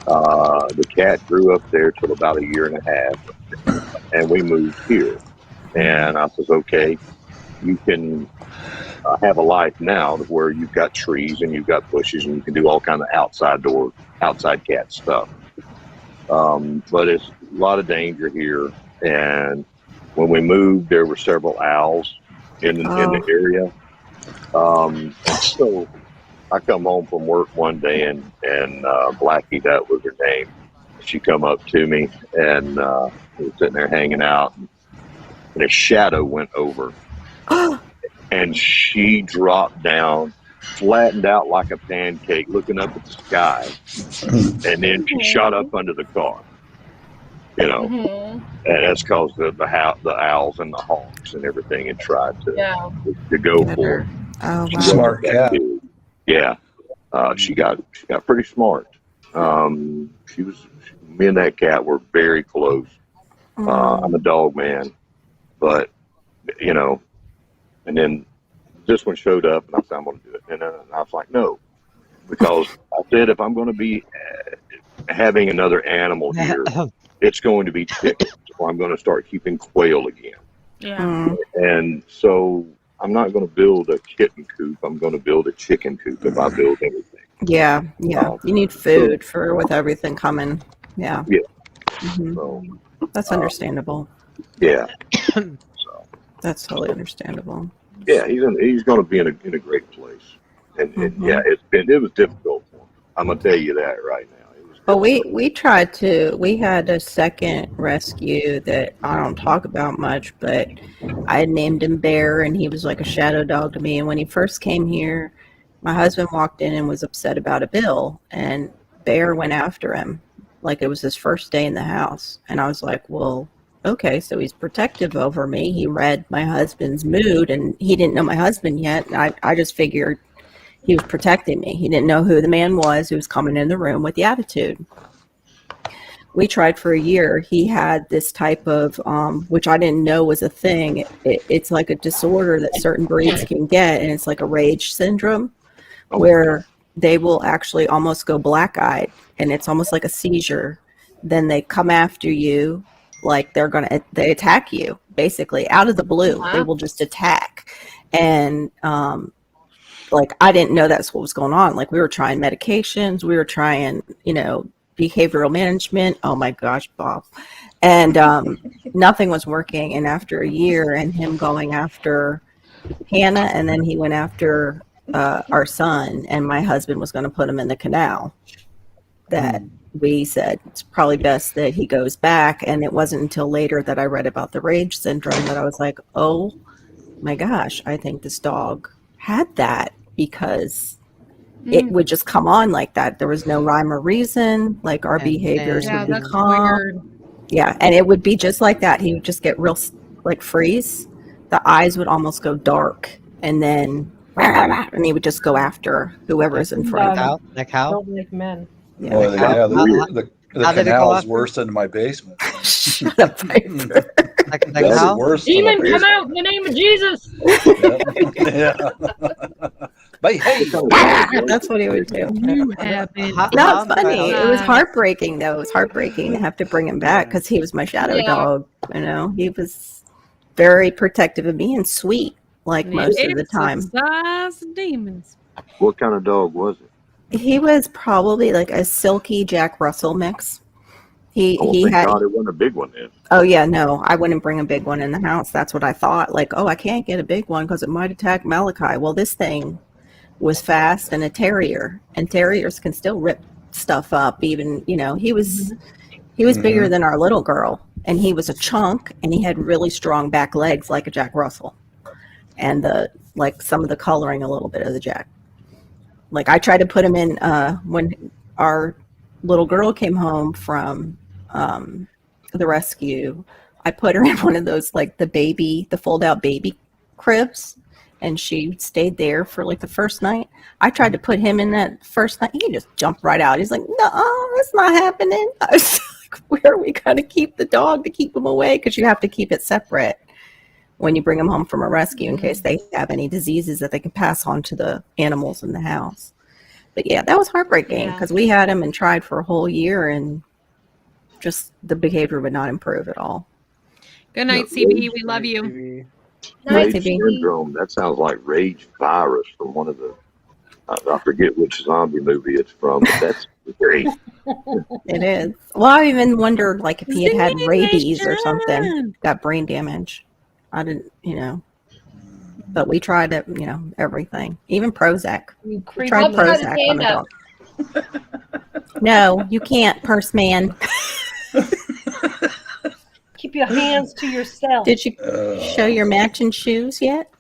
The cat grew up there till about 1.5 years, and we moved here. And I says, okay, you can have a life now where you've got trees and you've got bushes and you can do all kind of outside cat stuff. But it's a lot of danger here. And when we moved, there were several owls in the area. So I come home from work one day and Blackie, that was her name. She come up to me and we were sitting there hanging out, and a shadow went over. And she dropped down, flattened out like a pancake, looking up at the sky. And then she shot up under the car. You know, and that's because the owls and the hawks and everything had tried to go for her. Oh, wow. Smart cat. Yeah, she got pretty smart. Me and that cat were very close. I'm a dog man, but you know. And then this one showed up, and I said, I'm going to do it. And I was like, no. Because I said, if I'm going to be having another animal here, it's going to be chickens. Or I'm going to start keeping quail again. Yeah. And so I'm not going to build a kitten coop. I'm going to build a chicken coop if I build anything. Yeah. You need food with everything coming. Yeah. Yeah. So, that's understandable. Yeah. That's totally understandable. Yeah, he's going to be in a great place, and yeah, it was difficult for him. I'm gonna tell you that right now. But we tried to. We had a second rescue that I don't talk about much, but I named him Bear, and he was like a shadow dog to me. And when he first came here, my husband walked in and was upset about a bill, and Bear went after him like it was his first day in the house, and I was like, well. Okay, so he's protective over me. He read my husband's mood, and he didn't know my husband yet. And I just figured he was protecting me. He didn't know who the man was who was coming in the room with the attitude. We tried for a year. He had this type of, which I didn't know was a thing. It's like a disorder that certain breeds can get, and it's like a rage syndrome, where they will actually almost go black-eyed, and it's almost like a seizure. Then they come after you. Like they attack you basically out of the blue. Wow. They will just attack. And like I didn't know that's what was going on. Like we were trying medications, we were trying, behavioral management. Oh my gosh, Bob. And nothing was working. And after a year and him going after Hannah, and then he went after our son, and my husband was going to put him in the canal. That we said it's probably best that he goes back. And it wasn't until later that I read about the rage syndrome that I was like, oh my gosh, I think this dog had that, because it would just come on like that. There was no rhyme or reason. Like our behaviors would be calm. Weird. Yeah, and it would be just like that. He would just get real like freeze. The eyes would almost go dark, and then and he would just go after whoever's in front of him. Like how? Don't like men. Yeah, the canal is worse than my basement. Shut up, Piper. Like how? Demon, come out in the name of Jesus. But hey, that's what he would do. You have been. Not funny. It was heartbreaking, though. It was heartbreaking to have to bring him back because he was my shadow dog. He was very protective of me and sweet, like most of the time. Demons. What kind of dog was it? He was probably like a silky Jack Russell mix. He Oh, he thank had. God it wasn't a big one then. Oh yeah, no, I wouldn't bring a big one in the house. That's what I thought. Like, oh, I can't get a big one because it might attack Malachi. Well, this thing was fast and a terrier, and terriers can still rip stuff up. Even he was bigger than our little girl, and he was a chunk, and he had really strong back legs like a Jack Russell, and like some of the coloring a little bit of the Jack. Like I tried to put him in when our little girl came home from the rescue. I put her in one of those like the fold out baby cribs, and she stayed there for like the first night. I tried to put him in that first night. He just jumped right out. He's like, no, it's not happening. I was like, where are we going to keep the dog to keep him away? Because you have to keep it separate when you bring them home from a rescue in case they have any diseases that they can pass on to the animals in the house. But yeah, that was heartbreaking because we had him and tried for a whole year, and just the behavior would not improve at all. Good night, CB. We love you. Rage syndrome. That sounds like rage virus from one of the. I forget which zombie movie it's from, but that's great. It is. Well, I even wondered like if he had rabies or something, got brain damage. I didn't, but we tried it, everything, even Prozac. We tried Prozac on the dog. No, you can't, purse man. Keep your hands to yourself. Did you show your matching shoes yet?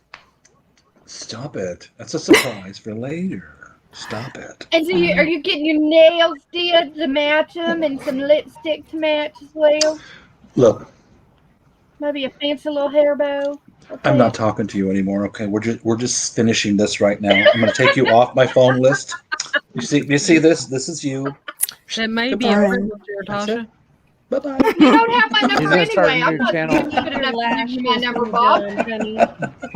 Stop it. That's a surprise for later. Stop it. And so are you getting your nails did to match them and some lipstick to match as well? Look, maybe a fancy little hair bow. Okay. I'm not talking to you anymore. Okay, we're just finishing this right now. I'm going to take you off my phone list. You see this? This is you. That may be a wheelchair, Tasha. Bye-bye. You don't have my number He's gonna anyway. start a I'm new not channel. stupid enough to give you my number, Bob.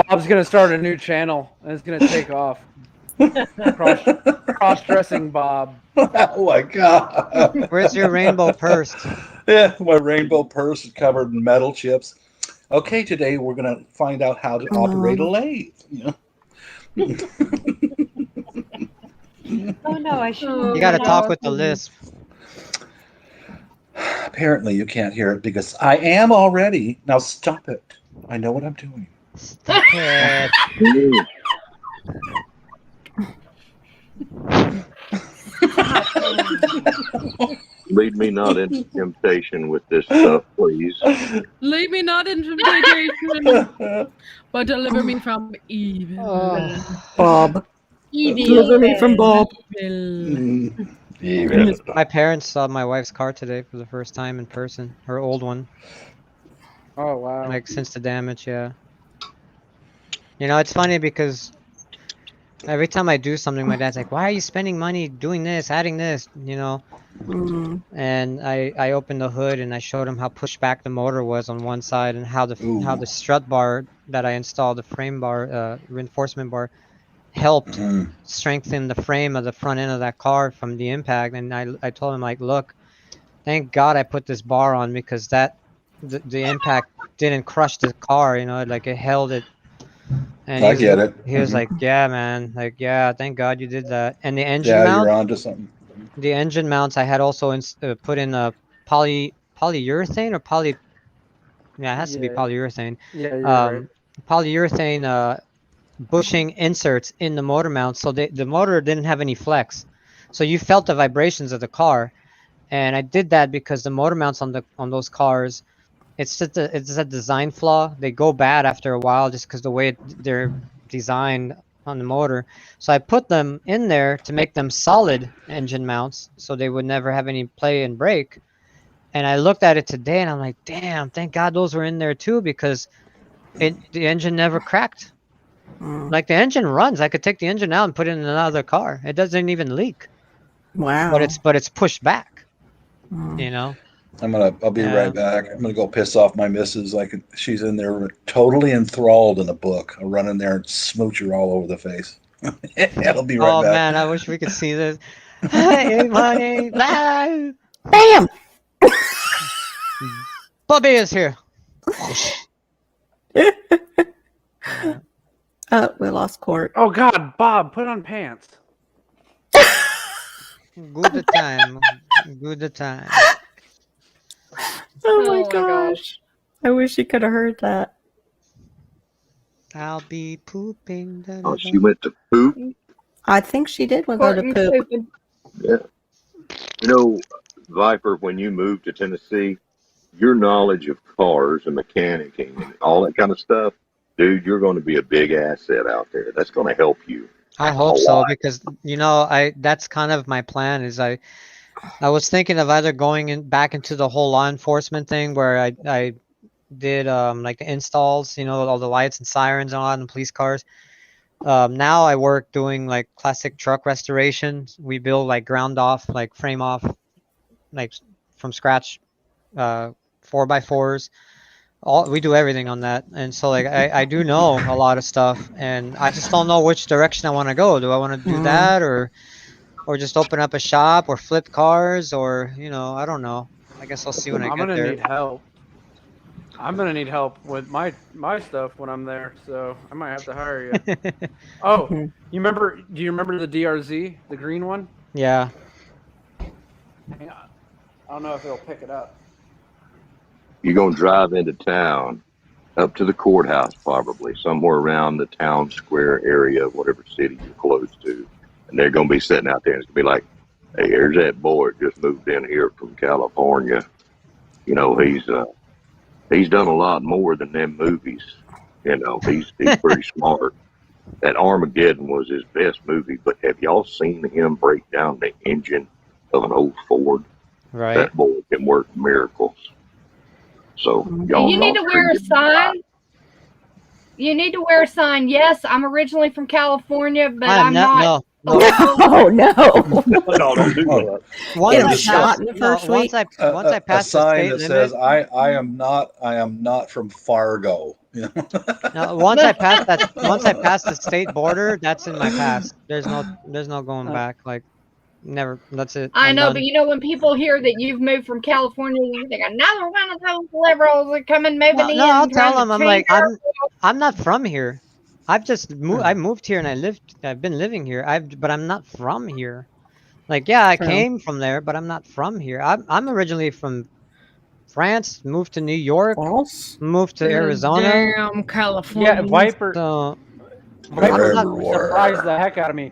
Bob's gonna start a new channel, and it's gonna take off. Cross-dressing Bob. Oh my God! Where's your rainbow purse? Yeah, my rainbow purse is covered in metal chips. Okay, today we're gonna find out how to operate a lathe. Oh no, I should. You got to talk with the lisp. Apparently, you can't hear it because I am already. Now stop it. I know what I'm doing. Stop it. Lead me not into temptation with this stuff, please. Lead me not into temptation, but deliver me from evil. Bob. Deliver me from Bob. My parents saw my wife's car today for the first time in person. Her old one. Oh wow! Like since the damage, yeah. It's funny because every time I do something, my dad's like, "Why are you spending money doing this, adding this?" And I opened the hood and I showed him how pushed back the motor was on one side and how the strut bar that I installed, the frame bar, reinforcement bar, helped strengthen the frame of the front end of that car from the impact. And I told him, like, look, thank God I put this bar on because the impact didn't crush the car, like it held it. And I get it. He was like, yeah, man, like, yeah, thank God you did that. And the engine mount, you're onto something. The engine mounts I had also put in a polyurethane or poly. Yeah, it has to be polyurethane. Yeah, you're right. Polyurethane bushing inserts in the motor mount, so the motor didn't have any flex, so you felt the vibrations of the car. And I did that because the motor mounts on those cars, it's a design flaw. They go bad after a while just because the way they're designed on the motor. So I put them in there to make them solid engine mounts so they would never have any play and break. And I looked at it today and I'm like, damn, thank God those were in there too, because the engine never cracked. Like the engine runs. I could take the engine out and put it in another car. It doesn't even leak. Wow. But it's pushed back. I'll be right back. I'm gonna go piss off my missus. She's in there totally enthralled in a book. I'll run in there and smooch her all over the face. I'll be right back. Oh man, I wish we could see this. Hey, money, live. Bam! Bobby is here. We lost Court. Oh God, Bob, put on pants. Good time. Good time. Oh my my gosh. I wish you could have heard that. I'll be pooping. Da, da, Oh, da. she went to poop. I think she did go to Courtney's poop. pooping. Yeah. You know, Viper, when you moved to Tennessee, your knowledge of cars and mechanicking and all that kind of stuff, dude, you're going to be a big asset out there. That's going to help you. I hope so because that's kind of my plan. Is I was thinking of either going back into the whole law enforcement thing where I did like the installs, all the lights and sirens and all that in police cars. Now I work doing like classic truck restorations. We build like ground off, like frame off, like from scratch, 4x4s. We do everything on that, and so like I do know a lot of stuff, and I just don't know which direction I want to go. Do I want to do that or just open up a shop or flip cars or I don't know. I guess I'll see when I I'm get gonna there. need help. I'm gonna need help with my stuff when I'm there, so I might have to hire you. Oh, do you remember the DRZ, the green one? Yeah. Hang on. I don't know if it'll pick it up. You're going to drive into town, up to the courthouse probably, somewhere around the town square area of whatever city you're close to. And they're going to be sitting out there and it's going to be like, hey, here's that boy that just moved in here from California. He's done a lot more than them movies. He's pretty smart. That Armageddon was his best movie, but have y'all seen him break down the engine of an old Ford? Right. That boy can work miracles. So y'all You need to wear a sign. You need to wear a sign. Yes, I'm originally from California, but I'm not. No. Oh no! No, don't do that. Get him shot in the first week. Once I pass a sign the that state says limit, I am not from Fargo. no, once I pass the state border, that's in my past. There's no going back. Like never. That's it. I I'm know, done. but when people hear that you've moved from California, you think another one of those liberals are coming moving in. No, I'll tell trying them. to I'm change like our I'm not from here. I've just moved. I moved here and I've been living here. But I'm not from here. Like I True. came from there, but I'm not from here. I'm originally from France. Moved to New York. False. Moved to Arizona. Damn, California. Yeah, Viper. So Viper Everywhere. surprised the heck out of me.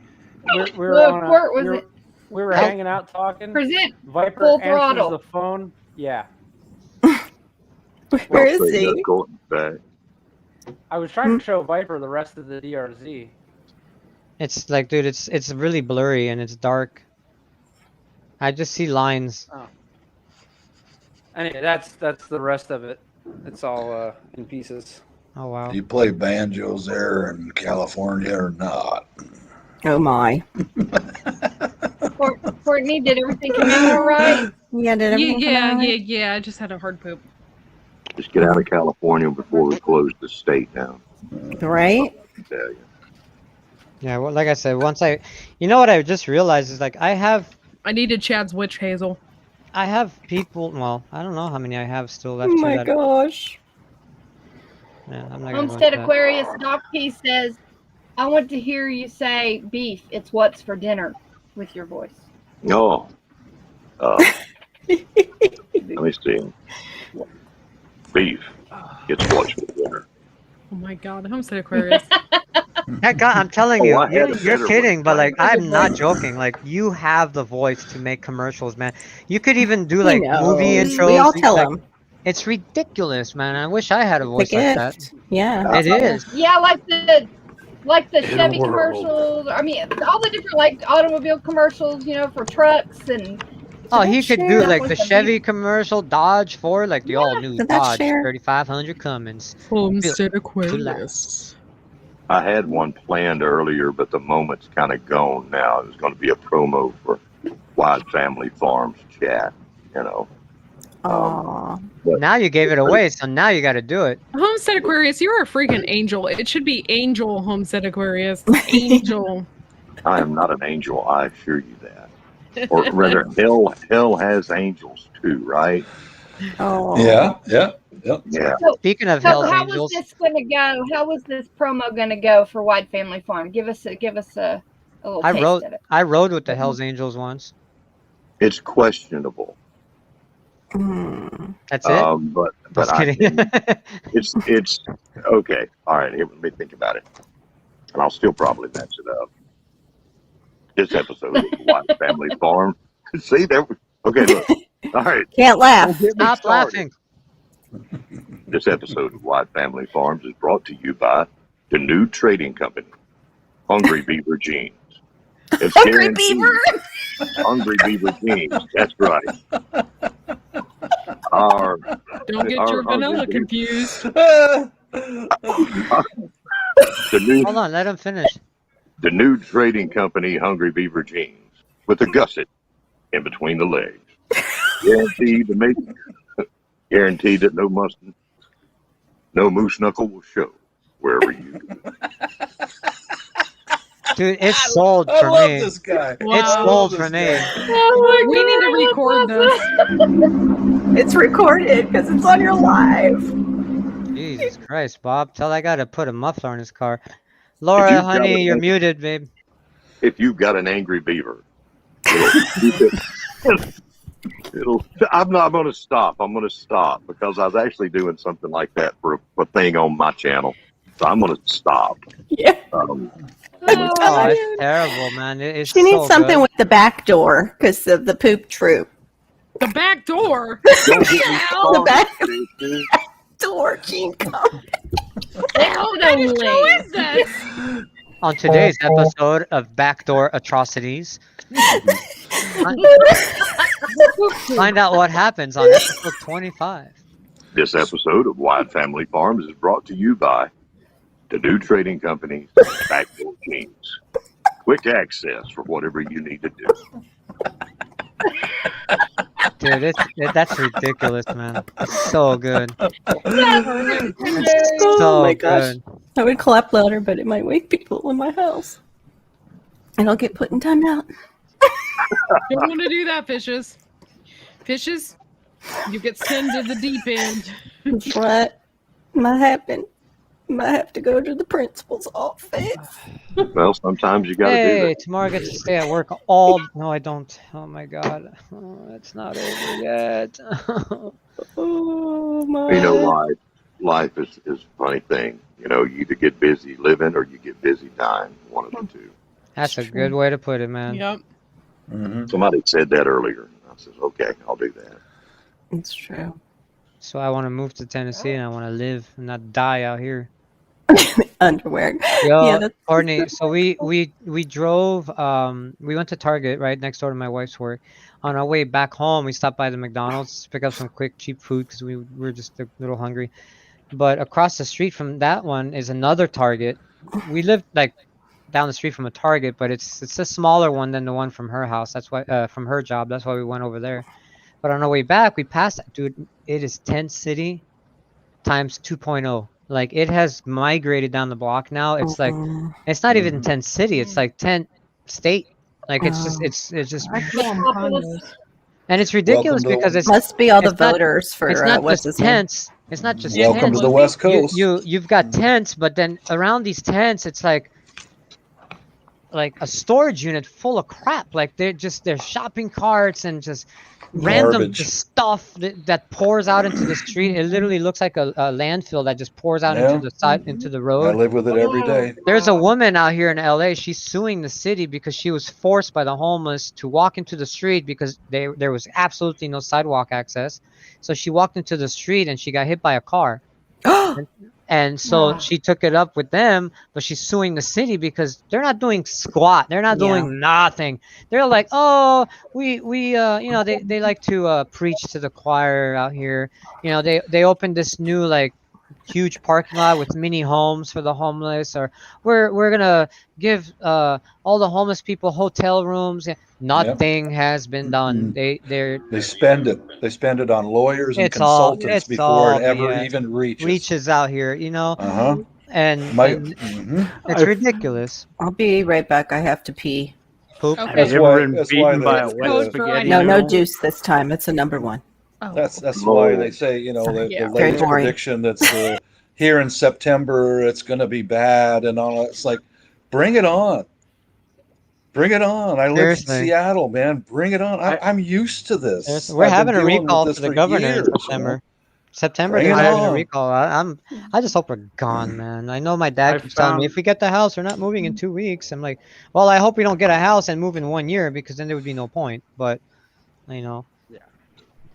We were hanging out talking. present Viper full answers throttle. the phone. Yeah. Where is he? Back. I was trying to show Viper the rest of the DRZ. it's like, dude, it's really blurry and it's dark. I just see lines. Oh. Anyway, that's the rest of it. It's all in pieces. Oh wow. Do you play banjos there in California or not? Oh my. Courtney, did everything come in all right? Yeah, did everything come out? Yeah. I just had a hard poop. Just get out of California before we close the state down. Right? I tell you. Yeah, well, like I said, what I just realized is like I needed Chad's witch hazel. I have people. Well, I don't know how many I have still left. Oh my gosh. Yeah, I'm not gonna go Homestead into that. Aquarius Doc P says, I want to hear you say beef. It's what's for dinner with your voice. Oh. Let me see. Beef. It's what's for dinner. Oh my god, Homestead Aquarius. Heck, I'm telling Oh, you, I had a you're better kidding, one. but like I'm not joking. Like you have the voice to make commercials, man. You could even do like movie intros. We all tell him. It's ridiculous, man. I wish I had a voice like that. Yeah. It is. Yeah, like the In a Chevy world. commercials. I mean, all the different like automobile commercials, for trucks and. Oh, he could do share like with the the Chevy commercial, Dodge, Ford, like the all new Did that Dodge share? 3500 Cummins. Homestead Aquarius. Aquarius. I had one planned earlier, but the moment's kind of gone now. It was going to be a promo for Wide Family Farms chat, Aww. Now you gave it away, so now you got to do it. Homestead Aquarius, you're a freaking angel. It should be Angel Homestead Aquarius. Angel. I am not an angel, I assure you that. Or rather, hell has angels too, right? Oh. Yeah. Yeah. Speaking of So Hell's how Angels, was this going to go? How was this promo going to go for Wide Family Farm? Give us a little I taste of it. rode with the Hell's Angels once. It's questionable. That's it. But Just kidding. it's okay. All right, here, let me think about it, and I'll still probably mess it up. This episode of White Family Farm. See there? Okay, look. All right. Can't laugh. Stop laughing. This episode of White Family Farms is brought to you by the new trading company, Hungry Beaver Jeans. It's Hungry guaranteed- Beaver. Hungry Beaver Jeans. That's right. Don't get your vanilla confused. The new Hold on, let him finish. The new trading company, Hungry Beaver Jeans, with a gusset in between the legs. Guaranteed that no moose knuckle will show wherever you go. Dude, it's sold I for love me. this guy. It's sold for me. We need to record this. It's recorded because it's on your live. Jesus Christ, Bob. Tell that guy to put a muffler on his car. Laura, you've got honey, it, you're baby. muted, babe. If you've got an angry beaver, I'm going to stop. I'm going to stop because I was actually doing something like that for a thing on my channel. So I'm going to stop. Yeah. Oh, it's terrible, man. It's She needs so something good. with the back door because of the poop troop. The back door. Don't get me The back started. door, Gene. What show is this? On today's episode of Backdoor Atrocities, find out what happens on episode 25. This episode of Wide Family Farms is brought to you by the new trading company, Backdoor Jeans. Quick access for whatever you need to do. Dude, that's ridiculous, man. It's so good. Oh So my gosh. good. I would clap louder, but it might wake people in my house. And I'll get put in timeout. Don't want to do that, Fishes. Fishes, you get sent to the deep end. That's right. Might happen. Might have to go to the principal's office. Well, sometimes you got to do Hey, that. tomorrow I get to stay at work all. No, I don't. Oh my god. Oh, it's not over yet. Oh my. You know, life is a funny thing. You know, you either get busy living or you get busy dying. One of the two. That's a good way to put it, man. Yep. Somebody said that earlier. I said, okay, I'll do that. It's true. So I want to move to Tennessee and I want to live and not die out here. Underwear. Yo, Yeah, that's Courtney, so we drove, we went to Target right next door to my wife's work. On our way back home, we stopped by the McDonald's to pick up some quick, cheap food because we were just a little hungry. But across the street from that one is another Target. We lived like down the street from a Target, but it's a smaller one than the one from her house. That's why, from her job. That's why we went over there. But on our way back, we passed, dude, it is Tent City times 2.0. Like, it has migrated down the block now. It's like, it's not even Tent City. It's like Tent State. Like, it's just, I call them condos. and it's ridiculous Welcome to- because it's must be all the it's not- voters for it's not what's just his name? tents. It's not just Welcome tents. to the West Coast. You've got tents, but then around these tents, it's like a storage unit full of crap. Like there's shopping carts and just random Garbage. stuff that pours out into the street. It literally looks like a landfill that just pours out Yeah. into the side into the I road. live with it every day. There's a woman out here in LA. She's suing the city because she was forced by the homeless to walk into the street because there was absolutely no sidewalk access. So she walked into the street and she got hit by a car. And so she took it up with them, but she's suing the city because they're not doing squat. They're not doing nothing. They're like, oh, we you know, they like to preach to the choir out here. You know, they opened this new like huge parking lot with mini homes for the homeless, or we're gonna give all the homeless people hotel rooms. Nothing has been done. They spend it. They spend it on lawyers and It's all- consultants it's before all it ever BS. even reaches. reaches out here, you know. And, My- and it's ridiculous. I'll be right back. I have to pee. Poop. Okay. That's Have you why. ever been That's beaten why by a they, wet Code for spaghetti No, no noodle? juice this time. It's a number one. that's why they say, you know, the, Yeah. the Very latest boring. prediction that's here in September it's going to be bad and all that. It's like, bring it on. Bring it on. I live in Seriously. Seattle, man. Bring it on. I'm used to this. Seriously. We're I've been having a dealing with recall this for the for governor in years, September. September Bring they're it having a on. recall. I just hope we're gone, man. I know my dad I keeps telling me found- if we get the house, we're not moving in 2 weeks. I'm like, well, I hope we don't get a house and move in 1 year because then there would be no point. But you know, Yeah.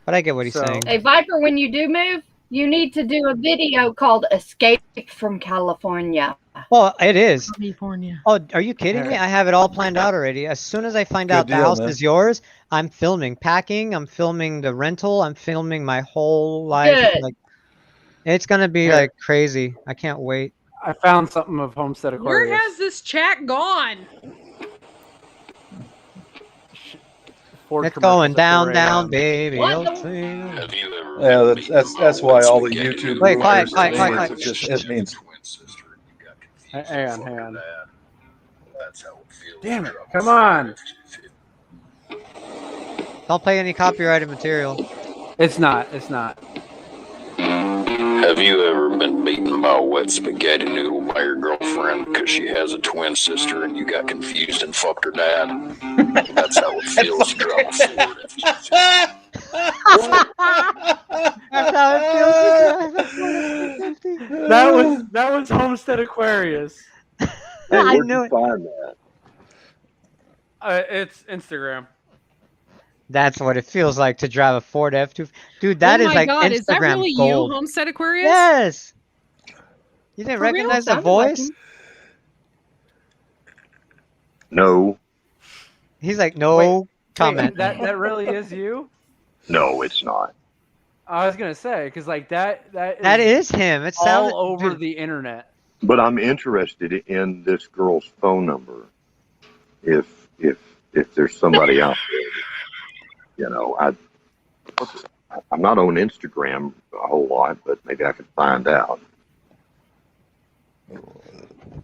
But I get what he's So- saying. Hey, Viper, when you do move, you need to do a video called Escape from California. Well, it is. California. Oh, are you kidding me? I have it all planned out already. As soon as I find out the deal, house man. is yours, I'm filming packing. I'm filming the rental. I'm filming my whole life. Good. Like, it's gonna be Here. like crazy. I can't wait. I found something of Homestead Aquarius. Where has this chat gone? Ford It's commercials going at down, 4 down, a.m. baby. What Oh, the- see you. Yeah, that's why all the YouTube Wait, quiet, rumors quiet, today, quiet, it's just it means Hang on. Damn it! Come on. Don't play any copyrighted material. It's not. It's not. Have you ever been beaten by a wet spaghetti noodle by your girlfriend because she has a twin sister and you got confused and fucked her dad? That's how it feels to drop a Ford That's how it feels to drive a Ford F-250. That was Homestead Aquarius. Hey, I where'd knew you it. find that? It's Instagram. That's what it feels like to drive a Ford F250. Dude, that Oh is my like God, is that Instagram really gold. you, Homestead Aquarius? Yes. You didn't For real? recognize the Sounded like voice? him. No, He's like, no comment. Wait, that really is you? no, it's not. I was gonna say because like that That is him. It all sounded over dude, the internet. But I'm interested in this girl's phone number. If there's somebody out there, you know, I'm not on Instagram a whole lot, but maybe I could find out. I'm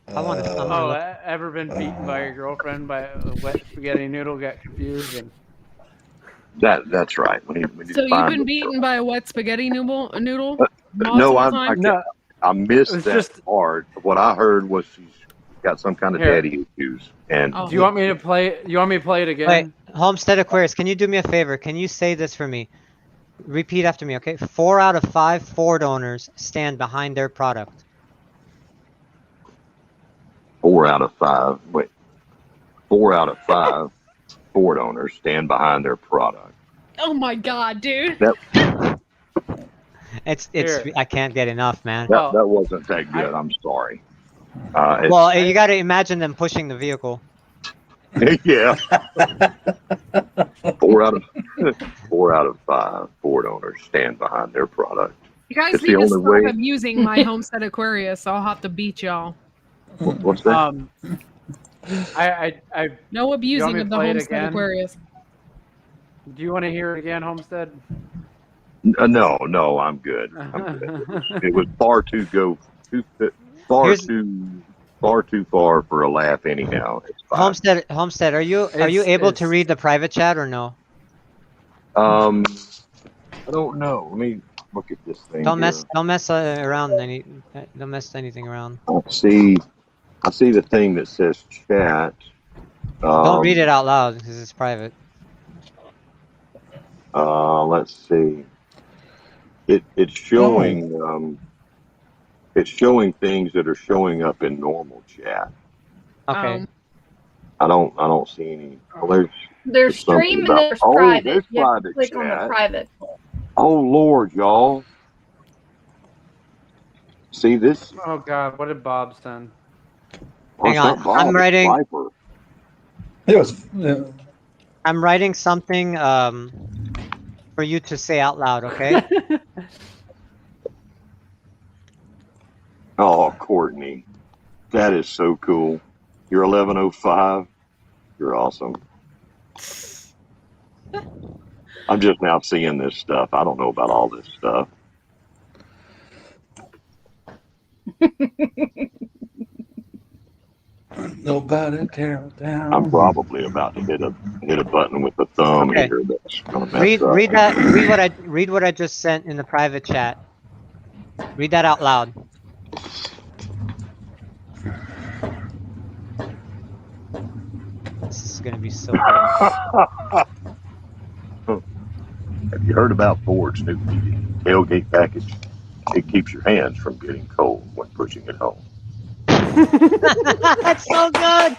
gonna Oh, look. ever been beaten by your girlfriend by a wet spaghetti noodle? Got confused and That's right. When you So you've find been the beaten girl. by a wet spaghetti noodle No, multiple times? I missed It's that just- part. What I heard was she's got some kind of Here. daddy issues, and Oh. do you want me to play? You want me to play it again? Wait, Homestead Aquarius, can you do me a favor? Can you say this for me? Repeat after me, okay? 4 out of 5 Ford owners stand behind their product. 4 out of 5. Wait, 4 out of 5 Ford owners stand behind their product. Oh my God, dude. It's Here. I can't get enough, man. Well, That wasn't that good. I'm sorry. Well, you got to imagine them pushing the vehicle. Yeah. 4 out of 5 Ford owners stand behind their product. You guys It's need the to only stop way- abusing my Homestead Aquarius. I'll have to beat y'all. What's that? I No abusing me of to the play it Homestead again? Way. do you want to hear it again, Homestead? No, I'm good. I'm good. It was far too far for a laugh anyhow. It's fine. Homestead, are you able to read the private chat or no? I don't know. Let me look at this thing. Don't here. mess around don't mess anything around. I see the thing that says chat. Don't read it out loud because it's private. Let's see. It's showing it's showing things that are showing up in normal chat. Okay. I don't see any. Well, There's something stream and about- there's oh, private. there's You have to private click on the chat. private. Oh Lord, y'all. See this? Oh God, what did Bob send? Well, Hang it's on, not Bob, I'm it's writing- Viper. it was I'm writing something for you to say out loud, okay? Oh, Courtney, that is so cool. You're 1105. You're awesome. I'm just now seeing this stuff. I don't know about all this stuff. nobody tear it down. I'm probably about to hit a button with the thumb Okay. here that's gonna mess read up. read what I just sent in the private chat. Read that out loud. seconds. This is gonna be so good. Have you heard about Ford's new tailgate package? It keeps your hands from getting cold when pushing it home. That's so good.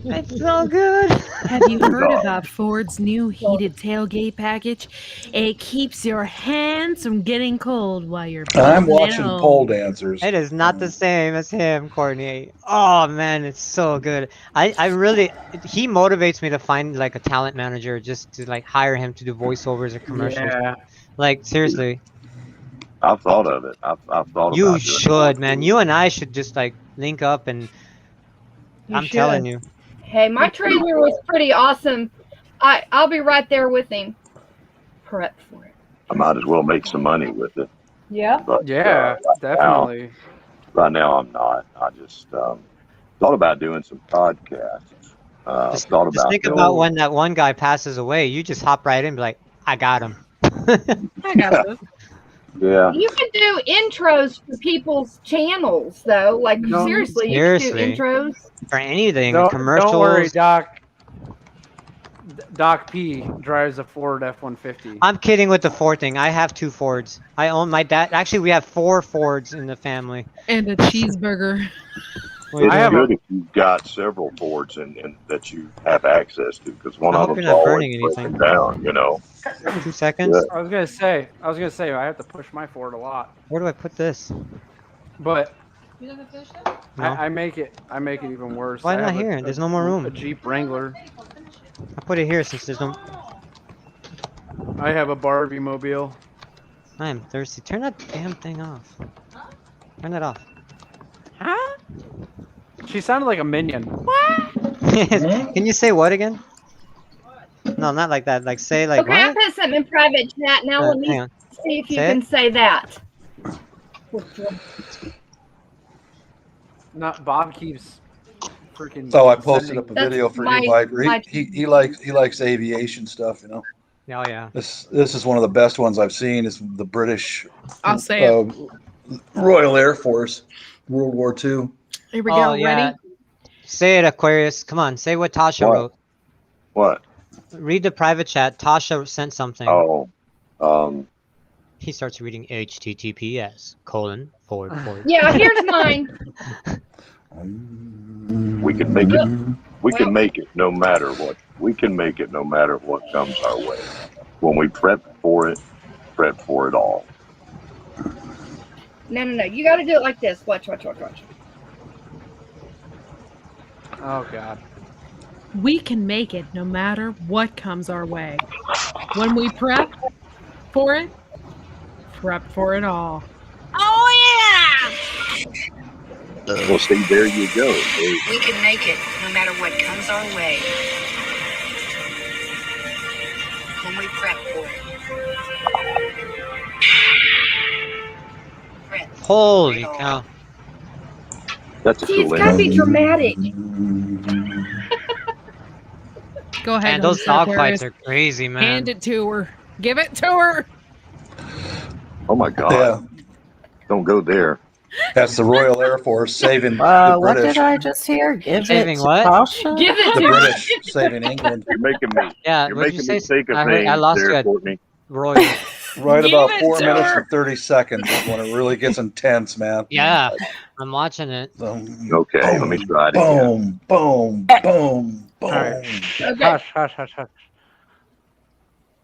That's so good. Have you heard about Ford's new heated tailgate package? It keeps your hands from getting cold while you're I'm buzzing watching home. pole dancers. It is not the same as him, Courtney. Oh man, it's so good. I really, he motivates me to find like a talent manager just to like hire him to do voiceovers or commercials. Yeah. Like seriously, I've thought of it. I've thought you about doing should, man. You and I should just like link up and I'm telling you. Hey, my trailer was pretty awesome. I'll be right there with him. Prep for it. I might as well make some money with it. Yeah. But, Yeah, definitely. Right now, I'm not. I just thought about doing some podcasts. Just Thought just about think doing- about when that one guy passes away. You just hop right in and be like, I got him. I got this. Yeah. You could do intros for people's channels, though. Like No, seriously, you could do seriously. intros. For anything, Don't commercials. worry, Doc. Doc P drives a Ford F-150. I'm kidding with the Ford thing. I have 2 Fords. I own my dad. Actually, we have 4 Fords in the family. And a cheeseburger. It's I have good if you've got several boards and that you have access to, because one I of hope them's you're not always burning anything. breaking down. You know. 2 seconds. Yeah. I was gonna say, I have to push my Ford a lot, Where do I put this? but You didn't finish that? No. I make it even worse. Why I not have here? There's no more room. A Jeep Wrangler. I put it here since there's no. I have a Barbie mobile. I am thirsty. Turn that damn thing off. Turn that off. Huh? She sounded like a minion. Can you say what again? No, not like that. Like say like Okay, I what? put something in private chat. Now let Hang me on. see if you Say can it. say that. Not Bob keeps freaking. So I posted sending- up a That's video for my- Viper. my- He likes aviation stuff, you know. Oh yeah. This is one of the best ones I've seen. It's the British I'll say it. Royal Air Force, World War II. Here we Oh, go. yeah. Ready? Say it, Aquarius. Come on. Say what Tasha What? wrote. What? Read the private chat. Tasha sent something. Oh. He starts reading https:// Yeah, here's mine. We can make it. We can make it no matter what. We can make it no matter what comes our way. When we prep for it all. No. You got to do it like this. Watch. Oh God. We can make it no matter what comes our way. When we prep for it all. Oh, yeah! Well, see, there you go. We can make it no matter what comes our way. When we prep for it. Prep. Holy cow. That's a See, it's cool got to be image. dramatic. Go ahead. And those Mr. dog Aquarius. fights are crazy, man. Hand it to her. Give it to her. Oh my God! Yeah, Don't go there. that's the Royal Air Force saving the What British. did I just hear? Give Saving it what? to Tasha? Give it The to her. British saving England. You're making me. Yeah, You're what'd you making me say? think of I things lost there, you at Courtney. Roy. Right Give about it 4 to minutes her. and 30 seconds is when it really gets intense, man. Yeah, I'm watching it. Okay, let me try it again. Boom, boom. right. Okay. Hush.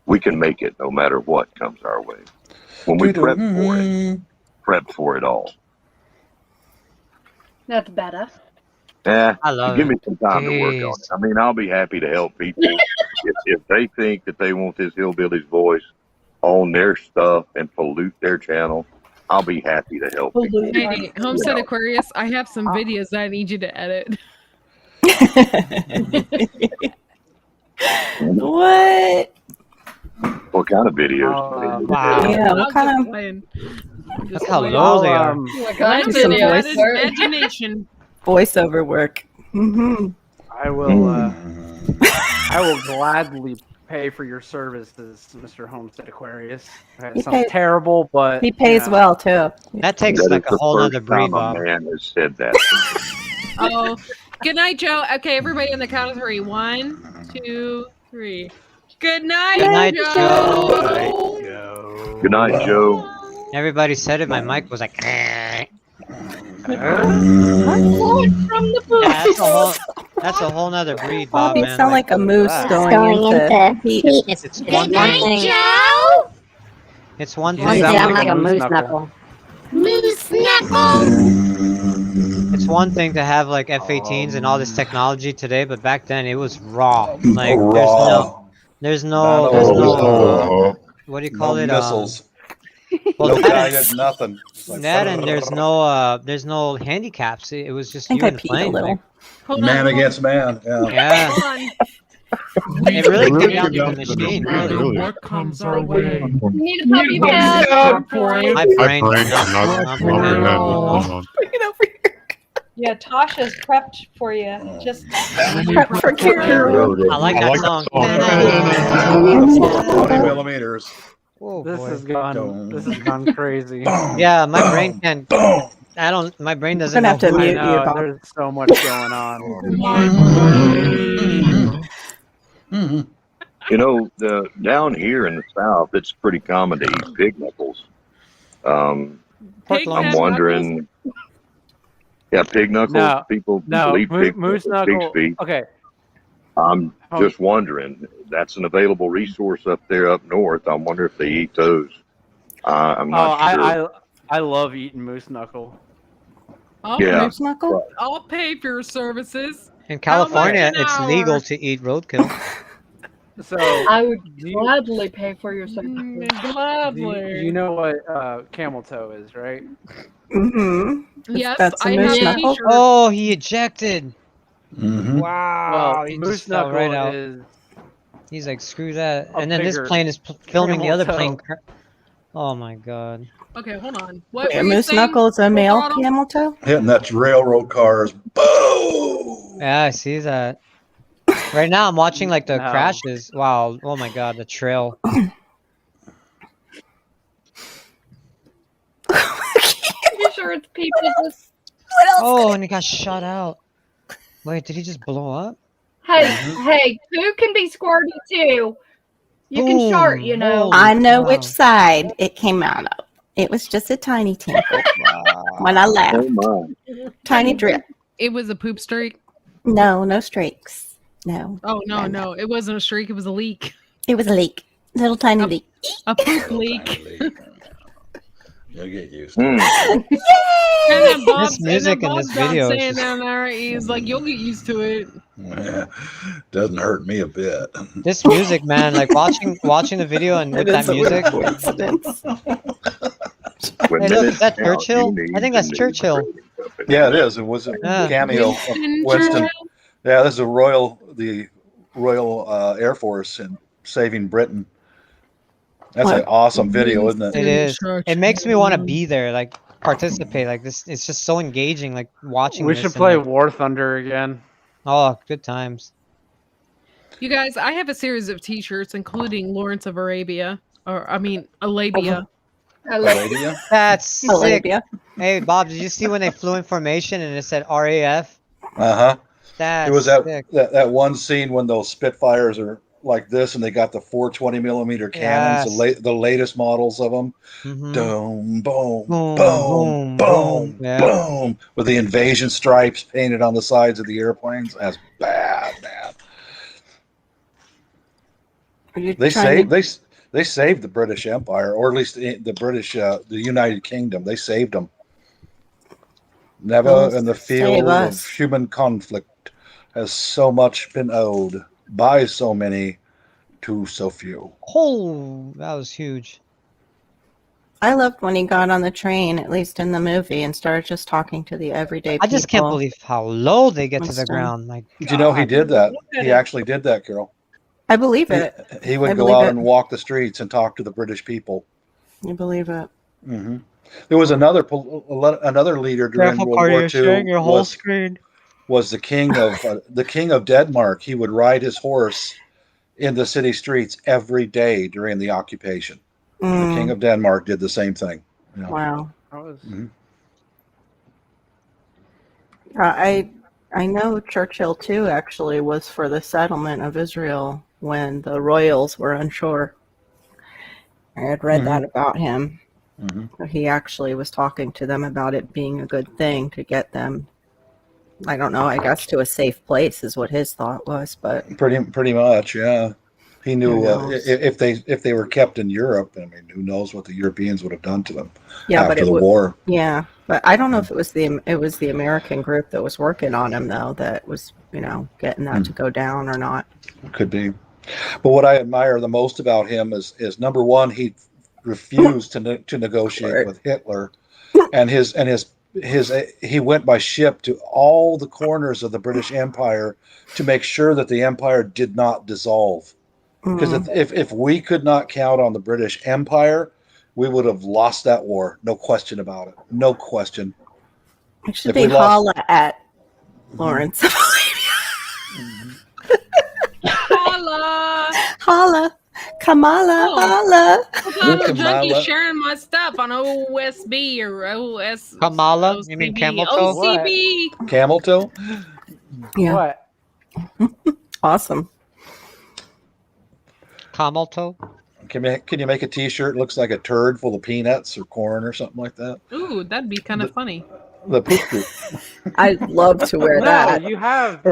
We can make it no matter what comes our way. When we prep for it all. That's better. Eh, I love give it. me some time to work on Jeez. it. I mean, I'll be happy to help people. if they think that they want this hillbilly's voice on their stuff and pollute their channel, I'll be happy to help people. Hey, Homestead Aquarius, I have some videos that I need you to edit. What? What kind of videos? Wow. Yeah, I'm what kind just of playing. Look how low they are. Like, Let I'm him some do video. that voice. is imagination. voiceover work? Mm-hmm. I will gladly pay for your services, Mr. Homestead Aquarius. That He sounds pays- terrible, but He pays yeah. well too. That takes That like is a the whole first nother breed, time a Bob. man has said that. Oh, Good night, Joe. Okay, everybody on the count of 3. 1, 2, 3. Good night, Good night, Joe. Joe. Good night, Joe. Everybody said it. My mic was like. From the book. Yeah, that's a whole nother breed, Bob. Bob, you Man. sound like a moose going into heat. It's Good one night, thing. Joe. It's one You thing. sound like a moose knuckle. Moose knuckle. It's one thing to have like F-18s and all this technology today, but back then it was raw. Like Raw. there's no, what do you call No it? missiles. Well, No that, guided nothing. It's like, that and there's no handicaps. It was just I think you I and the peed a plane. little. Like, man against man. Yeah. yeah. Hold on. It really came down to the machine. Really. What comes our way? You need a puppy pad. My brain does not comprehend. Hold on. Yeah, Tasha's prepped for you. Just Prep for Carol. I like that song. 20 millimeters. Oh, This boy. has gone crazy. Yeah, my brain can't. I don't. My brain doesn't Gonna know. have to who I mute am. you, Bob. There's so much going on. You know, down here in the South, it's pretty common to eat pig knuckles. Pork Pig loins. I'm knuckles? wondering. Yeah, pig knuckles. No, People No, eat pig moose knuckles, knuckle. pig's feet. Okay. I'm Oh. just wondering. That's an available resource up there up north. I wonder if they eat those. I'm not sure. I love eating moose knuckle. Yeah. Moose knuckle? I'll pay for your services. In California, How much an it's hour? legal to eat roadkill. So I would gladly pay for your services. Gladly. you know what camel toe is, right? Mm-hmm. Yes, That's a I moose have a knuckle. t-shirt. Oh, he ejected. Mm-hmm. Wow. Well, he moose just fell knuckle right out. is He's like, screw that. a And then this bigger plane is filming the camel other toe. plane. Oh my god. Okay, hold on. What Wait, were a you moose saying, knuckle is a male Colorado? camel toe? Hitting that railroad cars. Boom! Yeah, I see that. Right now, I'm watching like the No. crashes. Wow. Oh my god, the trail. You sure it's people just What else? Oh, and he got shot out. Wait, did he just blow up? hey, poo can be squirty too. You can shart, you know. Holy I know cow. which side it came out of. It was just a tiny tinkle when I laughed. Oh my. Tiny drip. It was a poop streak. No, no streaks. No. Oh no, it wasn't a streak. It was a leak. It was a leak. Little tiny leak. A poop leak. You'll get used to it. Mm. And then Bob, This music in this video is saying just- down there, he's like, "You'll get used to it." Yeah. Doesn't hurt me a bit. This music, man, like watching the video and with It that is a weird music. coincidence. When Hey, look, minutes is that count, Churchill? you need I think to that's need Churchill. rating company. Yeah, it is. It was a Yeah. cameo of Winston. Yeah, this is the Royal Air Force in saving Britain. That's an awesome video, isn't it? It is. It makes me want to be there, like participate. Like this, it's just so engaging. Like watching. We this should and, play like, War Thunder again. oh, good times. You guys, I have a series of T-shirts, including Lawrence of Arabia, or I mean, Arabia. Arabia? That's sick. Arabia. Hey, Bob, did you see when they flew in formation and it said RAF? Uh-huh. That's It was sick. that one scene when those Spitfires are like this and they got the 420 millimeter cannons, Yes. the latest models of them. Mhm. Boom, boom, Boom, boom, boom, boom, yeah. boom, with the invasion stripes painted on the sides of the airplanes. That's bad, man. Are you They trying saved they saved the British Empire, or at least the British, the United Kingdom. They saved them. Never Those in the save field of us. human conflict has so much been owed by so many to so few. Oh, that was huge. I loved when he got on the train, at least in the movie, and started just talking to the everyday people. I just can't believe how low they get to the Must, ground. Like, Did you know he God. did that? Look at He it. actually did that, Carol. I believe it. He would I go believe out it. and walk the streets and talk to the British people. I believe it. Hmm There was another leader during Careful, World Cardi, War you're sharing II your whole screen. was the king of Denmark. He would ride his horse in the city streets every day during the occupation. The king of Denmark did the same thing. Yeah. Wow. That was Mhm. I I know Churchill too actually was for the settlement of Israel when the royals were unsure. I had read that about him. He actually was talking to them about it being a good thing to get them, I don't know, I guess to a safe place is what his thought was, but Pretty much, yeah. He knew Who knows? if they were kept in Europe, I mean, who knows what the Europeans would have done to them yeah, but after it the would, war. yeah, but I don't know if it was the American group that was working on him though that was, getting that to go down or not. Could be. But what I admire the most about him is number one, he refused to negotiate with Hitler, and he went by ship to all the corners of the British Empire to make sure that the empire did not dissolve. Because if we could not count on the British Empire, we would have lost that war. No question about it. No question. It should be holla at Lawrence. Holla! Holla! Kamala! Holla! I'm a junkie sharing my stuff on OSB or OS. Kamala? You mean camel toe? OCB. Camel toe? Yeah. What? Awesome. Camel toe? Can you make a T-shirt that looks like a turd full of peanuts or corn or something like that? Ooh, that'd be kind of funny. The poop group. I'd love to wear that. You have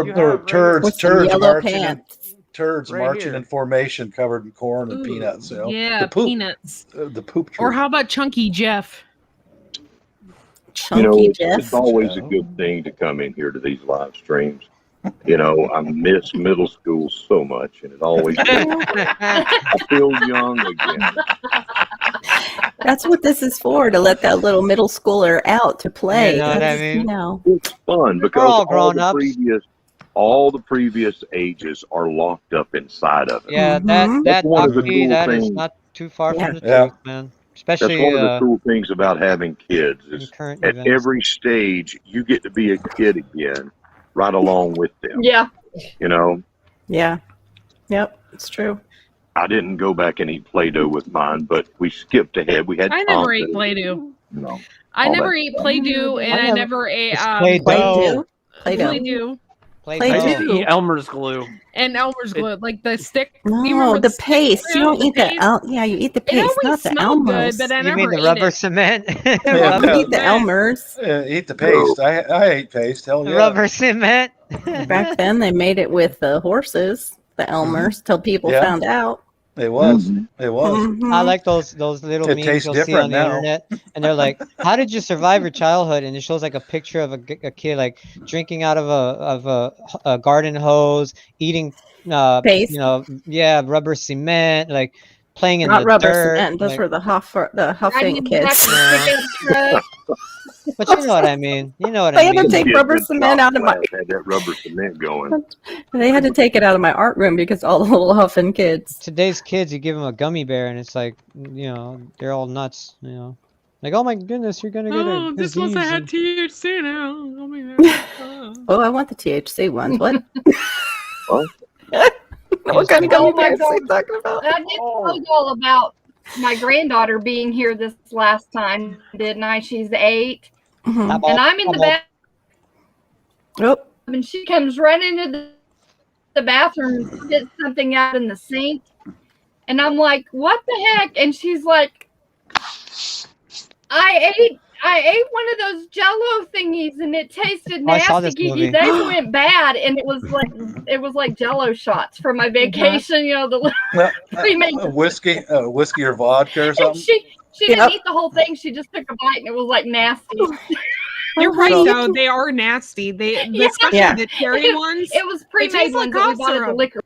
turds with some yellow marching pants. Turds Right marching here. in formation, covered in corn and peanuts. Yeah, the poop, peanuts. The poop. Or how about Chunky Jeff? It's always a good thing to come in here to these live streams. I miss middle school so much, and it always I feel young again. That's what this is for, to let that little middle schooler out to play. You know what I mean? It's fun because all grown-ups. all the previous ages are locked up inside of it. Yeah, That's one of the Aki, cool that is things. not too far from the Yeah. truth, man. That's Especially one of the cool things about having kids is current at events. every stage you get to be a kid again, right along with them. Yeah. Yeah. Yep, it's true. I didn't go back and eat Play-Doh with mine, but we skipped ahead. We had I never Tom ate that- Play-Doh. No. I all never that ate stuff. Play-Doh, and I never ate Play-Doh. Play-Doh. Play-Doh. I used to eat Elmer's glue. And Elmer's glue, like the stick. you No, remember the stick paste. You glue, don't eat the paste? yeah, you eat the It paste, always not the smelled good, Elmer's. but I You never mean the ate rubber it. cement? Eat the Elmer's. Eat the paste. I ate paste. Hell yeah. Rubber cement. Back then, they made it with the horses, the Elmer's, till people Yeah. found out. It was. It was. Mhm. I like those little It memes tastes you'll see different on the now. internet, and they're like, "How did you survive your childhood?" And it shows like a picture of a kid like drinking out of a garden hose, eating Paste. rubber cement, like playing in Not the rubber dirt. cement. Those like- were the Riding huffing in the back kids. of the pickup truck. But you know what I mean. You know what They I had to mean. take Yeah, rubber good cement top out of my. class had that rubber cement going. They had to take it out of my art room because all the little huffing kids. Today's kids, you give them a gummy bear, and it's like, they're all nuts. Like, oh my goodness, you're gonna get Oh, a this must disease. have had THC now. Oh my God. Oh, I want the THC ones. What? What? What kind of gummy Oh my bears are you God. talking about? I did tell you all about my granddaughter being here this last time, didn't I? She's 8. Mhm. And I'm in the bathroom, Oh, and she comes running into the bathroom, spits something out in the sink. And I'm like, what the heck? And she's like, I ate one of those Jello thingies, and it tasted Oh, I saw this nasty. movie. They went bad, and it was like Jello shots for my vacation. The little pre-made. Whiskey or vodka or And something. she didn't eat the whole thing. She just took a bite, and it was like nasty. You're right, So- though. They are nasty. Yeah. Especially Yeah. the cherry ones. It was It pre-made tastes ones like that we cough bought at the syrup. liquor.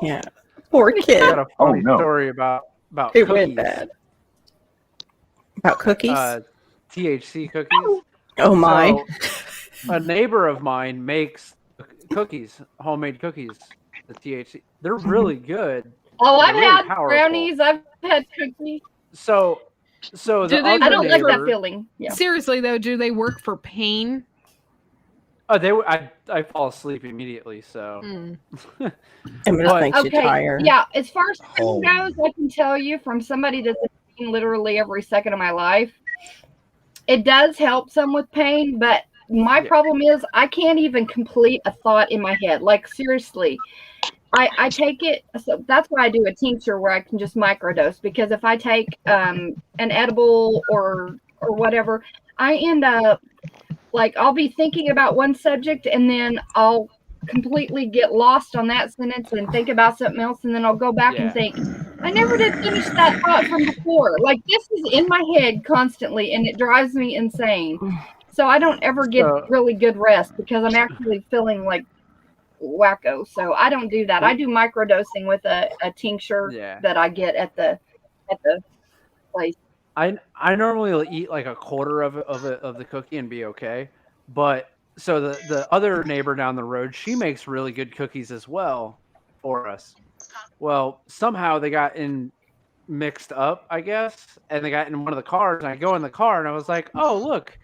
yeah. Poor I kid. got a funny no. story about It cookies. went bad. About cookies? THC cookies. Oh my. So, a neighbor of mine makes cookies, homemade cookies. The THC, they're really good. Oh, They're I've really had powerful. brownies. I've had cookies. So the Do they- other I don't like that neighbor, feeling. Yeah. Seriously, though, do they work for pain? oh, I fall asleep immediately. So Mm. I mean, But- it makes you Okay. tired. Yeah. As far as Oh. pain goes, I can tell you from somebody that's been literally every second of my life, it does help some with pain, but my problem is I can't even complete a thought in my head. Like seriously, I take it. So that's why I do a tincture where I can just microdose, because if I take an edible or whatever, I end up like I'll be thinking about one subject and then I'll completely get lost on that sentence and think about something else, and then I'll go back and think, I never did finish that thought from before. Like this is in my head constantly and it drives me insane. So I don't ever get really good rest because I'm actually feeling like wacko. So I don't do that. I do microdosing with a tincture that I get at the place. I normally will eat like a quarter of the cookie and be okay. But so the other neighbor down the road, she makes really good cookies as well for us. Well, somehow they got mixed up, I guess, and they got in one of the cars. And I go in the car and I was like, "Oh, look,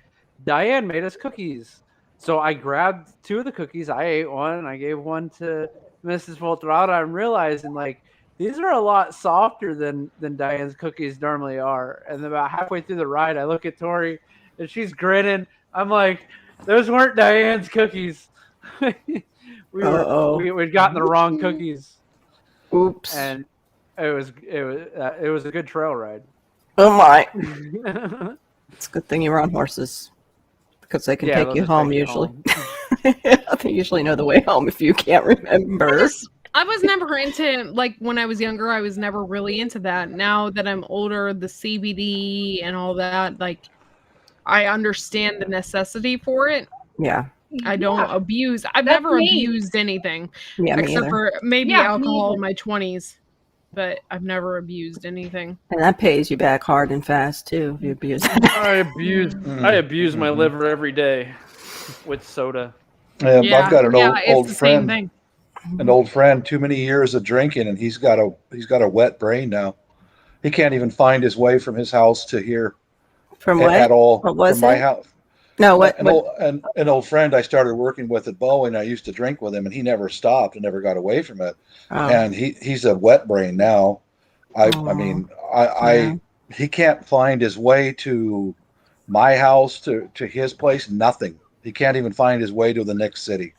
Diane made us cookies." So I grabbed 2 of the cookies. I ate one and I gave one to Mrs. Volterada. I'm realizing like these are a lot softer than Diane's cookies normally are. And about halfway through the ride, I look at Tori and she's grinning. I'm like, those weren't Diane's cookies. We'd gotten the wrong cookies. Oops. And it was a good trail ride. Oh my! It's a good thing you're on horses, because they can take you home usually. They usually know the way home if you can't remember. I was never into, like, when I was younger, I was never really into that. Now that I'm older, the CBD and all that, like, I understand the necessity for it. Yeah. I don't abuse. I've never abused anything. Yeah, except for maybe alcohol in my 20s. But I've never abused anything. And that pays you back hard and fast too if you abuse. I abuse my liver every day with soda. Yeah, I've got an old friend. Thing. An old friend, too many years of drinking, and he's got a wet brain now. He can't even find his way from his house to here. From what? At all. What was from my it? house. No, what? An old friend I started working with at Boeing. I used to drink with him, and he never stopped and never got away from it. Oh. And he's a wet brain now. He can't find his way to my house, to his place. Nothing. He can't even find his way to the next city.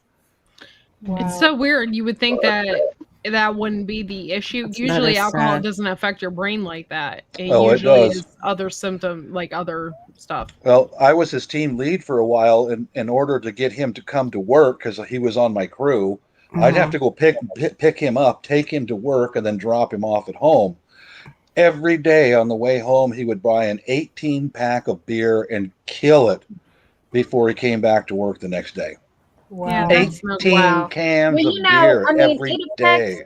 Wow. It's so weird. You would think that wouldn't be the issue. Usually alcohol doesn't affect your brain like that. It usually is other symptom, like other stuff. Well, I was his team lead for a while in order to get him to come to work, because he was on my crew. I'd have to go pick him up, take him to work, and then drop him off at home. Every day on the way home, he would buy an 18-pack of beer and kill it before he came back to work the next day. Wow. 18 cans of beer every day.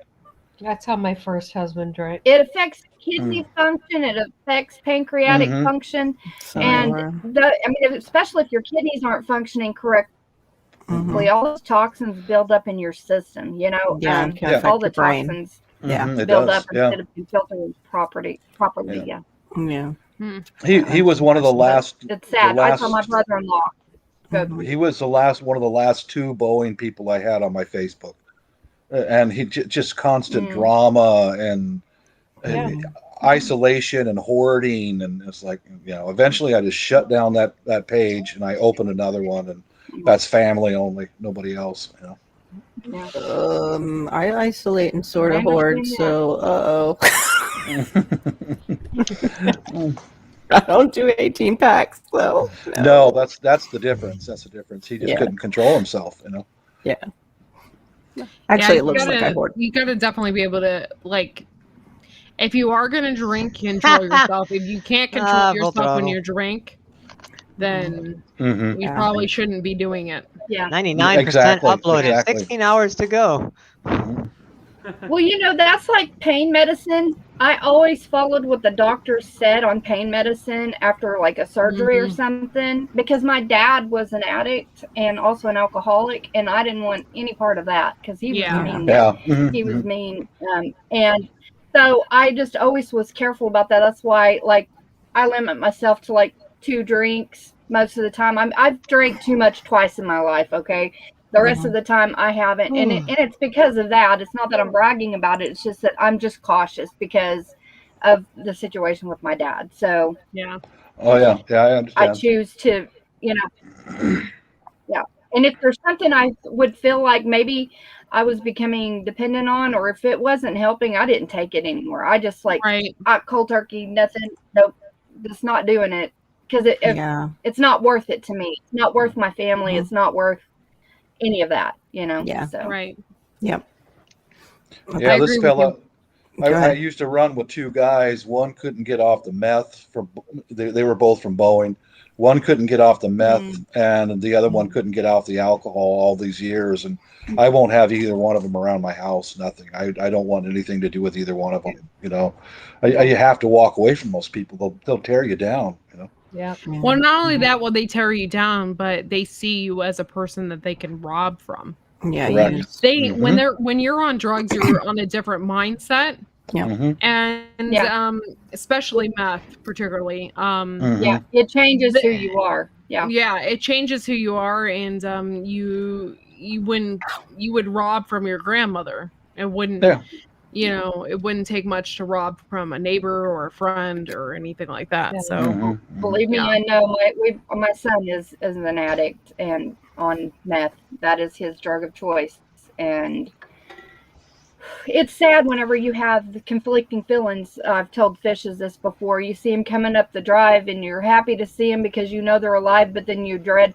That's how my first husband drank. It affects kidney function. It affects pancreatic function, especially if your kidneys aren't functioning correctly, all those toxins build up in your system. You know, all the toxins build up instead of being filtered properly. Yeah. He was one of the last. It's sad. I saw my brother-in-law. He was one of the last 2 Boeing people I had on my Facebook, and he just constant drama and isolation and hoarding, and it's like, eventually I just shut down that page and I opened another one, and that's family only, nobody else. I isolate and sort of hoard, so I don't do 18 packs, so no, that's the difference. That's the difference. He just couldn't control himself, Yeah. Actually, it looks like I hoard. You gotta definitely be able to, like, if you are gonna drink, control yourself. If you can't control yourself when you drink, then you probably shouldn't be doing it. Yeah. 99% uploaded. 16 hours to go. Well, that's like pain medicine. I always followed what the doctor said on pain medicine after like a surgery or something, because my dad was an addict and also an alcoholic, and I didn't want any part of that because he was mean. He was mean. And so I just always was careful about that. That's why, like, I limit myself to like 2 drinks most of the time. I've drank too much twice in my life. Okay. The rest of the time I haven't. And it's because of that. It's not that I'm bragging about it. It's just that I'm just cautious because of the situation with my dad. So yeah. Oh yeah. Yeah, I understand. I choose to, Yeah. And if there's something I would feel like maybe I was becoming dependent on, or if it wasn't helping, I didn't take it anymore. I just like cold turkey, nothing. Nope, just not doing it because it's not worth it to me. It's not worth my family. It's not worth any of that. Yeah. So. Right. Yep. Yeah, this fella. I ahead. used to run with two guys. One couldn't get off the meth from. They were both from Boeing. One couldn't get off the meth, and the other one couldn't get off the alcohol all these years. And I won't have either one of them around my house. Nothing. I don't want anything to do with either one of them. You know, you have to walk away from those people. They'll tear you down. You know. Yeah. Well, not only that will they tear you down, but they see you as a person that they can rob from. Yeah. Correct. They when you're on drugs, you're on a different mindset. Yeah. And especially meth, particularly. Yeah, it changes who you are. Yeah. Yeah, it changes who you are, and you would rob from your grandmother. It wouldn't. Yeah. It wouldn't take much to rob from a neighbor or a friend or anything like that. So believe me, I know my son is an addict and on meth. That is his drug of choice, and it's sad whenever you have the conflicting feelings. I've told Fishes this before. You see him coming up the drive, and you're happy to see him because you know they're alive, but then you dread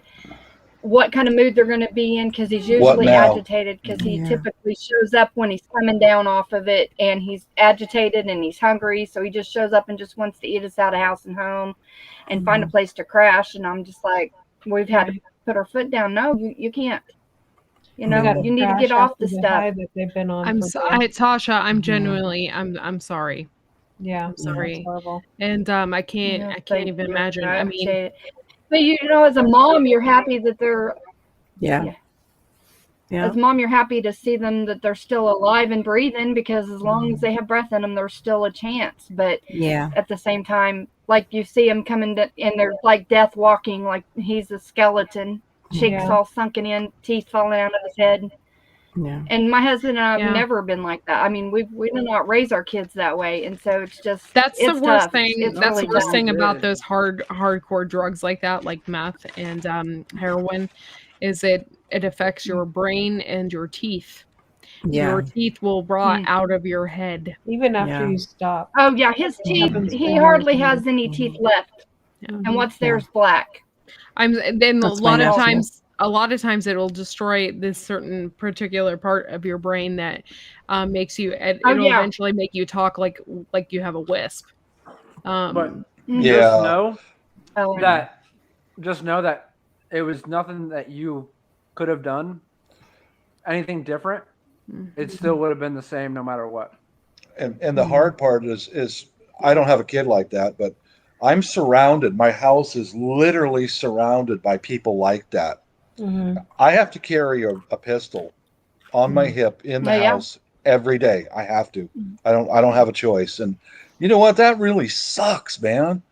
what kind of mood they're going to be in because he's usually agitated because he typically shows up when he's coming down off of it, and he's agitated and he's hungry, so he just shows up and just wants to eat us out of house and home and find a place to crash. And I'm just like, we've had to put our foot down. No, you can't. You need to get off the stuff that they've been on. I'm sorry, Tasha. I'm genuinely, I'm sorry. Yeah, I'm sorry. That's horrible. And I can't even imagine. I mean, but as a mom, you're happy that they're. Yeah. As a mom, you're happy to see them that they're still alive and breathing because as long as they have breath in them, there's still a chance. But at the same time, like you see them coming and they're like death walking, like he's a skeleton. Cheeks all sunken in, teeth falling out of his head. Yeah. And my husband and I have never been like that. I mean, we do not raise our kids that way, and so it's just that's the worst tough. thing. It's That's really the worst tough. thing about those hardcore drugs like that, like meth and heroin, is it affects your brain and your teeth. Yeah. Your teeth will rot out of your head even after you stop. Oh yeah, his teeth. He hardly has any teeth left, and what's there's black. Then a lot of times it'll destroy this certain particular part of your brain that makes you. It'll eventually make you talk like you have a wisp. But just know that it was nothing that you could have done. Anything different, it still would have been the same no matter what. And the hard part is I don't have a kid like that, but I'm surrounded. My house is literally surrounded by people like that. Mm-hmm. I have to carry a pistol on my hip in the house every day. I have to. I don't have a choice. And you know what? That really sucks, man.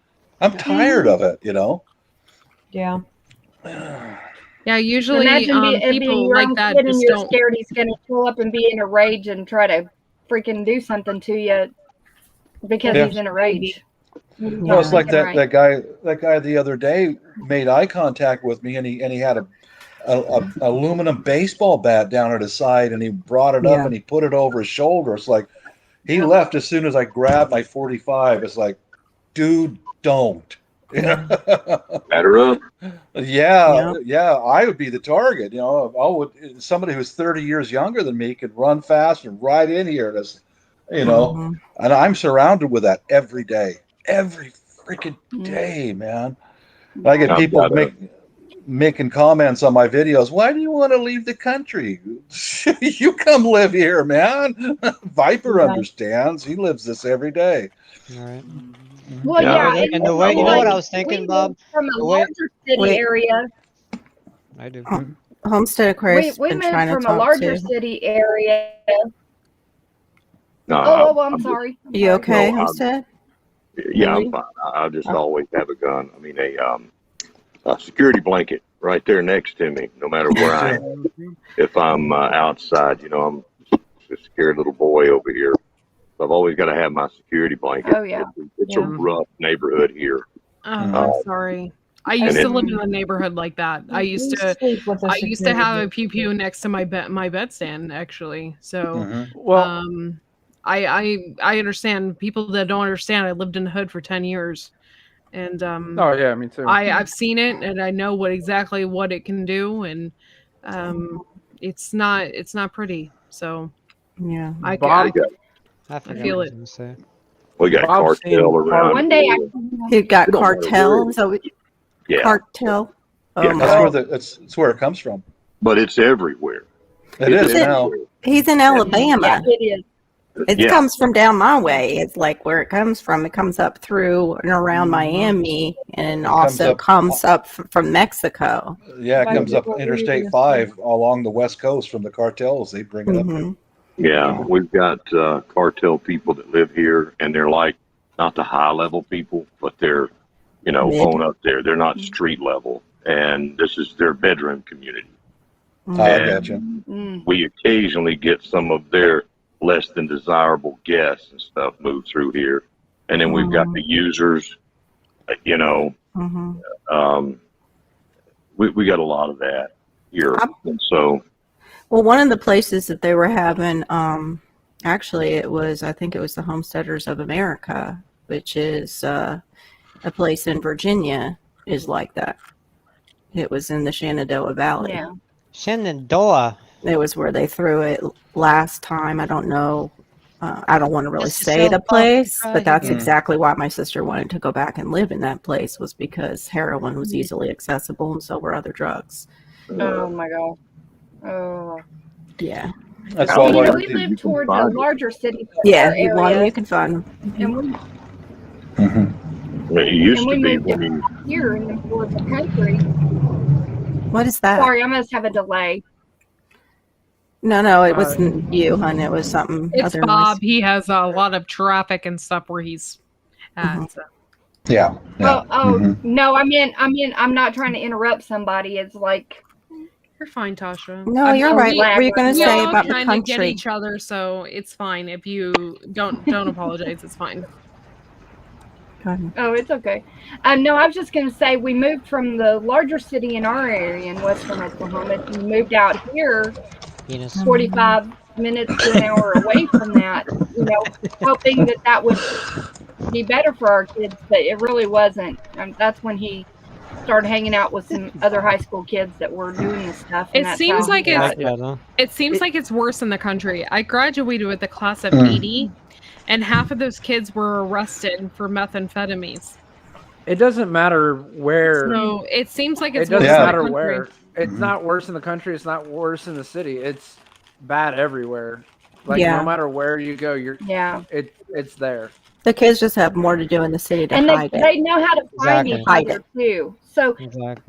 I'm tired of it. Yeah. Yeah. Usually, imagine people your like own that kid and just you're don't. scared he's going to pull up and be in a rage and try to freaking do something to you because he's in a rage. No, it's like that guy the other day made eye contact with me, and he had a aluminum baseball bat down at his side, and he brought it up and he put it over his shoulder. It's like he left as soon as I grabbed my 45. It's like, dude, don't. Batter up. Yeah, I would be the target. Somebody who's 30 years younger than me could run fast and ride in here. And I'm surrounded with that every day. Every freaking day, man. I get people making comments on my videos. Why do you want to leave the country? You come live here, man. Viper understands. He lives this every day. All right. Well, And the way, what I was thinking, Bob? From a larger city area. I do. Homestead Aquarius. We been moved trying to from a talk larger to. city area. No, I'm sorry. You okay, No, Homestead? Yeah, I'm fine. I just always have a gun. I mean, a security blanket right there next to me, no matter where I am. If I'm outside, I'm a scared little boy over here. So I've always got to have my security blanket. Oh, yeah. It's a rough neighborhood here. Oh, I'm sorry. I used to then- live in a neighborhood like that. I used to sleep with a I used to have a security. pew pew next to my bedstand actually. So Well, I understand people that don't understand. I lived in the hood for 10 years. And oh yeah, me too. I've seen it and I know exactly what it can do, and it's not pretty. So Yeah. I Bob, feel it. We got Bob's cartel seen around. One day I He got It don't matter cartel. where. So Yeah. cartel. Oh Yeah, my. That's where it comes from. But it's everywhere. It is now. everywhere. He's in Alabama. yeah, it is. It Yeah. comes from down my way. It's like where it comes from. It comes up through and around Miami, and also comes up from Mexico. Yeah, it comes up Interstate 5 along the West Coast from the cartels. They bring it up here. Yeah, we've got cartel people that live here, and they're like not the high level people, but they're Mid. on up there. They're not street level, and this is their bedroom community. I And gotcha. we occasionally get some of their less than desirable guests and stuff move through here, and then we've got the users. We got a lot of that here, and so. Well, one of the places that they were having, actually, I think it was the Homesteaders of America, which is a place in Virginia, is like that. It was in the Shenandoah Valley. Yeah. Shenandoah. It was where they threw it last time. I don't know. I don't want to really That's say so the place, fucking but that's crazy. exactly why my sister wanted to go back and live in that place, was because heroin was easily accessible and so were other drugs. Oh my god. Oh. Yeah. That's Well, all you know, like we live towards a larger city. Yeah, you area, want 'em, you can find them. And we, It used and to we be moved when you, here in the towards the country. What is that? Sorry, I must have a delay. No, it wasn't you, hon. It was something It's other Bob. noise. He has a lot of traffic and stuff where he's at. So. Yeah. No, I'm not trying to interrupt somebody. It's like You're fine, Tasha. No, you're right. What were you going to We're say all about the trying to get country? each other, so it's fine if you don't apologize. It's fine. Oh, it's okay. No, I was just going to say we moved from the larger city in our area in western Oklahoma, and we moved out here 45 minutes to an hour away from that, hoping that would be better for our kids, but it really wasn't. That's when he started hanging out with some other high school kids that were doing this stuff. And It seems like it's worse in the country. I graduated with a class of 80, and half of those kids were arrested for methamphetamines. It doesn't matter where. So it seems like It it's doesn't worse in the matter country. where. It's not worse in the country. It's not worse in the city. It's bad everywhere. Like no matter where you go, it's there. The kids just have more to do in the city to And hide they it. know how to find each Hide other it. too. So,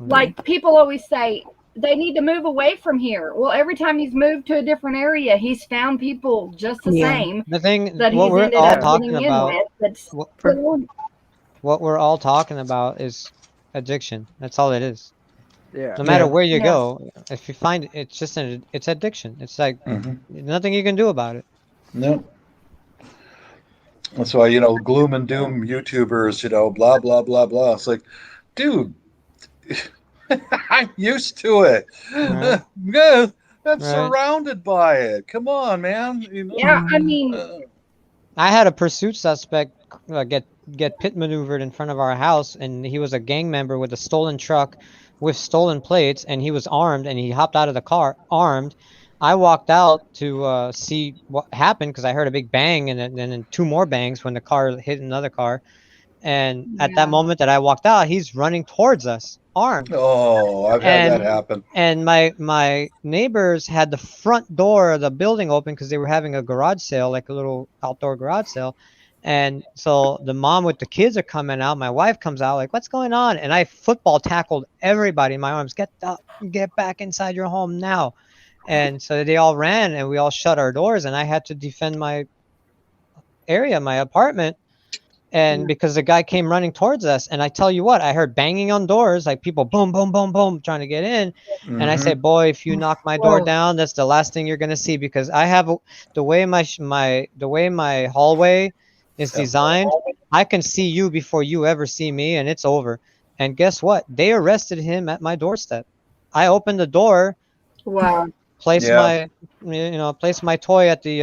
like people always say, they need to move away from here. Well, every time he's moved to a different area, he's found people just the same The thing, that what he's we're ended all up talking getting in about, with. That's what we're all talking about is addiction. That's all it is. Yeah. No matter Yeah. where you Yeah. go, if you find it, it's just it's addiction. It's like nothing you can do about it. No. That's why, gloom and doom YouTubers, blah, blah, blah, blah. It's like, dude, I'm used to it. Right. Yeah, I'm Right. surrounded by it. Come on, man. Yeah, I mean, I had a pursuit suspect get pit maneuvered in front of our house, and he was a gang member with a stolen truck with stolen plates, and he was armed, and he hopped out of the car armed. I walked out to see what happened because I heard a big bang and then two more bangs when the car hit another car. And at that moment that I walked out, he's running towards us, armed. Oh, I've had that happen. And my neighbors had the front door of the building open because they were having a garage sale, like a little outdoor garage sale. And so the mom with the kids are coming out. My wife comes out like, what's going on? And I football tackled everybody in my arms. Get back inside your home now. And so they all ran and we all shut our doors, and I had to defend my area, my apartment. And because the guy came running towards us, and I tell you what, I heard banging on doors, like people boom, boom, boom, boom, trying to get in. And I said, boy, if you knock my door down, that's the last thing you're going to see, because I have the way my hallway is designed. I can see you before you ever see me, and it's over. And guess what? They arrested him at my doorstep. I opened the door. Wow. Place Yeah. my toy at the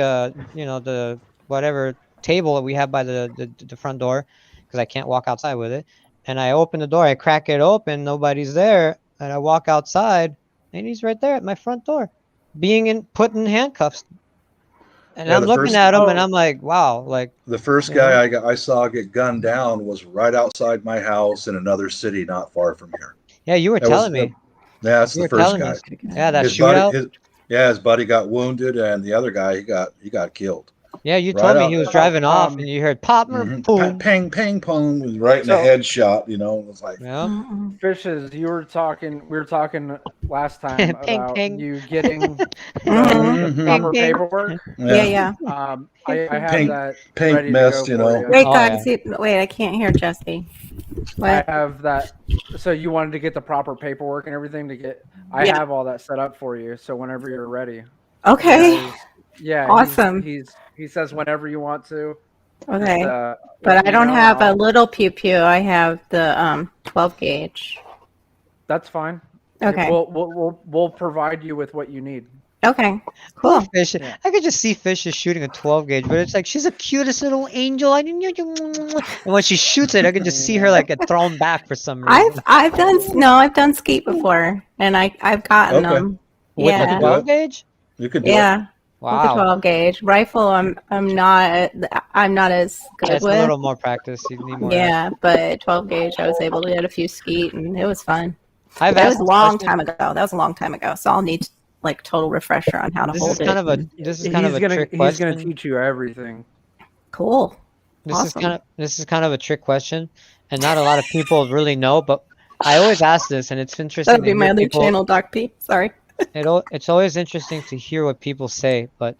the whatever table that we have by the front door, because I can't walk outside with it. And I open the door, I crack it open, nobody's there, and I walk outside, and he's right there at my front door, put in handcuffs. And Yeah, I'm looking at him, and I'm like, wow, like the first guy I saw get gunned down was right outside my house in another city not far from here. Yeah, you were telling me. Yeah, that's You the were first telling guy. me. Yeah, that his shootout. buddy, his buddy got wounded, and the other guy he got killed. Yeah, you Right told me out he was there. driving off, and you heard pop, Mhm. boom. Pang, pang, pong was right in the So- headshot. You know, it was like, Yeah. Fishes, we were talking last time Ping, about ping. you getting Mhm. the proper Ping, ping. paperwork. Yeah. I have Pink- that pink ready mist, to you go know. for you. Wait, Oh, guys. yeah. Wait, I can't hear Jesse. I What? have that. So you wanted to get the proper paperwork and everything to get. I Yeah. have all that set up for you. So whenever you're ready. Okay. Yeah. Awesome. He says whenever you want to. Okay. Just, But let I me don't know, have a I'll- little pew pew. I have the 12 gauge. That's fine. Okay. We'll provide you with what you need. Okay. Poor Cool. Fish. I could just see Fishes shooting a 12 gauge, but it's like she's the cutest little angel. And when she shoots it, I can just see her like get thrown back for some reason. I've done skeet before, and I've gotten Okay. them. With Yeah. the 12 gauge? you could do it. Yeah. With the Wow. 12 gauge rifle, I'm not as good That's a with. little more practice. You need more. Yeah, but 12 gauge, I was able to get a few skeet, and it was fun. I've That was asked a this long question- time ago. That was a long time ago. So I'll need like total refresher on how to This hold is it. kind of a and- this is kind of a trick He's gonna question. teach you everything. Cool. This is Awesome. this is kind of a trick question, and not a lot of people really know. But I always ask this, and it's interesting. That'd be to my hear other people- channel, Doc P. Sorry. It's always interesting to hear what people say. But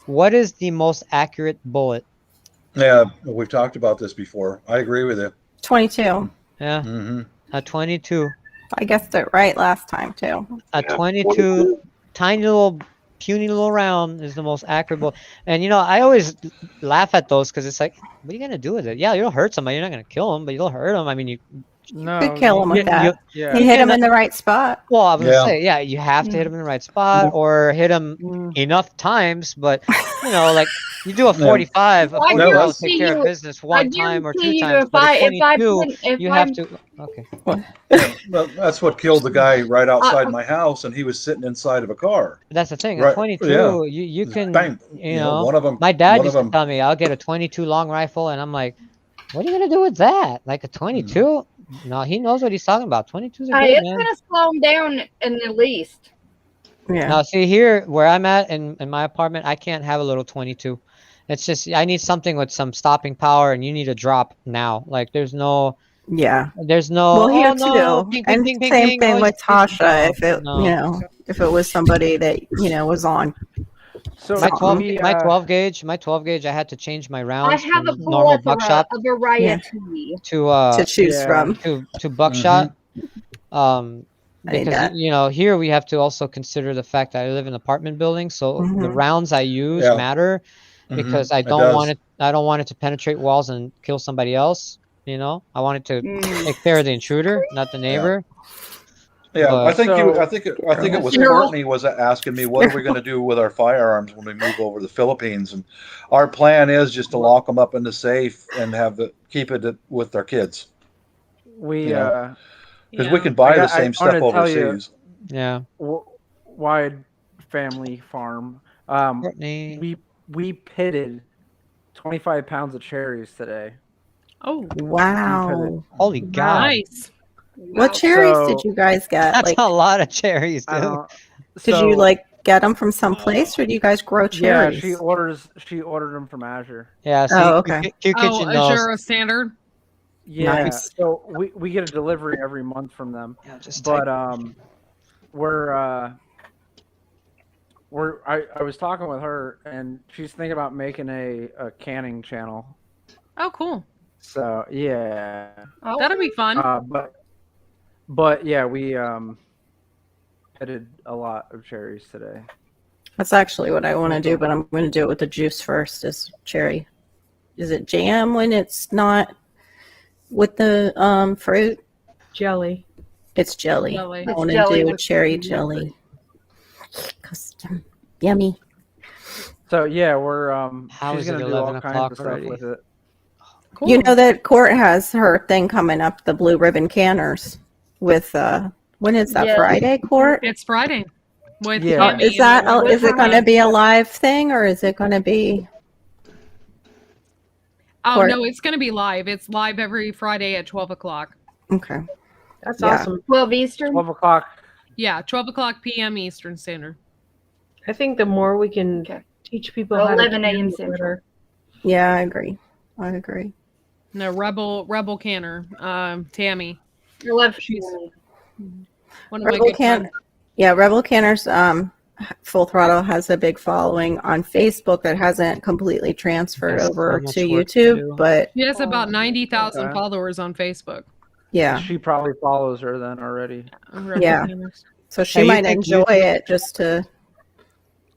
what is the most accurate bullet? Yeah, we've talked about this before. I agree with you. 22. Yeah, Mm-hmm. a 22. I guessed it right last time too. A 22, tiny little, puny little round is the most accurate bullet. And I always laugh at those because it's like, what are you gonna do with it? Yeah, you'll hurt somebody. You're not gonna kill them, but you'll hurt them. I mean, you No, Could kill him with that. Yeah. You hit him in the right spot. Well, I was Yeah. gonna say, yeah, you have to hit him in the right spot or hit him enough times. But like you do a 45, a I 45 will guarantee take care of you- business one time or guarantee two you times. if But I- a if I 22, put- if you have I'm- to. Okay. Well, that's what killed the guy right outside my house, and he was sitting inside of a car. But that's the thing. Right, A 22, yeah. you can, Bang. you know, one of them. my dad one used of to them. tell me, I'll get a 22 long rifle, and I'm like, what are you gonna do with that? Like a 22? No, he knows what he's talking about. 22s are good, It's man. gonna slow him down in the least. Yeah. Now, see here where I'm at in my apartment, I can't have a little 22. It's just I need something with some stopping power, and you need a drop now. Like there's no, Yeah. there's no. Well, here oh, no, too, ping, ping, and ping, ping, same ping. thing Oh, with you- Tasha. If it, no. if it was somebody that was on. So My 12, we, my 12 gauge, I had to change my I rounds have a from normal buckshot a variety. to To choose yeah. from. to buckshot. I need Because that. here we have to also consider the fact that I live in an apartment building, so the Mhm. rounds I use Yeah. matter Mhm. because I It don't does. want it. I don't want it to penetrate walls and kill somebody else. I want it to Mm. take care of the intruder, not the neighbor. Yeah, But- I think So- I think it was Courtney was asking me what are we going to do with our firearms when we move over to the Philippines, and our plan is just to lock them up in the safe and keep it Mm-hmm. with our kids we Yeah. because we can buy I the same wanna stuff tell you- overseas. Yeah, wide family farm. Courtney. We pitted 25 pounds of cherries today. Oh, Wow. Holy God, nice. What cherries So- did you guys get? that's Like, a lot of cherries, I dude. don't- did so- you like get them from someplace, or do you guys grow Yeah, cherries? she ordered them from Azure. Yeah, see, Oh, okay. Q Oh, Kitchen knows. Azure standard. Yeah, Nice. so we get a delivery every month from them. Yeah, just But type- I was talking with her, and she's thinking about making a canning channel. Oh, cool. So yeah, That'll be fun. but yeah, we pitted a lot of cherries today. That's actually what I want to do, but I'm going to do it with the juice first. Is cherry? Is it jam when it's not with the fruit? jelly. It's jelly. Jelly. I It's want to jelly do with cherry jelly. Yummy. So yeah, we're How she's is it gonna do all 11 kinds o'clock of stuff already? with it. Cool. You know that Court has her thing coming up, the Blue Ribbon Canners, with when is that? Yes. Friday, Court? It's Friday. With Yeah. Tammy Is that and is it going to Tammy. be a live thing or is it going to be? Oh Court? no, it's going to be live. It's live every Friday at 12 o'clock. Okay. That's Yeah. awesome. 12 Eastern. 12 o'clock. Yeah, 12 o'clock p.m. Eastern Standard. I think the more we can Okay. teach people Well, how to 11 a.m. can, the Central. better. Yeah, I agree. I agree. No, Rebel Canner, Tammy. 11. She's one of my Rebel good Can, friends. yeah, Rebel Canners, Full Throttle has a big following on Facebook that hasn't completely transferred That's over so much to work to YouTube, do. but She has about 90,000 Okay. followers on Facebook. yeah, She probably follows her then already. Rebel Yeah. Canners. so she Now, you might think enjoy YouTube- it just to,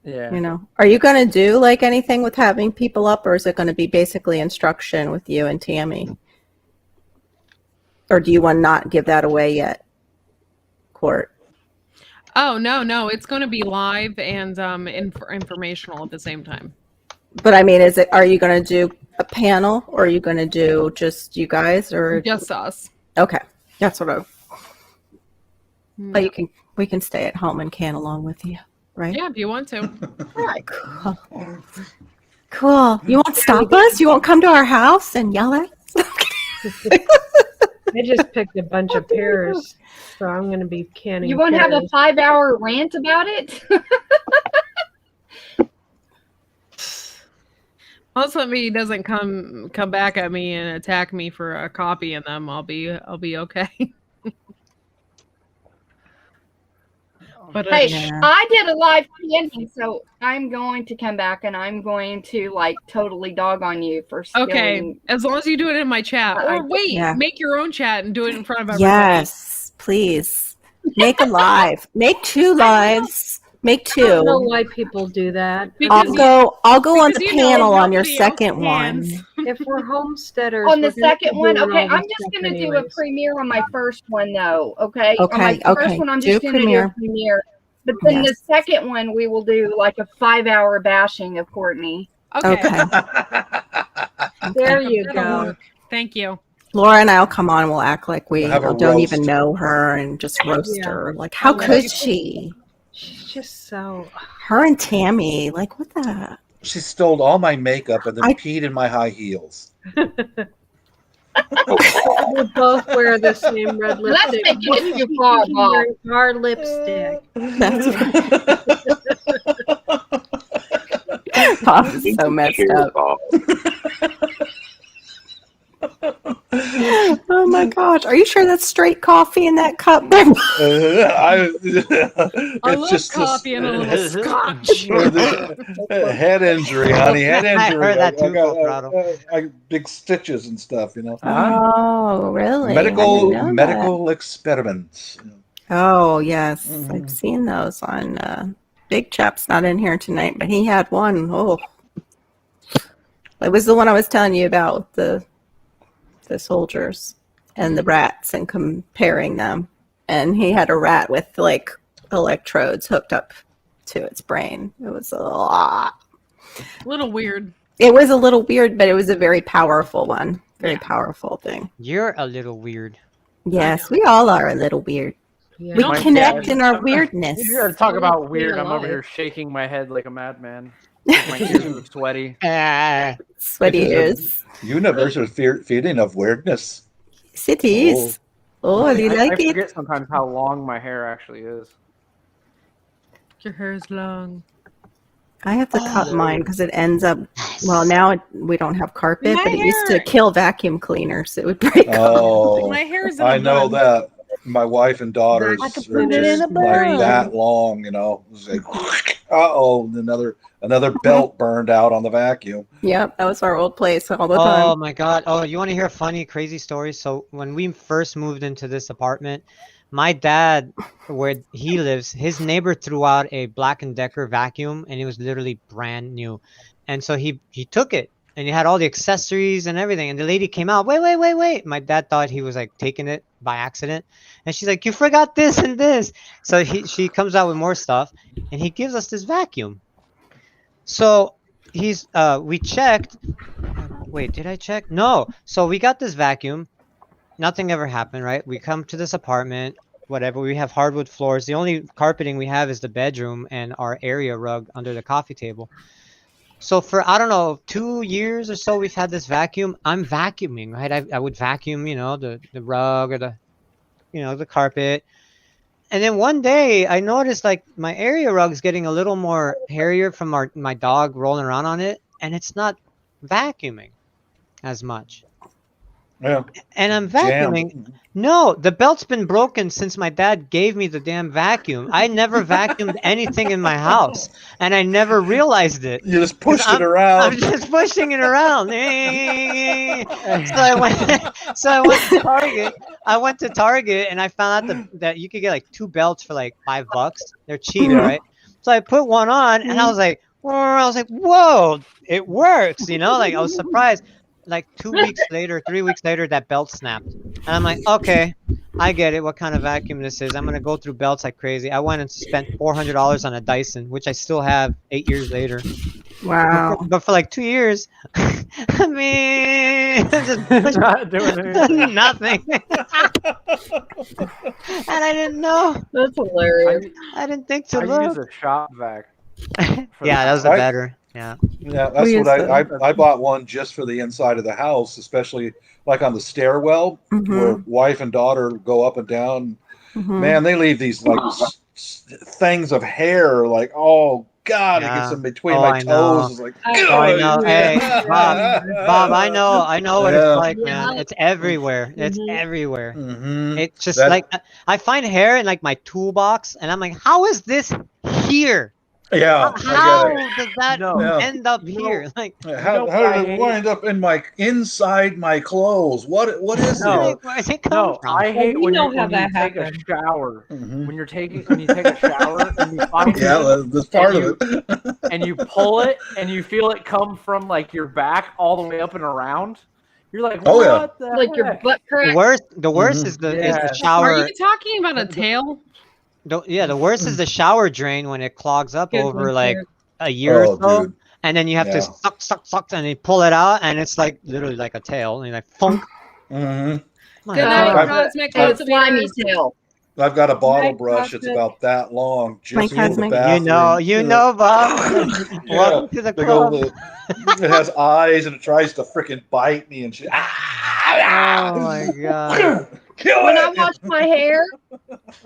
Yeah. you know. Are you going to do like anything with having people up, or is it going to be basically instruction with you and Tammy? Or do you want to not give that away yet, Court? Oh no, it's going to be live and informational at the same time. But I mean, are you going to do a panel or are you going to do just you guys or? Just us. Okay. That's what I, but Yeah. we can stay at home and can along with you, right? Yeah, if you want to. Right. Cool. Cool. You won't stop us? You won't come to our house and yell at us? I just picked a bunch of pears, so I'm going to be canning. You won't have a pears. 5-hour rant about it? Well, somebody doesn't come back at me and attack me for a copy of them, I'll be okay. But Hey, Yeah. I did a live canning, so I'm going to come back and I'm going to like totally dog on you for stealing. okay, as long as you do it in my chat, or wait, Yeah. make your own chat and do it in front of everybody. Yes, please. Make a live. Make 2 lives. Make I don't know 2. why people do that. Because I'll go on the because, you know, panel on your nobody else second one. cans. If we're homesteaders, On the we're gonna second be one, doing okay, all I'm this just stuff going to do a anyways. premiere on my first one, though. Okay, on my Okay, first okay. one, I'm Do just going to do a premiere. premiere. But then Yes. the second one, we will do like a 5-hour bashing of Courtney. Okay. There you That'll go. work. Thank you. Laura and I'll come on. We'll act like we We'll have a don't even roast. know her and just roast Yeah. her. Like, how could she? She's just so. Her and Tammy. Like, what the? She stole all my makeup and then I- peed in my high heels. We both wear the same red Let's lipstick. make it too far, Bob. Our lipstick. That's Bob is so messed up. Oh my gosh. Are you sure that's straight coffee in that cup? I It's love just coffee and a little scotch. head injury, honey. Head I injury. heard that too, got Colorado. big stitches and stuff, you know. Oh, really? I didn't know that. Medical experiments. Oh, yes. Mhm. I've seen those on Big Chap's not in here tonight, but he had one. Oh. It was the one I was telling you about, the soldiers and the rats and comparing them. And he had a rat with like electrodes hooked up to its brain. It was a lot. A little weird. It was a little weird, but it was a very powerful one. Very powerful thing. You're a little weird. Yes, we all are a little weird. Yeah. We My connect dad- in our weirdness. You gotta talk about Stay weird. I'm over alive. here shaking my head like a madman. My ears are sweaty. Sweaty ears. Universe is feeding of weirdness. Cities. Oh, do you I like it? forget sometimes how long my hair actually is. Your hair is long. I have to cut mine because it ends up. Well, now we don't have carpet, My but it used to hair- kill vacuum cleaners. It would break up. Oh, My hair's in I a know bun. that. My wife and daughters I could are put it in just a like bun. that long, you know. It's like, another belt burned out on the vacuum. Yep, that was our old place all the Oh time. my god. Oh, you want to hear a funny, crazy story? So when we first moved into this apartment, my dad, where he lives, his neighbor threw out a Black & Decker vacuum and it was literally brand new. And so he took it and you had all the accessories and everything. And the lady came out, wait. My dad thought he was like taking it by accident. And she's like, you forgot this and this. So she comes out with more stuff and he gives us this vacuum. So we checked. Wait, did I check? No. So we got this vacuum. Nothing ever happened, right? We come to this apartment, whatever. We have hardwood floors. The only carpeting we have is the bedroom and our area rug under the coffee table. So for, I don't know, 2 years or so, we've had this vacuum. I'm vacuuming, right? I would vacuum, the rug or the carpet. And then one day I noticed like my area rug's getting a little more hairier from my dog rolling around on it. And it's not vacuuming as much. Yeah. And I'm vacuuming. Jammed. No, the belt's been broken since my dad gave me the damn vacuum. I never vacuumed anything in my house, and I never realized it. You just pushed it around. I'm just pushing it around. So I went to Target. I went to Target, and I found out that you could get like 2 belts for like $5. They're cheap, right? So I put one on, and I was like, whoa, it works. Like I was surprised. Like 2 weeks later, 3 weeks later, that belt snapped. And I'm like, okay, I get it, what kind of vacuum this is. I'm going to go through belts like crazy. I went and spent $400 on a Dyson, which I still have 8 years later. Wow. But for like 2 years, I mean, just Not doing nothing. And I didn't know. That's hilarious. I didn't think to I look. use a shop vac. Yeah, that was the better. Yeah. Yeah, that's what I bought one just for the inside of the house, especially like on the stairwell where wife and daughter go up and down. Man, they leave these like things of hair, like, oh God, it gets in between my toes. It's like, I know. Hey, Bob, I know what it's like, man. It's everywhere. It's everywhere. It's just like I find hair in like my toolbox, and I'm like, how is this here? Yeah. How does that end up here? Like, how did it wind up inside my clothes? What is it? Where's it come from? I hate when you take a shower. When you take a shower and you find that's part of it. And you pull it and you feel it come from like your back all the way up and around. You're like, what the like heck? your butt crack. The worst is the shower. Are you talking about a tail? The worst is the shower drain when it clogs up over like a year or so, dude. And then you have to suck, and you pull it out, and it's like literally like a tail, and you're like funk. Good night, Cosmic. A slimy tail. I've got a bottle brush. It's about that long. Just for the bathroom. You know, Bob. Welcome to the club. It has eyes and it tries to freaking bite me and shit. Oh my God. When I wash my hair,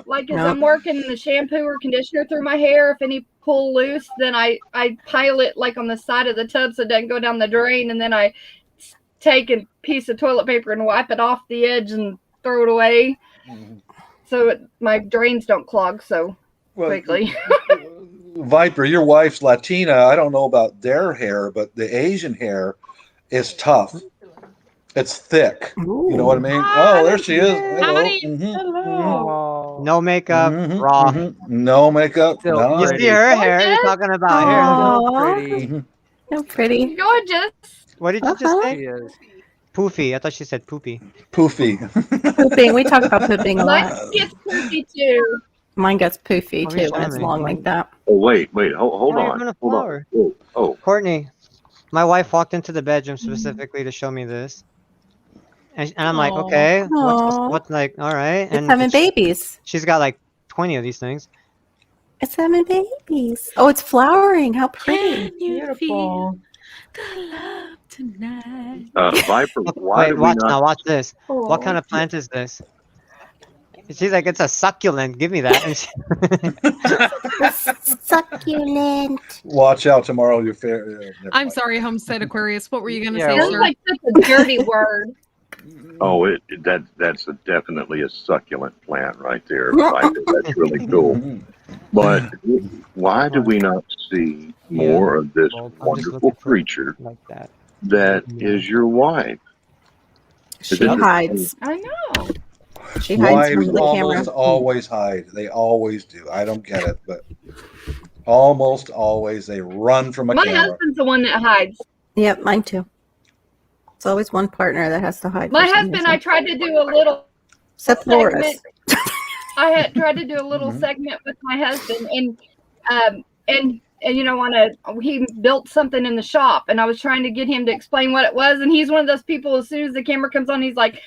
like as I'm working the shampoo or conditioner through my hair, if any pull loose, then I pile it like on the side of the tub so it doesn't go down the drain, and then I take a piece of toilet paper and wipe it off the edge and throw it away, so my drains don't clog so quickly. Viper, your wife's Latina. I don't know about their hair, but the Asian hair is tough. It's thick. Ooh. You know what I mean? Oh, there she is. Hello. No makeup, raw. No makeup. No. You see her hair? You're talking about hair. So pretty. Gorgeous. What did you just say? Poofy. I thought she said poopy. Poofy. Pooping. We talk about pooping a lot. Mine gets poofy too. Mine gets poofy too when it's long like that. Oh, wait. Hold on. Oh. Courtney, my wife walked into the bedroom specifically to show me this. And I'm like, okay, what's like, all right. It's having babies. She's got like 20 of these things. It's having babies. Oh, it's flowering. How pretty. Beautiful. The love tonight. Viper, why Wait, watch this. What kind of plant is this? She's like, it's a succulent. Give me that. Succulent. Watch out tomorrow. You're fair. I'm sorry, Homestead Aquarius. What were you going to say, That's sir? like such a dirty word. Oh, that's definitely a succulent plant right there. Viper. That's really cool. But why do we not see more of this wonderful creature that is your wife? She hides. I know. She hides from Wives the camera. almost always hide. They always do. I don't get it, but almost always they run from a My camera. husband's the one that hides. Yep, mine too. It's always one partner that has to hide. My for some husband, reason. I tried to do a little Except Laura's. segment. I had tried to do a little segment with my husband, and you know, he built something in the shop, and I was trying to get him to explain what it was, and he's one of those people. As soon as the camera comes on, he's like,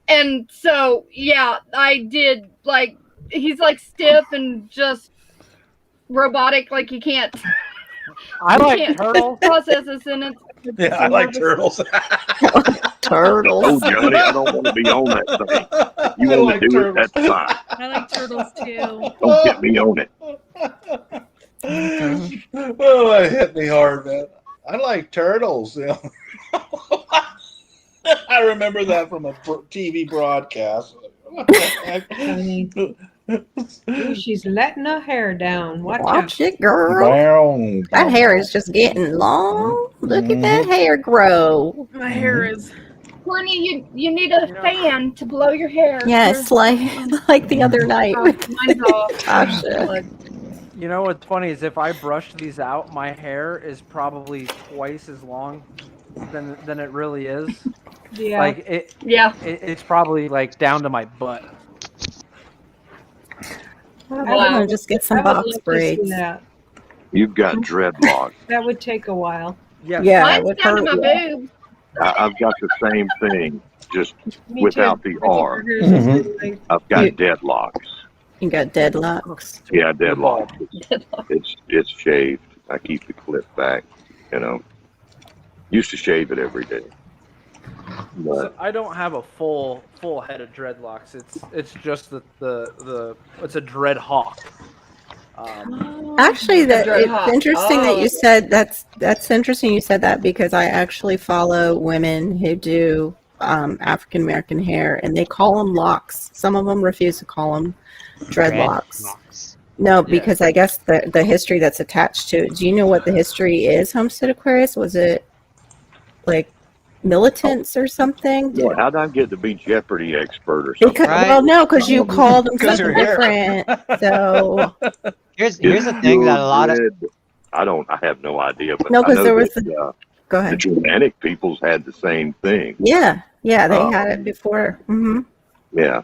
and so yeah, I did like he's like stiff and just robotic, like you can't. I like turtles. Process a sentence. Yeah, I like turtles. Turtles. Oh, Johnny, I don't want to be on that thing. You I want like to do turtles. it? That's fine. I like turtles too. Don't get me on it. Oh, that hit me hard, man. I like turtles. You know? I remember that from a TV broadcast. Ooh, she's letting her hair down. Watch it, girl. Brown. That hair is just getting long. Look at that hair grow. My hair is. Courtney, you need a fan to blow your hair. Yes, like the other night. Oh, mine's off. Tasha. You know what's funny is if I brush these out, my hair is probably twice as long than it really is. Yeah. Like it's probably like down to my butt. I'm gonna just get some I would box like to see braids. that. You've got dreadlocks. That would take a while. Yeah, it Mine's would down to hurt. my boobs. I've got the same thing, just Me without too. the R. Mhm. I've got deadlocks. You got deadlocks. Yeah, deadlocks. It's shaved. I keep the clip back. You know, used to shave it every day. But So I don't have a full head of dreadlocks. It's just the it's a dread hawk. Actually, that Dread it's hawk. interesting that Oh. you said that's interesting. You said that because I actually follow women who do African American hair, and they call them locks. Some of them refuse to call them dreadlocks. No, because I guess the history that's attached to it. Do you know what the history is, Homestead Aquarius? Was it like militants or something? Boy, how'd I get to be Jeopardy expert or something? Because, well, no, because you called them Because something you're here. different. So Here's the thing that a lot of I have no idea, but No, I 'cause know there was that, go the ahead. Germanic peoples had the same thing. Yeah, they had it before. hmm Yeah,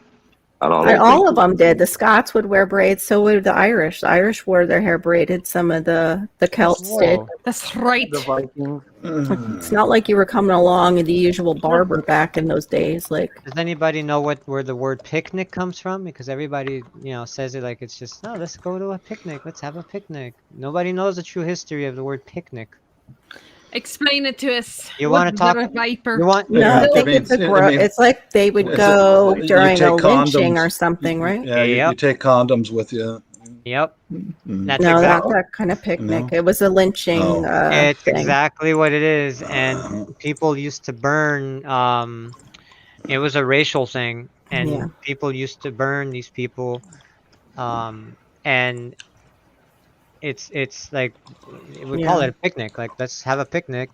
I don't And know. all of them did. The Scots would wear braids. So would the Irish. The Irish wore their hair braided. Some of the Celts did. That's right. The Vikings. It's not like you were coming along in the usual barber back in those days. Like, Does anybody know where the word picnic comes from? Because everybody, says it like it's just, oh, let's go to a picnic. Let's have a picnic. Nobody knows the true history of the word picnic. Explain it to us. You want to talk? Viper? You want? no, I think it's it's like they would go during a lynching or something, right? Yeah, you take condoms with you. Yep. That's No, not exactly. that kind of picnic. It was a lynching. It's thing. exactly what it is, and people used to burn. It was a racial thing, and Yeah. people used to burn these people, and it's like we call Yeah. it a picnic. Like, let's have a picnic.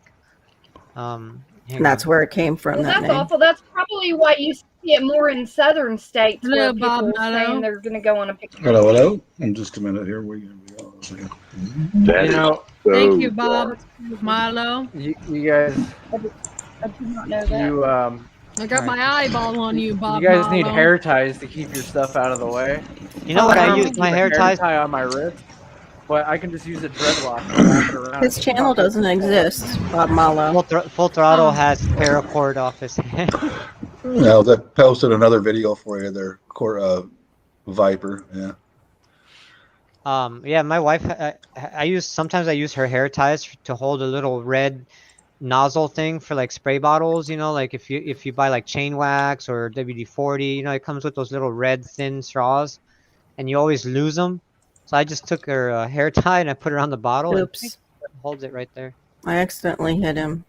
Hang And that's on. where it came from. Well, that that's name. awful. That's probably why you see it more in southern states Hello, where people Bob are Mello. saying they're going to go on a picnic. Hello. In just a minute here. That You is know, so Thank you, Bob. Milo. you guys, I did not know that. you I got my eyeball on you, Bob. you guys need Milo. hair ties to keep your stuff out of the way. You know what I use keep my a hair ties? tie on my wrist, but I can just use a dreadlock to wrap it around. His channel doesn't exist, Bob Malo. Full Throttle has paracord off his head. No, they posted another video for you there, Viper. Yeah. Yeah, my wife. Sometimes I use her hair ties to hold a little red nozzle thing for like spray bottles. Like if you buy like chain wax or WD-40, it comes with those little red thin straws, and you always lose them. So I just took her hair tie and I put it on the bottle. Oops. And it holds it right there. I accidentally hit him.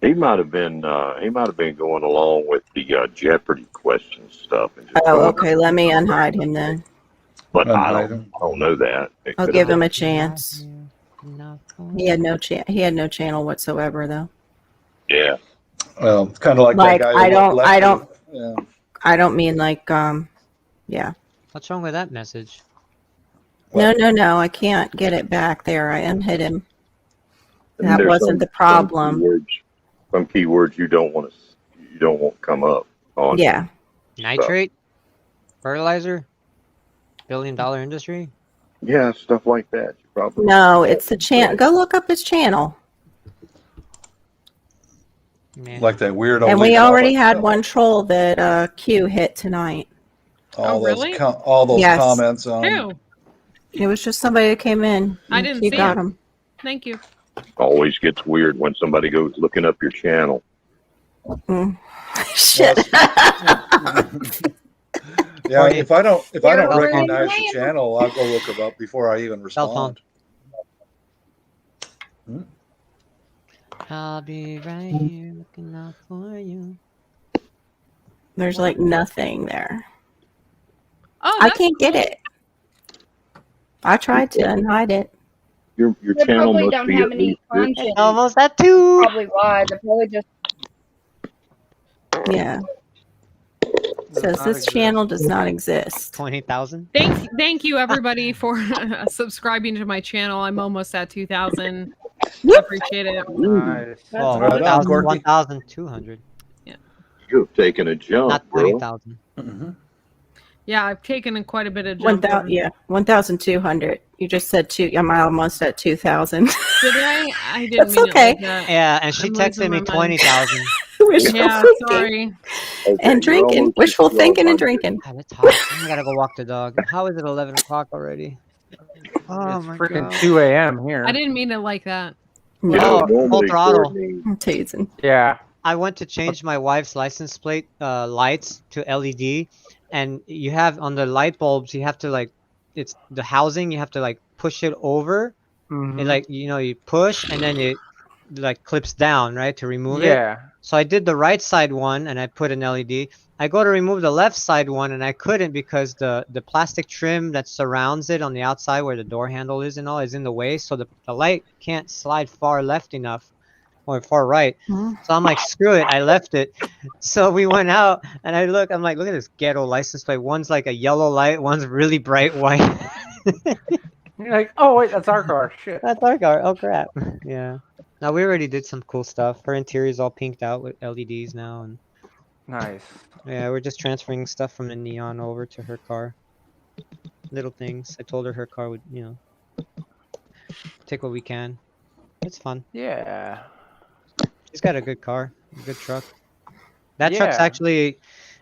He might have been going along with the Jeopardy question stuff. And just Oh, going- okay. Let me unhide him then. But I Unhide don't know that. It I'll could give have him a been. chance. He had no channel whatsoever though. Yeah. Well, it's kind of like Like, that guy. I don't- left I don't- Yeah. I don't mean like yeah. What's wrong with that message? No. I can't get it back there. I unhit him. And That there's wasn't some- the problem. some words some keywords you don't want come up on. Yeah. Nitrate, fertilizer, billion-dollar industry. Yeah, stuff like that. You probably No, it's the channel. Go look up his channel. Man. Like that weird old. And we already had one troll that Q hit tonight. All those really? all those Yes. comments on. Who? It was just somebody that came in. I and didn't Q see got it. him. Thank you. always gets weird when somebody goes looking up your channel. Shit. Yeah, if I don't Cell recognize phone. the channel, I'll go look them up before I even Cell phone. respond. I'll be right here looking out for you. There's like nothing there. Oh, I can't get it. I tried to unhide it. Your They channel probably must don't be have at any least this. content. Almost at 2. Probably why. They're probably just. Yeah. Says this channel does not exist. 20,000. Thank you everybody for subscribing to my channel. I'm almost at 2,000. I appreciate it. Nice. Well, Right on, Corky. 1,200. You have taken a jump, Not bro. 20,000. Yeah, I've taken quite a bit of jump. 1,000. Yeah, 1,200. You just said two. I'm almost at 2,000. Did I? I didn't That's mean okay. it like that. Yeah, and she I'm texted losing me my mind. 20,000. Wishful Yeah, thinking. sorry. Okay, And you're drinking. almost Wishful at thinking and 1,200. drinking. God, it's hot. I gotta go walk the dog. How is it 11 o'clock already? Oh It's my freaking god. 2 a.m. here. I didn't mean it like that. No. Oh, full Normally, throttle. Courtney, I'm teasing. Yeah. I went to change my wife's license plate lights to LED, and you have on the light bulbs, you have to like, it's the housing, you have to like push it over. Mhm. And like, you push and then it like clips down, right, to remove it. Yeah. So I did the right side one and I put an LED. I go to remove the left side one and I couldn't because the plastic trim that surrounds it on the outside where the door handle is and all is in the way. So the light can't slide far left enough or far right. So I'm like, screw it. I left it. So we went out and I'm like, look at this ghetto license plate. One's like a yellow light. One's really bright white. You're like, oh wait, that's our car. Shit. That's our car. Oh crap. Yeah. Now we already did some cool stuff. Her interior's all pinked out with LEDs now, and Nice. yeah, we're just transferring stuff from the neon over to her car. Little things. I told her car would, take what we can. It's fun. Yeah. She's got a good car, a good truck. That truck's Yeah. actually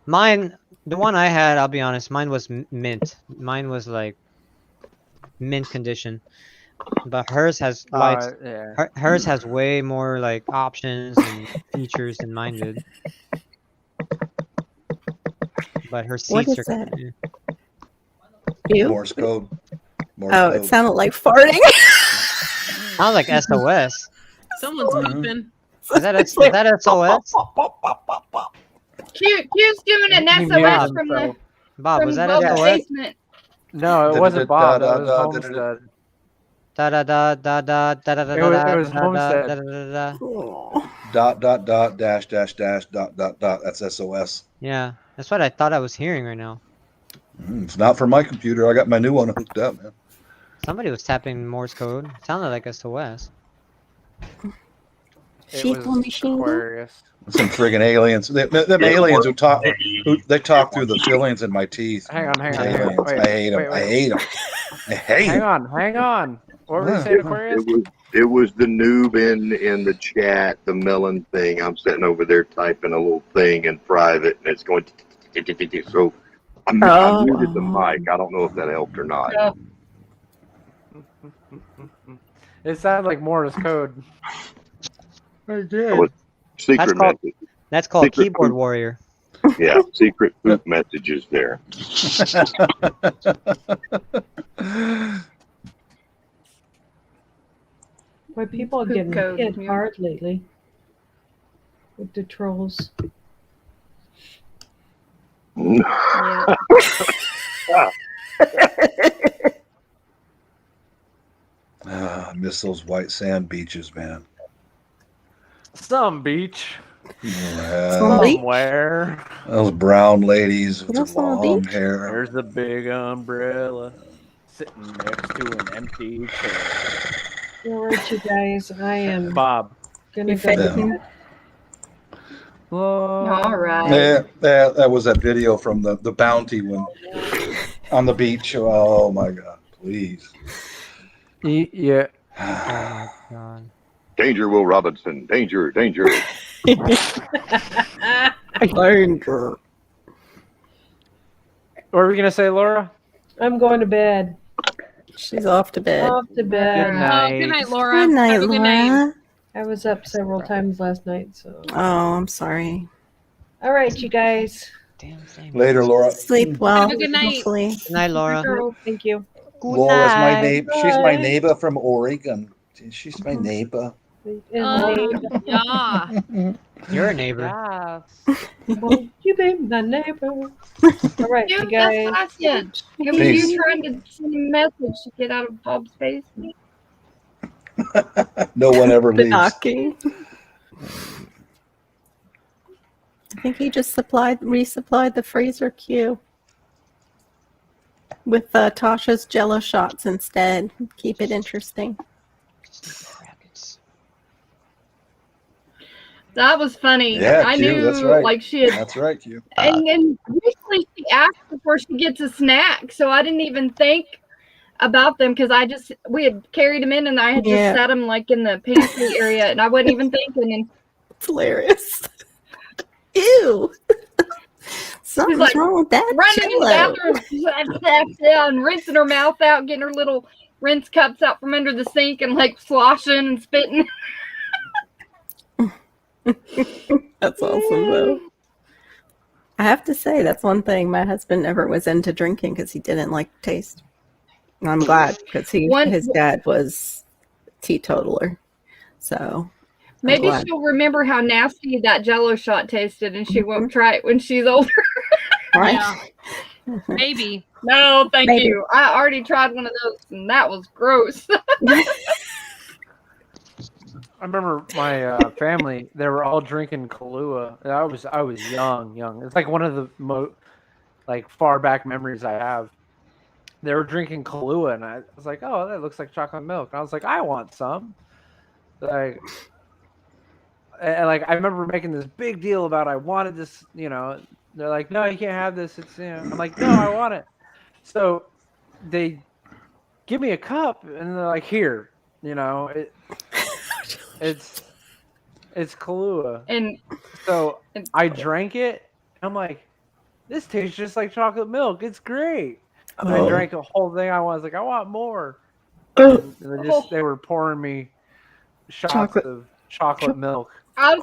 mine. The one I had, I'll be honest, mine was mint. Mine was like mint condition. But hers has lights. Yeah. Hers has way more like options and features than mine did. But her What seats is are. that? Yeah. You? Morse code. Morse Oh, code. it sounded like farting. Sounds like SOS. Someone's pooping. Is that SOS? Q's doing an He SOS muted from the himself. Bob, from was that Bob's SOS? basement. No, it wasn't Bob. That was Homestead. Da da da da da da da da It was da Homestead. da da da. .. That's SOS. Yeah, that's what I thought I was hearing right now. It's not for my computer. I got my new one hooked up, man. Somebody was tapping Morse code. It sounded like SOS. It was Aquarius. Some friggin' aliens. Them aliens who talk through the fillings in my teeth. Hang on. Aliens. Wait, I hate them. wait. I hate them. I hate Hang them. on. What were you saying, Aquarius? It was the noob in the chat, the melon thing. I'm sitting over there typing a little thing in private, and it's going. So I muted the mic. I don't know if that helped or not. It sounded like Morse code. So it's secret message. That's called Secret keyboard poop. warrior. Yeah, secret poop messages there. Boy, people are Poop getting code. hit hard lately with the trolls. Yeah. I miss those white sand beaches, man. Some beach. Yeah. Somewhere. Those brown ladies with That's the on a long beach? hair. There's a big umbrella sitting next to an empty chair. All right, you guys, I am Bob. gonna You go to fading? bed. All right. Yeah, that was that video from the bounty when on the beach. Oh my God! Please. Yeah. Oh my god. Danger, Will Robinson. Danger, danger. Danger. What were we gonna say, Laura? I'm going to bed. She's off to bed. Off to bed. Good Oh, night. good night, Laura. Good night, Have a good night. Laura. I was up several times last night, so. Oh, I'm sorry. All right, you guys. Damn thing. Later, Laura. Sleep well. Have a good night. Hopefully. Good night, Laura. Girl, thank you. Laura's my night. neighbor. She's my Bye. neighbor from Oregon. She's my neighbor. Yeah. You're a neighbor. Won't you be my neighbor? All right, you Dude, guys. that's awesome. It was Peace. you trying to send a message to get out of Bob's basement. No one ever The leaves. knocking. I think he just resupplied the freezer queue with Tasha's Jello shots instead. Keep it interesting. That was funny. Yeah, I Q, knew that's right. like she had, That's right, Q. and usually she asks before she gets a snack, so I didn't even think about them because we had carried them in and I had just Yeah. set them like in the pantry area and I wasn't even thinking. And It's hilarious. Ew. Something's like, wrong with that running in the Jell-O. bathroom and rinsing her mouth out, getting her little rinse cups out from under the sink and like sloshing and spitting. That's awesome, though. I have to say, that's one thing my husband never was into drinking because he didn't like taste. And I'm glad because his dad was teetotaler. So Maybe glad. she'll remember how nasty that Jello shot tasted, and she won't try it when she's older. Right? Yeah. Maybe. No, thank Maybe. you. I already tried one of those, and that was gross. I remember my family; they were all drinking Kahlua. And I was young. It's like one of the far back memories I have. They were drinking Kahlua, and I was like, "Oh, that looks like chocolate milk." And I was like, "I want some." And I remember making this big deal about I wanted this. You know, they're like, "No, you can't have this." It's I'm like, "No, I want it." So they give me a cup, and they're like, "Here." You know, it's Kahlua. And so I drank it. I'm like, this tastes just like chocolate milk. It's great. And I drank the whole thing. I was like, I want more. And they were pouring me shots of chocolate milk. I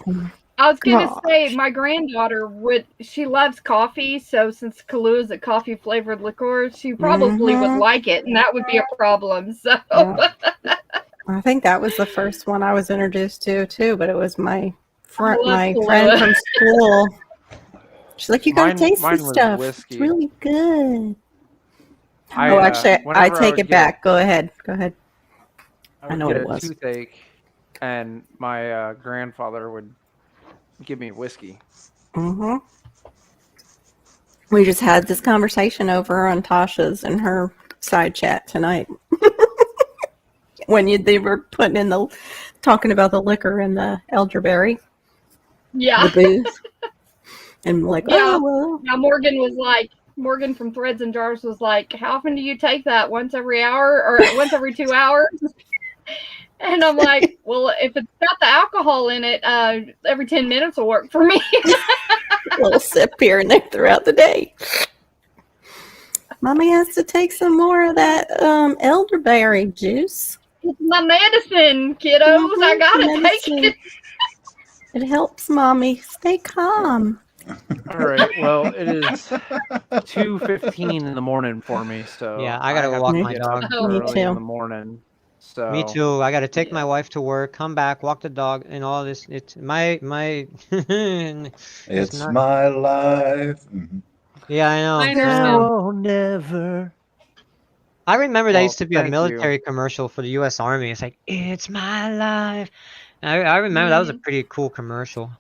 was gonna say my granddaughter she loves coffee, so since Kahlua is a coffee flavored liqueur, she probably would like it, and that would be a problem. So I think that was the first one I was introduced to too, but it was my friend Kahlua. from school. She's like, "You gotta taste mine this was stuff. whiskey. It's really good." Whenever I take would it back. Go ahead. I know what get it a was. toothache, and my grandfather would give me whiskey. Mm-hmm. We just had this conversation over on Tasha's and her side chat tonight. When they were talking about the liquor and the elderberry, yeah. the booze, and like, Yeah. oh well. Now Morgan from Threads and Jars was like, "How often do you take that? Once every hour or once every 2 hours?" And I'm like, "Well, if it's got the alcohol in it, every 10 minutes will work for me." A little sip here and there throughout the day. Mommy has to take some more of that elderberry juice. It's my medicine, kiddos. I gotta Medicine. take it. It helps Mommy stay calm. All right. Well, it is 2:15 in the morning for me, so Yeah, I gotta have walk to my get dog. up Me early too. in the morning. So Me too. I gotta take my wife to work, come back, walk the dog, and all this. It's my. It's not- my life. Mhm. Yeah, I know. I know. Oh, never. I remember that Well, used to be a thank you. military commercial for the U.S. Army. It's like, it's my life. And I remember that was a pretty cool commercial.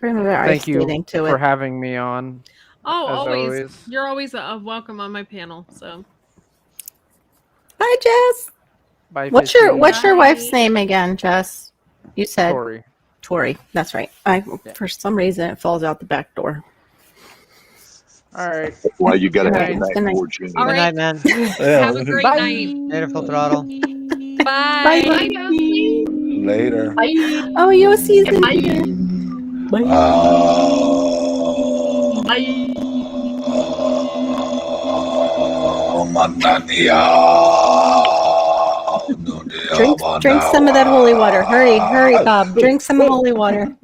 Remember ice Thank you skating to for it. having me on. Oh, As always. always. You're always welcome on my panel. So Hi, Jess. Bye, What's Fitzy. your wife's name again, Jess? You said Tori. Tori. That's right. For some reason it falls out the back door. All right. That's why you got to All have right. a back Good night. door, Jimmy. All Good right. night, man. Have a great Bye. night. Later, Full Throttle. Bye. Bye, Josie. Later. Bye. Oh, Yossi's in Bye. here. Bye. Bye. Drink some of that holy water. Hurry, Bob. Drink some holy water.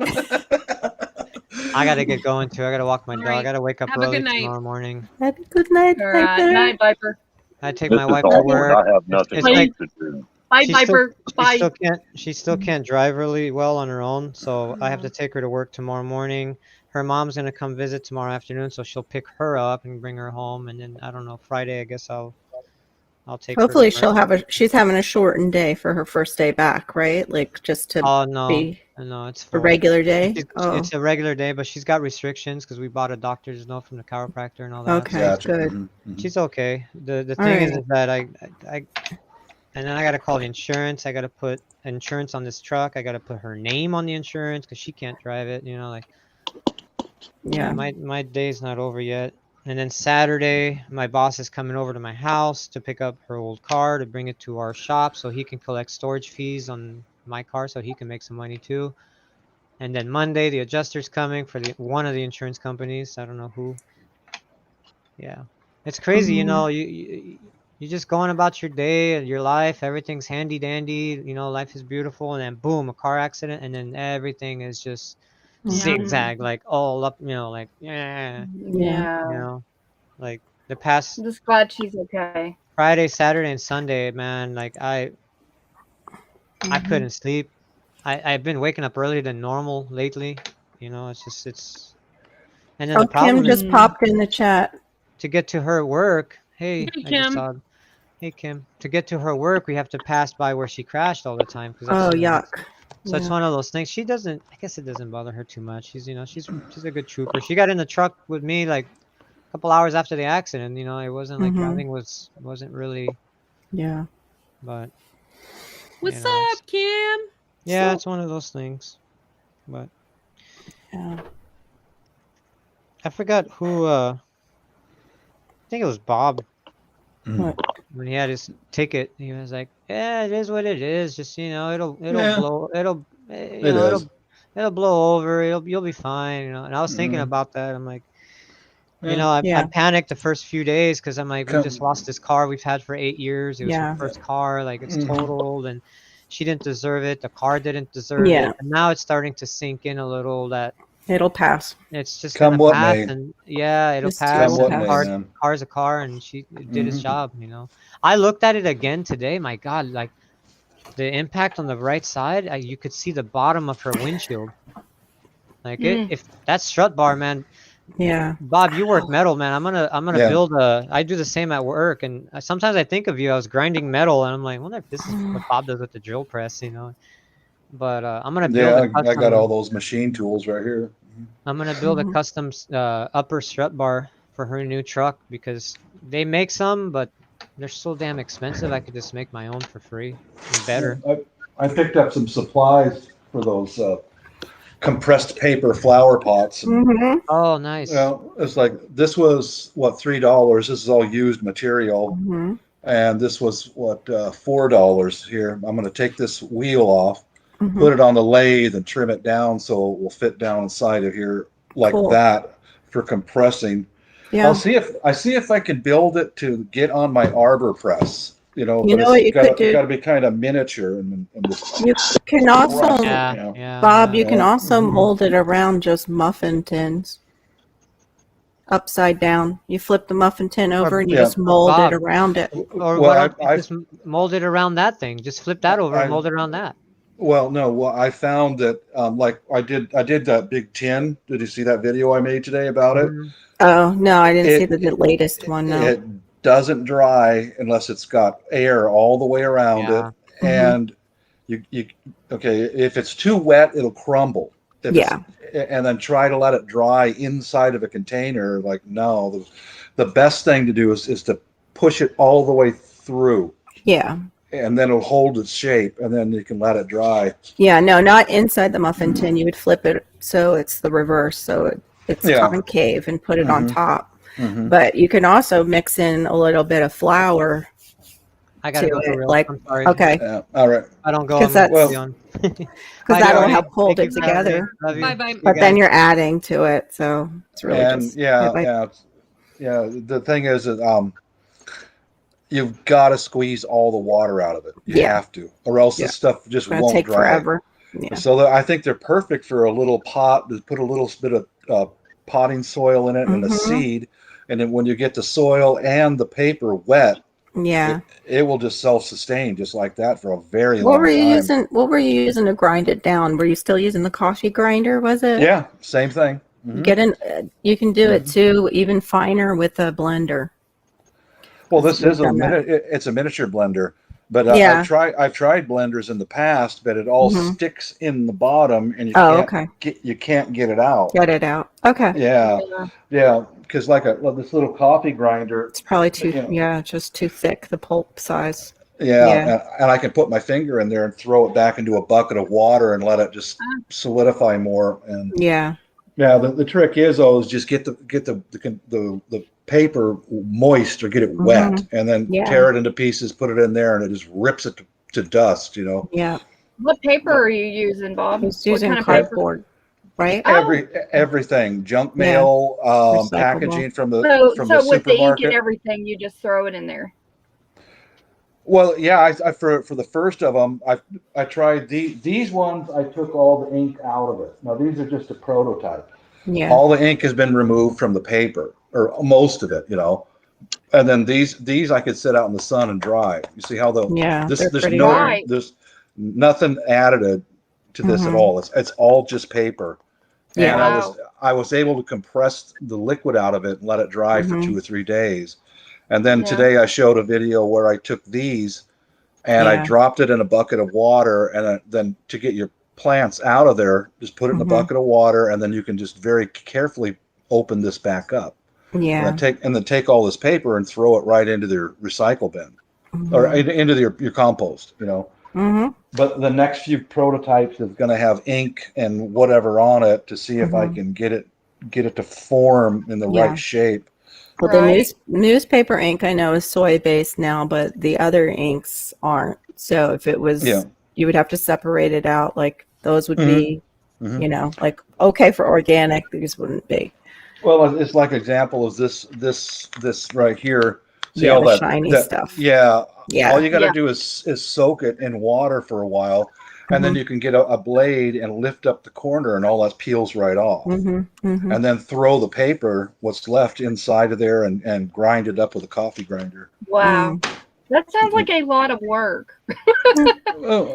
I gotta get going too. I gotta walk my All dog. right. I gotta wake up Have a early good night. tomorrow morning. Have a good night, All right. Viper. Night, Viper. I take This my is wife to awkward. work. I have nothing It's like to do. Bye, she Viper. Bye. she still can't drive really well on her own, so I have to take her to work tomorrow morning. Her mom's gonna come visit tomorrow afternoon, so she'll pick her up and bring her home, and then I don't know, Friday I guess I'll take Hopefully her to work. she's having a shortened day for her first day back, right? Like just to Oh no, be no, it's a full. regular day. It's a regular day, but she's got restrictions because we bought a doctor's note from the chiropractor and all that. Okay, Gotcha. good. Mhm. She's okay. The All thing is right. that I and then I gotta call the insurance. I gotta put insurance on this truck. I gotta put her name on the insurance because she can't drive it. You know, like Yeah. my day's not over yet. And then Saturday, my boss is coming over to my house to pick up her old car to bring it to our shop so he can collect storage fees on my car so he can make some money too. And then Monday, the adjuster's coming for one of the insurance companies. I don't know who. Yeah, it's crazy. You know, you just going about your day and your life. Everything's handy dandy. You know, life is beautiful. And then boom, a car accident, and then everything is just zigzag, like all up. You know, like Yeah. you know, like the past I'm just glad she's okay. Friday, Saturday, and Sunday, man. Like I couldn't sleep. I've been waking up earlier than normal lately. You know, it's. And then the Kim problem is just popped in the chat. to get to her work. Hey, Hey, I just Kim. saw. Hey, Kim. To get to her work, we have to pass by where she crashed all the time. Oh, You know, yuck. so it's one of those things. She doesn't. I guess it doesn't bother her too much. She's she's a good trooper. She got in the truck with me like a couple hours after the accident. You know, it wasn't like driving wasn't really. Yeah. But. What's know, up, Kim? Yeah, it's one of those things. But. Yeah. I forgot who. I think it was Bob. What? When he had his ticket, he was like, "Yeah, it is what it is. Just it'll Yeah. blow. It'll it'll blow over. You'll be fine. You know." And I was thinking about that. I'm like, I panicked the first few days because I'm like, we just lost this car we've had for 8 years. It was her first car. Like it's totaled, and she didn't deserve it. The car didn't deserve it. And now it's starting to sink in a little that. It'll pass. It's just Come gonna what pass, may. and it'll Just pass. Come what And may, man. car's a car, and it did its job. You know, I looked at it again today. My God, like the impact on the right side, you could see the bottom of her windshield. Like if that strut bar, man. Yeah. Bob, you work metal, man. I'm gonna build I do the same at work, and sometimes I think of you. I was grinding metal, and I'm like, wonder if this is what Bob does with the drill press, you know. But I'm gonna build a custom. I got all those machine tools right here. I'm gonna build a custom upper strut bar for her new truck because they make some, but they're so damn expensive. I could just make my own for free and better. I picked up some supplies for those compressed paper flower pots. Oh, nice. Well, it's like this was what $3. This is all used material, and this was what $4 here. I'm going to take this wheel off. Put it on the lathe and trim it down so it will fit down inside of here like that for compressing. Yeah. I'll see if I can build it to get on my arbor press. You know what you could do? It's got to be kind of miniature and you can also, Bob, you can Yeah. also mold it around just muffin tins. Upside down. You flip the muffin tin over and you just mold it around it. Or why don't you just mold it around that thing? Just flip that over and mold it around that. Well, no. Well, I found that like I did that big tin. Did you see that video I made today about it? Oh no, I didn't see the latest one. No. It doesn't dry unless it's got air all the way around it, and you if it's too wet, it'll crumble. And then try to let it dry inside of a container. Like no, the best thing to do is to push it all the way through. Yeah. and then it'll hold its shape, and then you can let it dry. Yeah, no, not inside the muffin tin. You would flip it so it's the reverse, so it's concave, and put it on top. But you can also mix in a little bit of flour. I gotta go for it, real. like, I'm sorry. okay. All right. I don't go 'Cause on that's- Patreon. Because Bye, that'll Johnny. help hold Thank it you for having me. together. Love you. Bye-bye. You But then guys. you're adding to it, so it's really And just yeah. The thing is that you've got to squeeze all the water out of it. You have to, or else the stuff just it's gonna won't take dry. forever. Yeah. So I think they're perfect for a little pot. To put a little bit of potting soil in it and a seed, and then when you get the soil and the paper wet, it will just self-sustain just like that for a very long time. What were you using to grind it down? Were you still using the coffee grinder? Was it? Yeah, same thing. You can do it too, even finer with a blender. Well, this is it's a miniature blender, but I've tried blenders in the past, but it all sticks in the bottom, and you can't get it out. Get it out. Okay. Yeah, because this little coffee grinder, it's probably too just too thick, the pulp size. And I can put my finger in there and throw it back into a bucket of water and let it just solidify more. And the trick is always just get the paper moist or get it wet, and then tear it into pieces, put it in there, and it just rips it to dust. Yeah. What paper are you using, Bob? He's using what kind cardboard, of right? Everything, junk mail, packaging from the so the with the ink supermarket. and everything, you just throw it in there. Well, yeah, I for the first of them, I tried these ones. I took all the ink out of it. Now these are just a prototype. Yeah. All the ink has been removed from the paper, or most of it, And then these I could sit out in the sun and dry. You see how there's nothing added to this at all. It's all just paper. Yeah. And I was able to compress the liquid out of it and let it dry for 2 or 3 days. And then today I showed a video where I took these and I dropped it in a bucket of water, and then to get your plants out of there, just put it in a bucket of water, and then you can just very carefully open this back up. Yeah. And then take all this paper and throw it right into their recycle bin or into your compost, But the next few prototypes is going to have ink and whatever on it to see if I can get it to form in the right shape. Well, the newspaper ink I know is soy based now, but the other inks aren't. So if it was, you would have to separate it out. Like those would be, like okay for organic. These wouldn't be. Well, it's like example is this right here. See all the that shiny stuff. Yeah. All you got to do is soak it in water for a while, and then you can get a blade and lift up the corner, and all that peels right off. And then throw the paper, what's left, inside of there, and grind it up with a coffee grinder. Wow. That sounds like a lot of work.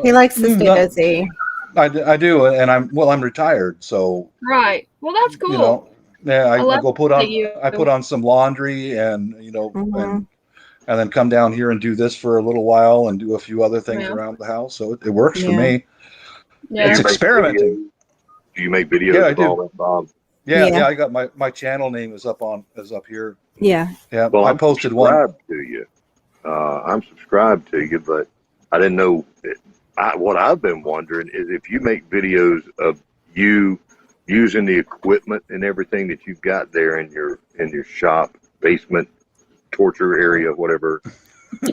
He likes to stay busy. I do, and I'm retired, so. Right. Well, that's cool. I put on some laundry and and then come down here and do this for a little while and do a few other things around the house. So it works for me. Yeah. It's experimenting. Do you make videos? Yeah, I do. All that, Bob? Yeah. I got my channel name is up here. Yeah. Yeah. Well, I posted one. I'm subscribed to you, but I didn't know. What I've been wondering is if you make videos of you using the equipment and everything that you've got there in your shop, basement, torture area, whatever. Do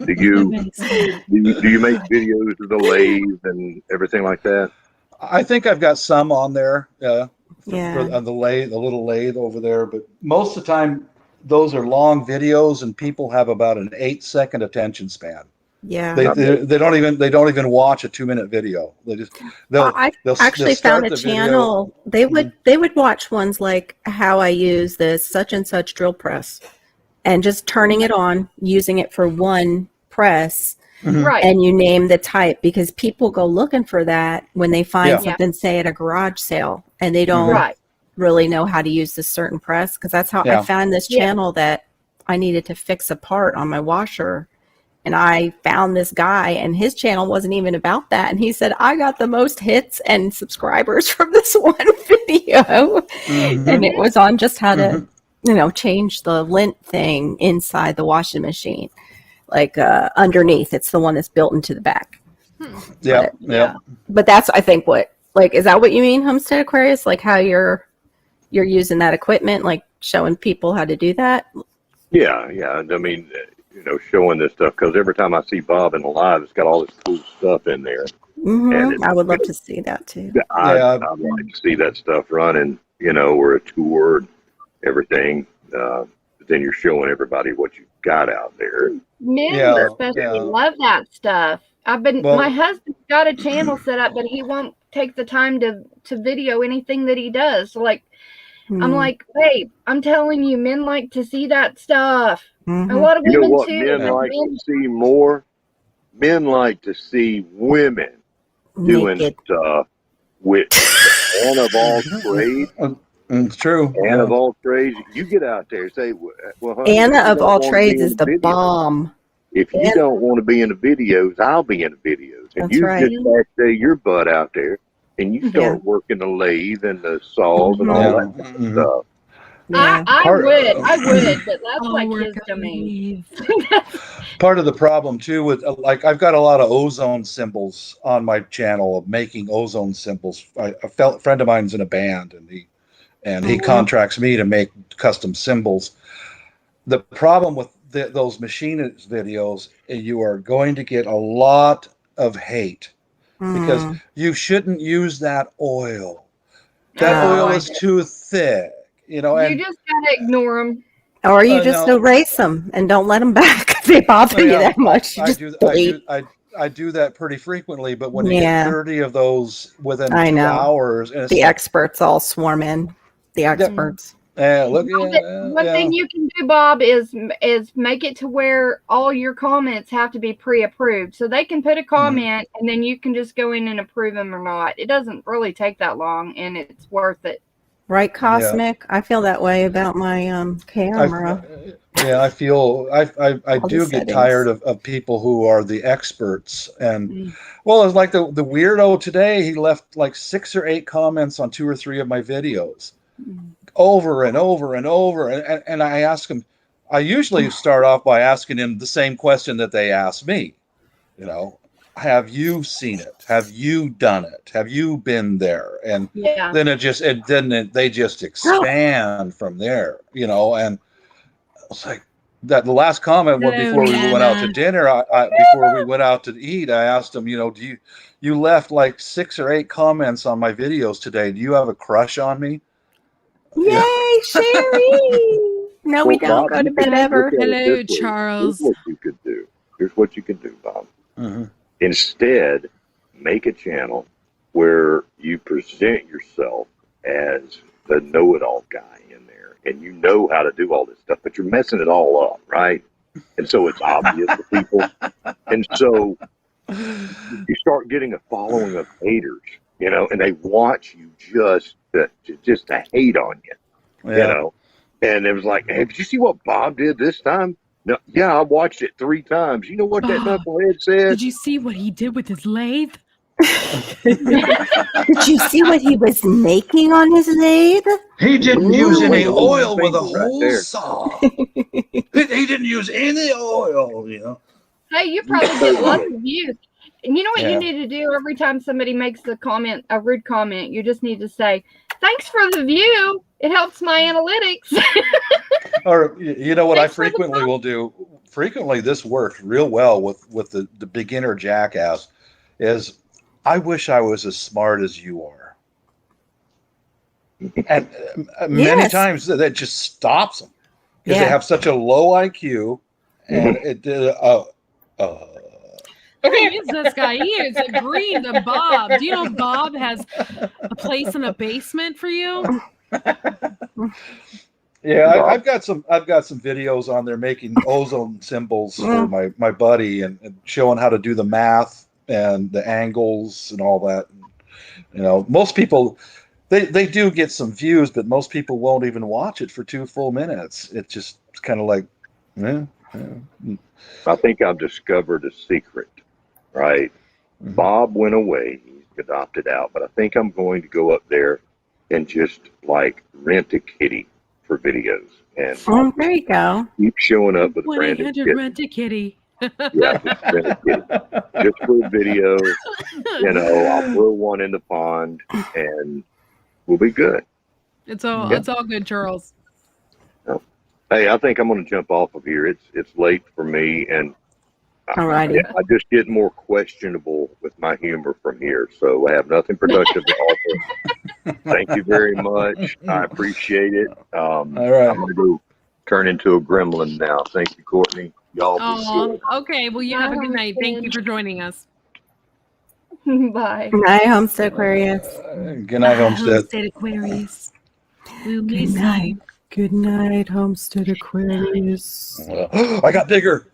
you make videos of the lathe and everything like that? I think I've got some on there. Yeah. For the little lathe over there, but most of the time those are long videos, and people have about an 8-second attention span. Yeah. They don't even watch a 2-minute video. I actually found a channel. They would watch ones like how I use this such and such drill press, and just turning it on, using it for one press, Right. and you name the type, because people go looking for that when they find something, say at a garage sale, and they don't really know how to use this certain press. Because that's how I found this channel that I needed to fix a part on my washer. And I found this guy, and his channel wasn't even about that. And he said, I got the most hits and subscribers from this one video. And it was on just how to, change the lint thing inside the washing machine. like underneath. It's the one that's built into the back. Yeah, yeah. But that's, I think, what, like, is that what you mean, Homestead Aquarius? Like how you're using that equipment, like showing people how to do that? Yeah. I mean, showing this stuff, because every time I see Bob in the live, it's got all this cool stuff in there. And I would love to see that too. I'd like to see that stuff running, or a tour and everything. But then you're showing everybody what you've got out there. Men especially love that stuff. My husband's got a channel set up, but he won't take the time to video anything that he does. So like, I'm like, babe, I'm telling you, men like to see that stuff. A lot of women too. Men like to see more? Men like to see women doing stuff with Anna of all trades. It's true. Anna of all trades. You get out there and say, well, honey, Anna of all trades is the bomb. If you don't want to be in the videos, I'll be in the videos. And you just stay your butt out there and you start working the lathe and the saws and all that stuff. I would, but that's like his domain. Part of the problem too with like I've got a lot of ozone symbols on my channel of making ozone symbols. A friend of mine's in a band and he contracts me to make custom symbols. The problem with those machinist videos, you are going to get a lot of hate because you shouldn't use that oil. That oil is too thick. You just gotta ignore them, or you just erase them and don't let them back if they bother you that much. I do that pretty frequently, but when you get 30 of those within 2 hours, and the experts all swarm in. The experts. One thing you can do, Bob, is make it to where all your comments have to be pre-approved, so they can put a comment and then you can just go in and approve them or not. It doesn't really take that long, and it's worth it. Right, Cosmic? I feel that way about my camera. I feel I do get tired of people who are the experts. And well, it's like the weirdo today, he left like 6 or 8 comments on 2 or 3 of my videos over and over and over. And I ask him, I usually start off by asking him the same question that they asked me. Have you seen it? Have you done it? Have you been there? And then they just expand from there, and it's like that. The last comment before we went out to dinner, before we went out to eat, I asked him, you left like 6 or 8 comments on my videos today. Do you have a crush on me? Yay, Sherry! No, we don't go to bed ever. Hello, Charles. Here's what you could do. Here's what you can do, Bob. Instead, make a channel where you present yourself as the know-it-all guy in there, and you know how to do all this stuff, but you're messing it all up, right? And so it's obvious to people. And so you start getting a following of haters, and they watch you just to hate on you, And it was like, hey, did you see what Bob did this time? No, yeah, I watched it 3 times. You know what that knucklehead said? Did you see what he did with his lathe? Did you see what he was making on his lathe? He didn't use any oil with a whole saw. He didn't use any oil, Hey, you probably get lots of views. And you know what you need to do every time somebody makes a rude comment? You just need to say, thanks for the view. It helps my analytics. Or what I frequently will do. Frequently, this works real well with the beginner jackass. Is I wish I was as smart as you are, and many times that just stops them because they have such a low IQ, and it did. Who is this guy? He is agreeing to Bob. Do you know Bob has a place in a basement for you? Yeah, I've got some videos on there making ozone symbols for my buddy and showing how to do the math and the angles and all that. Most people they do get some views, but most people won't even watch it for 2 full minutes. It's just kind of like, I think I've discovered a secret, right? Bob went away. He's adopted out, but I think I'm going to go up there and just like rent a kitty for videos. And there you go. Keep showing up with brand new kitty. Rent a kitty. Yeah, just for a video. You know, I'll throw one in the pond, and we'll be good. It's all good, Charles. Hey, I think I'm going to jump off of here. It's late for me, and Alrighty. I just get more questionable with my humor from here. So I have nothing productive to offer. Thank you very much. I appreciate it. All right. I'm going to go turn into a gremlin now. Thank you, Courtney. Y'all be good. Okay. Well, you have a good night. Thank you for joining us. Bye. Good night, Homestead Aquarius. Good night, Homestead. Homestead Aquarius. We'll Good miss night. you. Good night, Homestead Aquarius. I got bigger.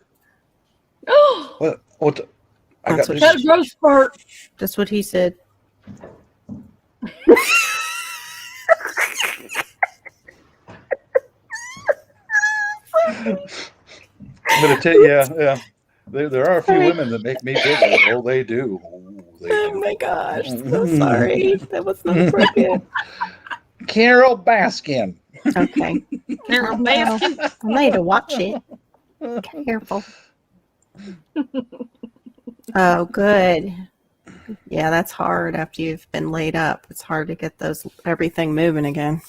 What? The, I That's got what bigger. she- Growth spurt. That's what he said. I'm gonna tell you, yeah. There are a few women that make me bigger. Oh, they do. Oh my gosh, so sorry. That was not appropriate. Carol Baskin. Okay. Carol Well, Baskin. I need to watch it. Careful. Oh, good. Yeah, that's hard after you've been laid up. It's hard to get everything moving again.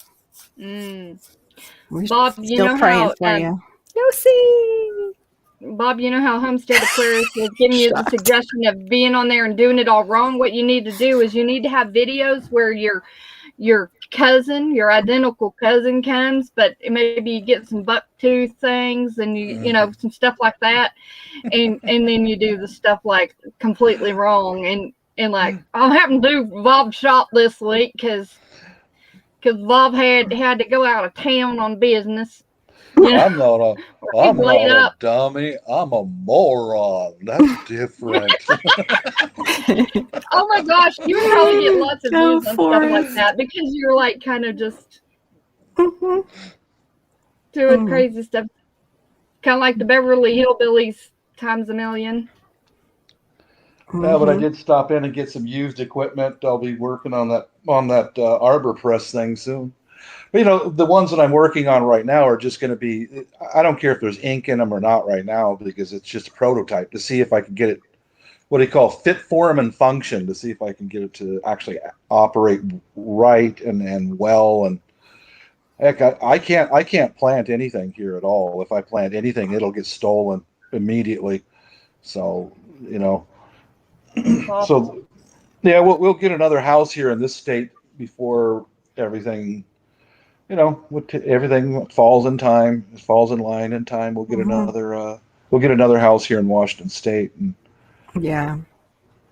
We're Bob, still you know praying how for you. Lucy. Bob, you know how Homestead Aquarius was giving you the suggestion of being on there and doing it all wrong? What you need to do is you need to have videos where your cousin, your identical cousin comes, but maybe you get some buck tooth things and you know, some stuff like that. And then you do the stuff like completely wrong. And like, I'm having to do Bob's shop this week because Bob had to go out of town on business. You know, I'm not a dummy. I'm a moron. That's different. oh my gosh, you would probably get lots of Go views on for stuff like it. that because you're like kind of just doing crazy stuff. Kind of like the Beverly Hillbillies times a million. Yeah, but I did stop in and get some used equipment. I'll be working on that arbor press thing soon. But, you know, the ones that I'm working on right now are just going to be, I don't care if there's ink in them or not right now, because it's just a prototype to see if I can get it, what do you call, fit, form, and function, to see if I can get it to actually operate right and well. And heck, I can't plant anything here at all. If I plant anything, it'll get stolen immediately. So, you know, so yeah, we'll get another house here in this state before everything, you know, everything falls in time, falls in line in time. We'll get another house here in Washington State, and Yeah.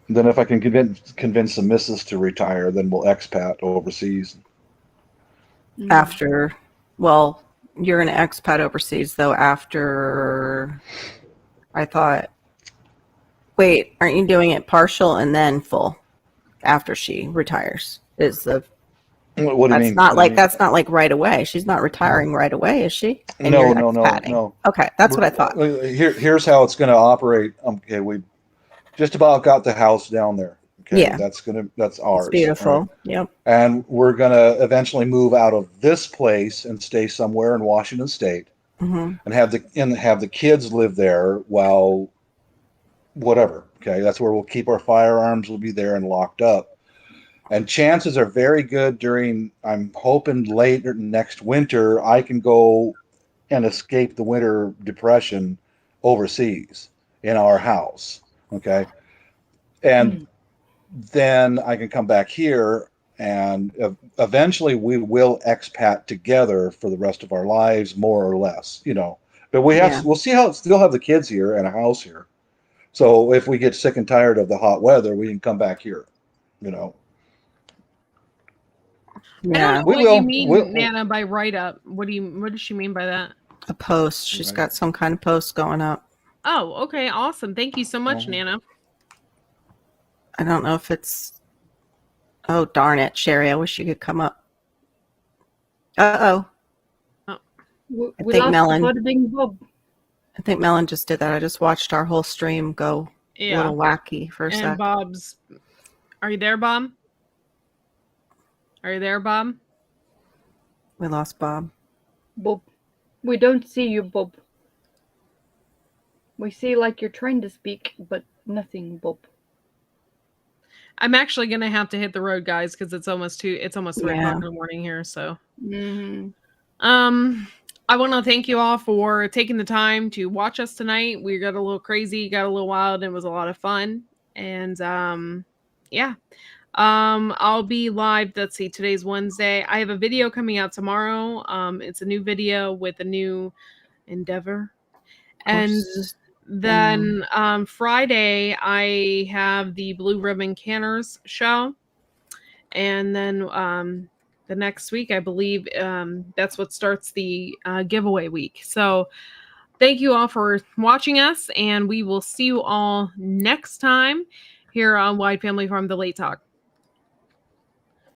then if I can convince the missus to retire, then we'll expat overseas. After, well, you're going to expat overseas, though, after, I thought, wait, aren't you doing it partial and then full after she retires? What do you mean? That's not like right away. She's not retiring right away, is she? And No. you're expatting. Okay, that's what I thought. Here's how it's going to operate. Okay, we just about got the house down there. Okay, Yeah. that's ours. It's beautiful. Right? Yep. And we're going to eventually move out of this place and stay somewhere in Washington State, and have the kids live there while whatever. Okay, that's where we'll keep our firearms. Will be there and locked up. And chances are very good I'm hoping later next winter, I can go and escape the winter depression overseas in our house. Okay. And then I can come back here, and eventually we will expat together for the rest of our lives, more or less, you know, but we'll see how still have the kids here and a house here. So if we get sick and tired of the hot weather, we can come back here, you know. I don't know what you mean, Nana, by write up. What does she mean by that? A post. She's got some kind of post going up. Oh, okay, awesome. Thank you so much, Nana. I don't know if it's. Oh, darn it, Sherry! I wish you could come up. I think Melon just did that. I just watched our whole stream go a little wacky for a and sec. Bob's. Are you there, Bob? Are you there, Bob? We lost Bob. Bob, we don't see you, Bob. We see like you're trying to speak, but nothing, Bob. I'm actually gonna have to hit the road, guys, because it's almost 3 o'clock in the morning here. So, I want to thank you all for taking the time to watch us tonight. We got a little crazy, got a little wild, and it was a lot of fun. And yeah. I'll be live. Let's see, today's Wednesday. I have a video coming out tomorrow. It's a new video with a new endeavor. And then Friday, I have the Blue Ribbon Canners show. And then the next week, I believe that's what starts the giveaway week. So thank you all for watching us, and we will see you all next time here on Wide Family Farm, The Late Talk.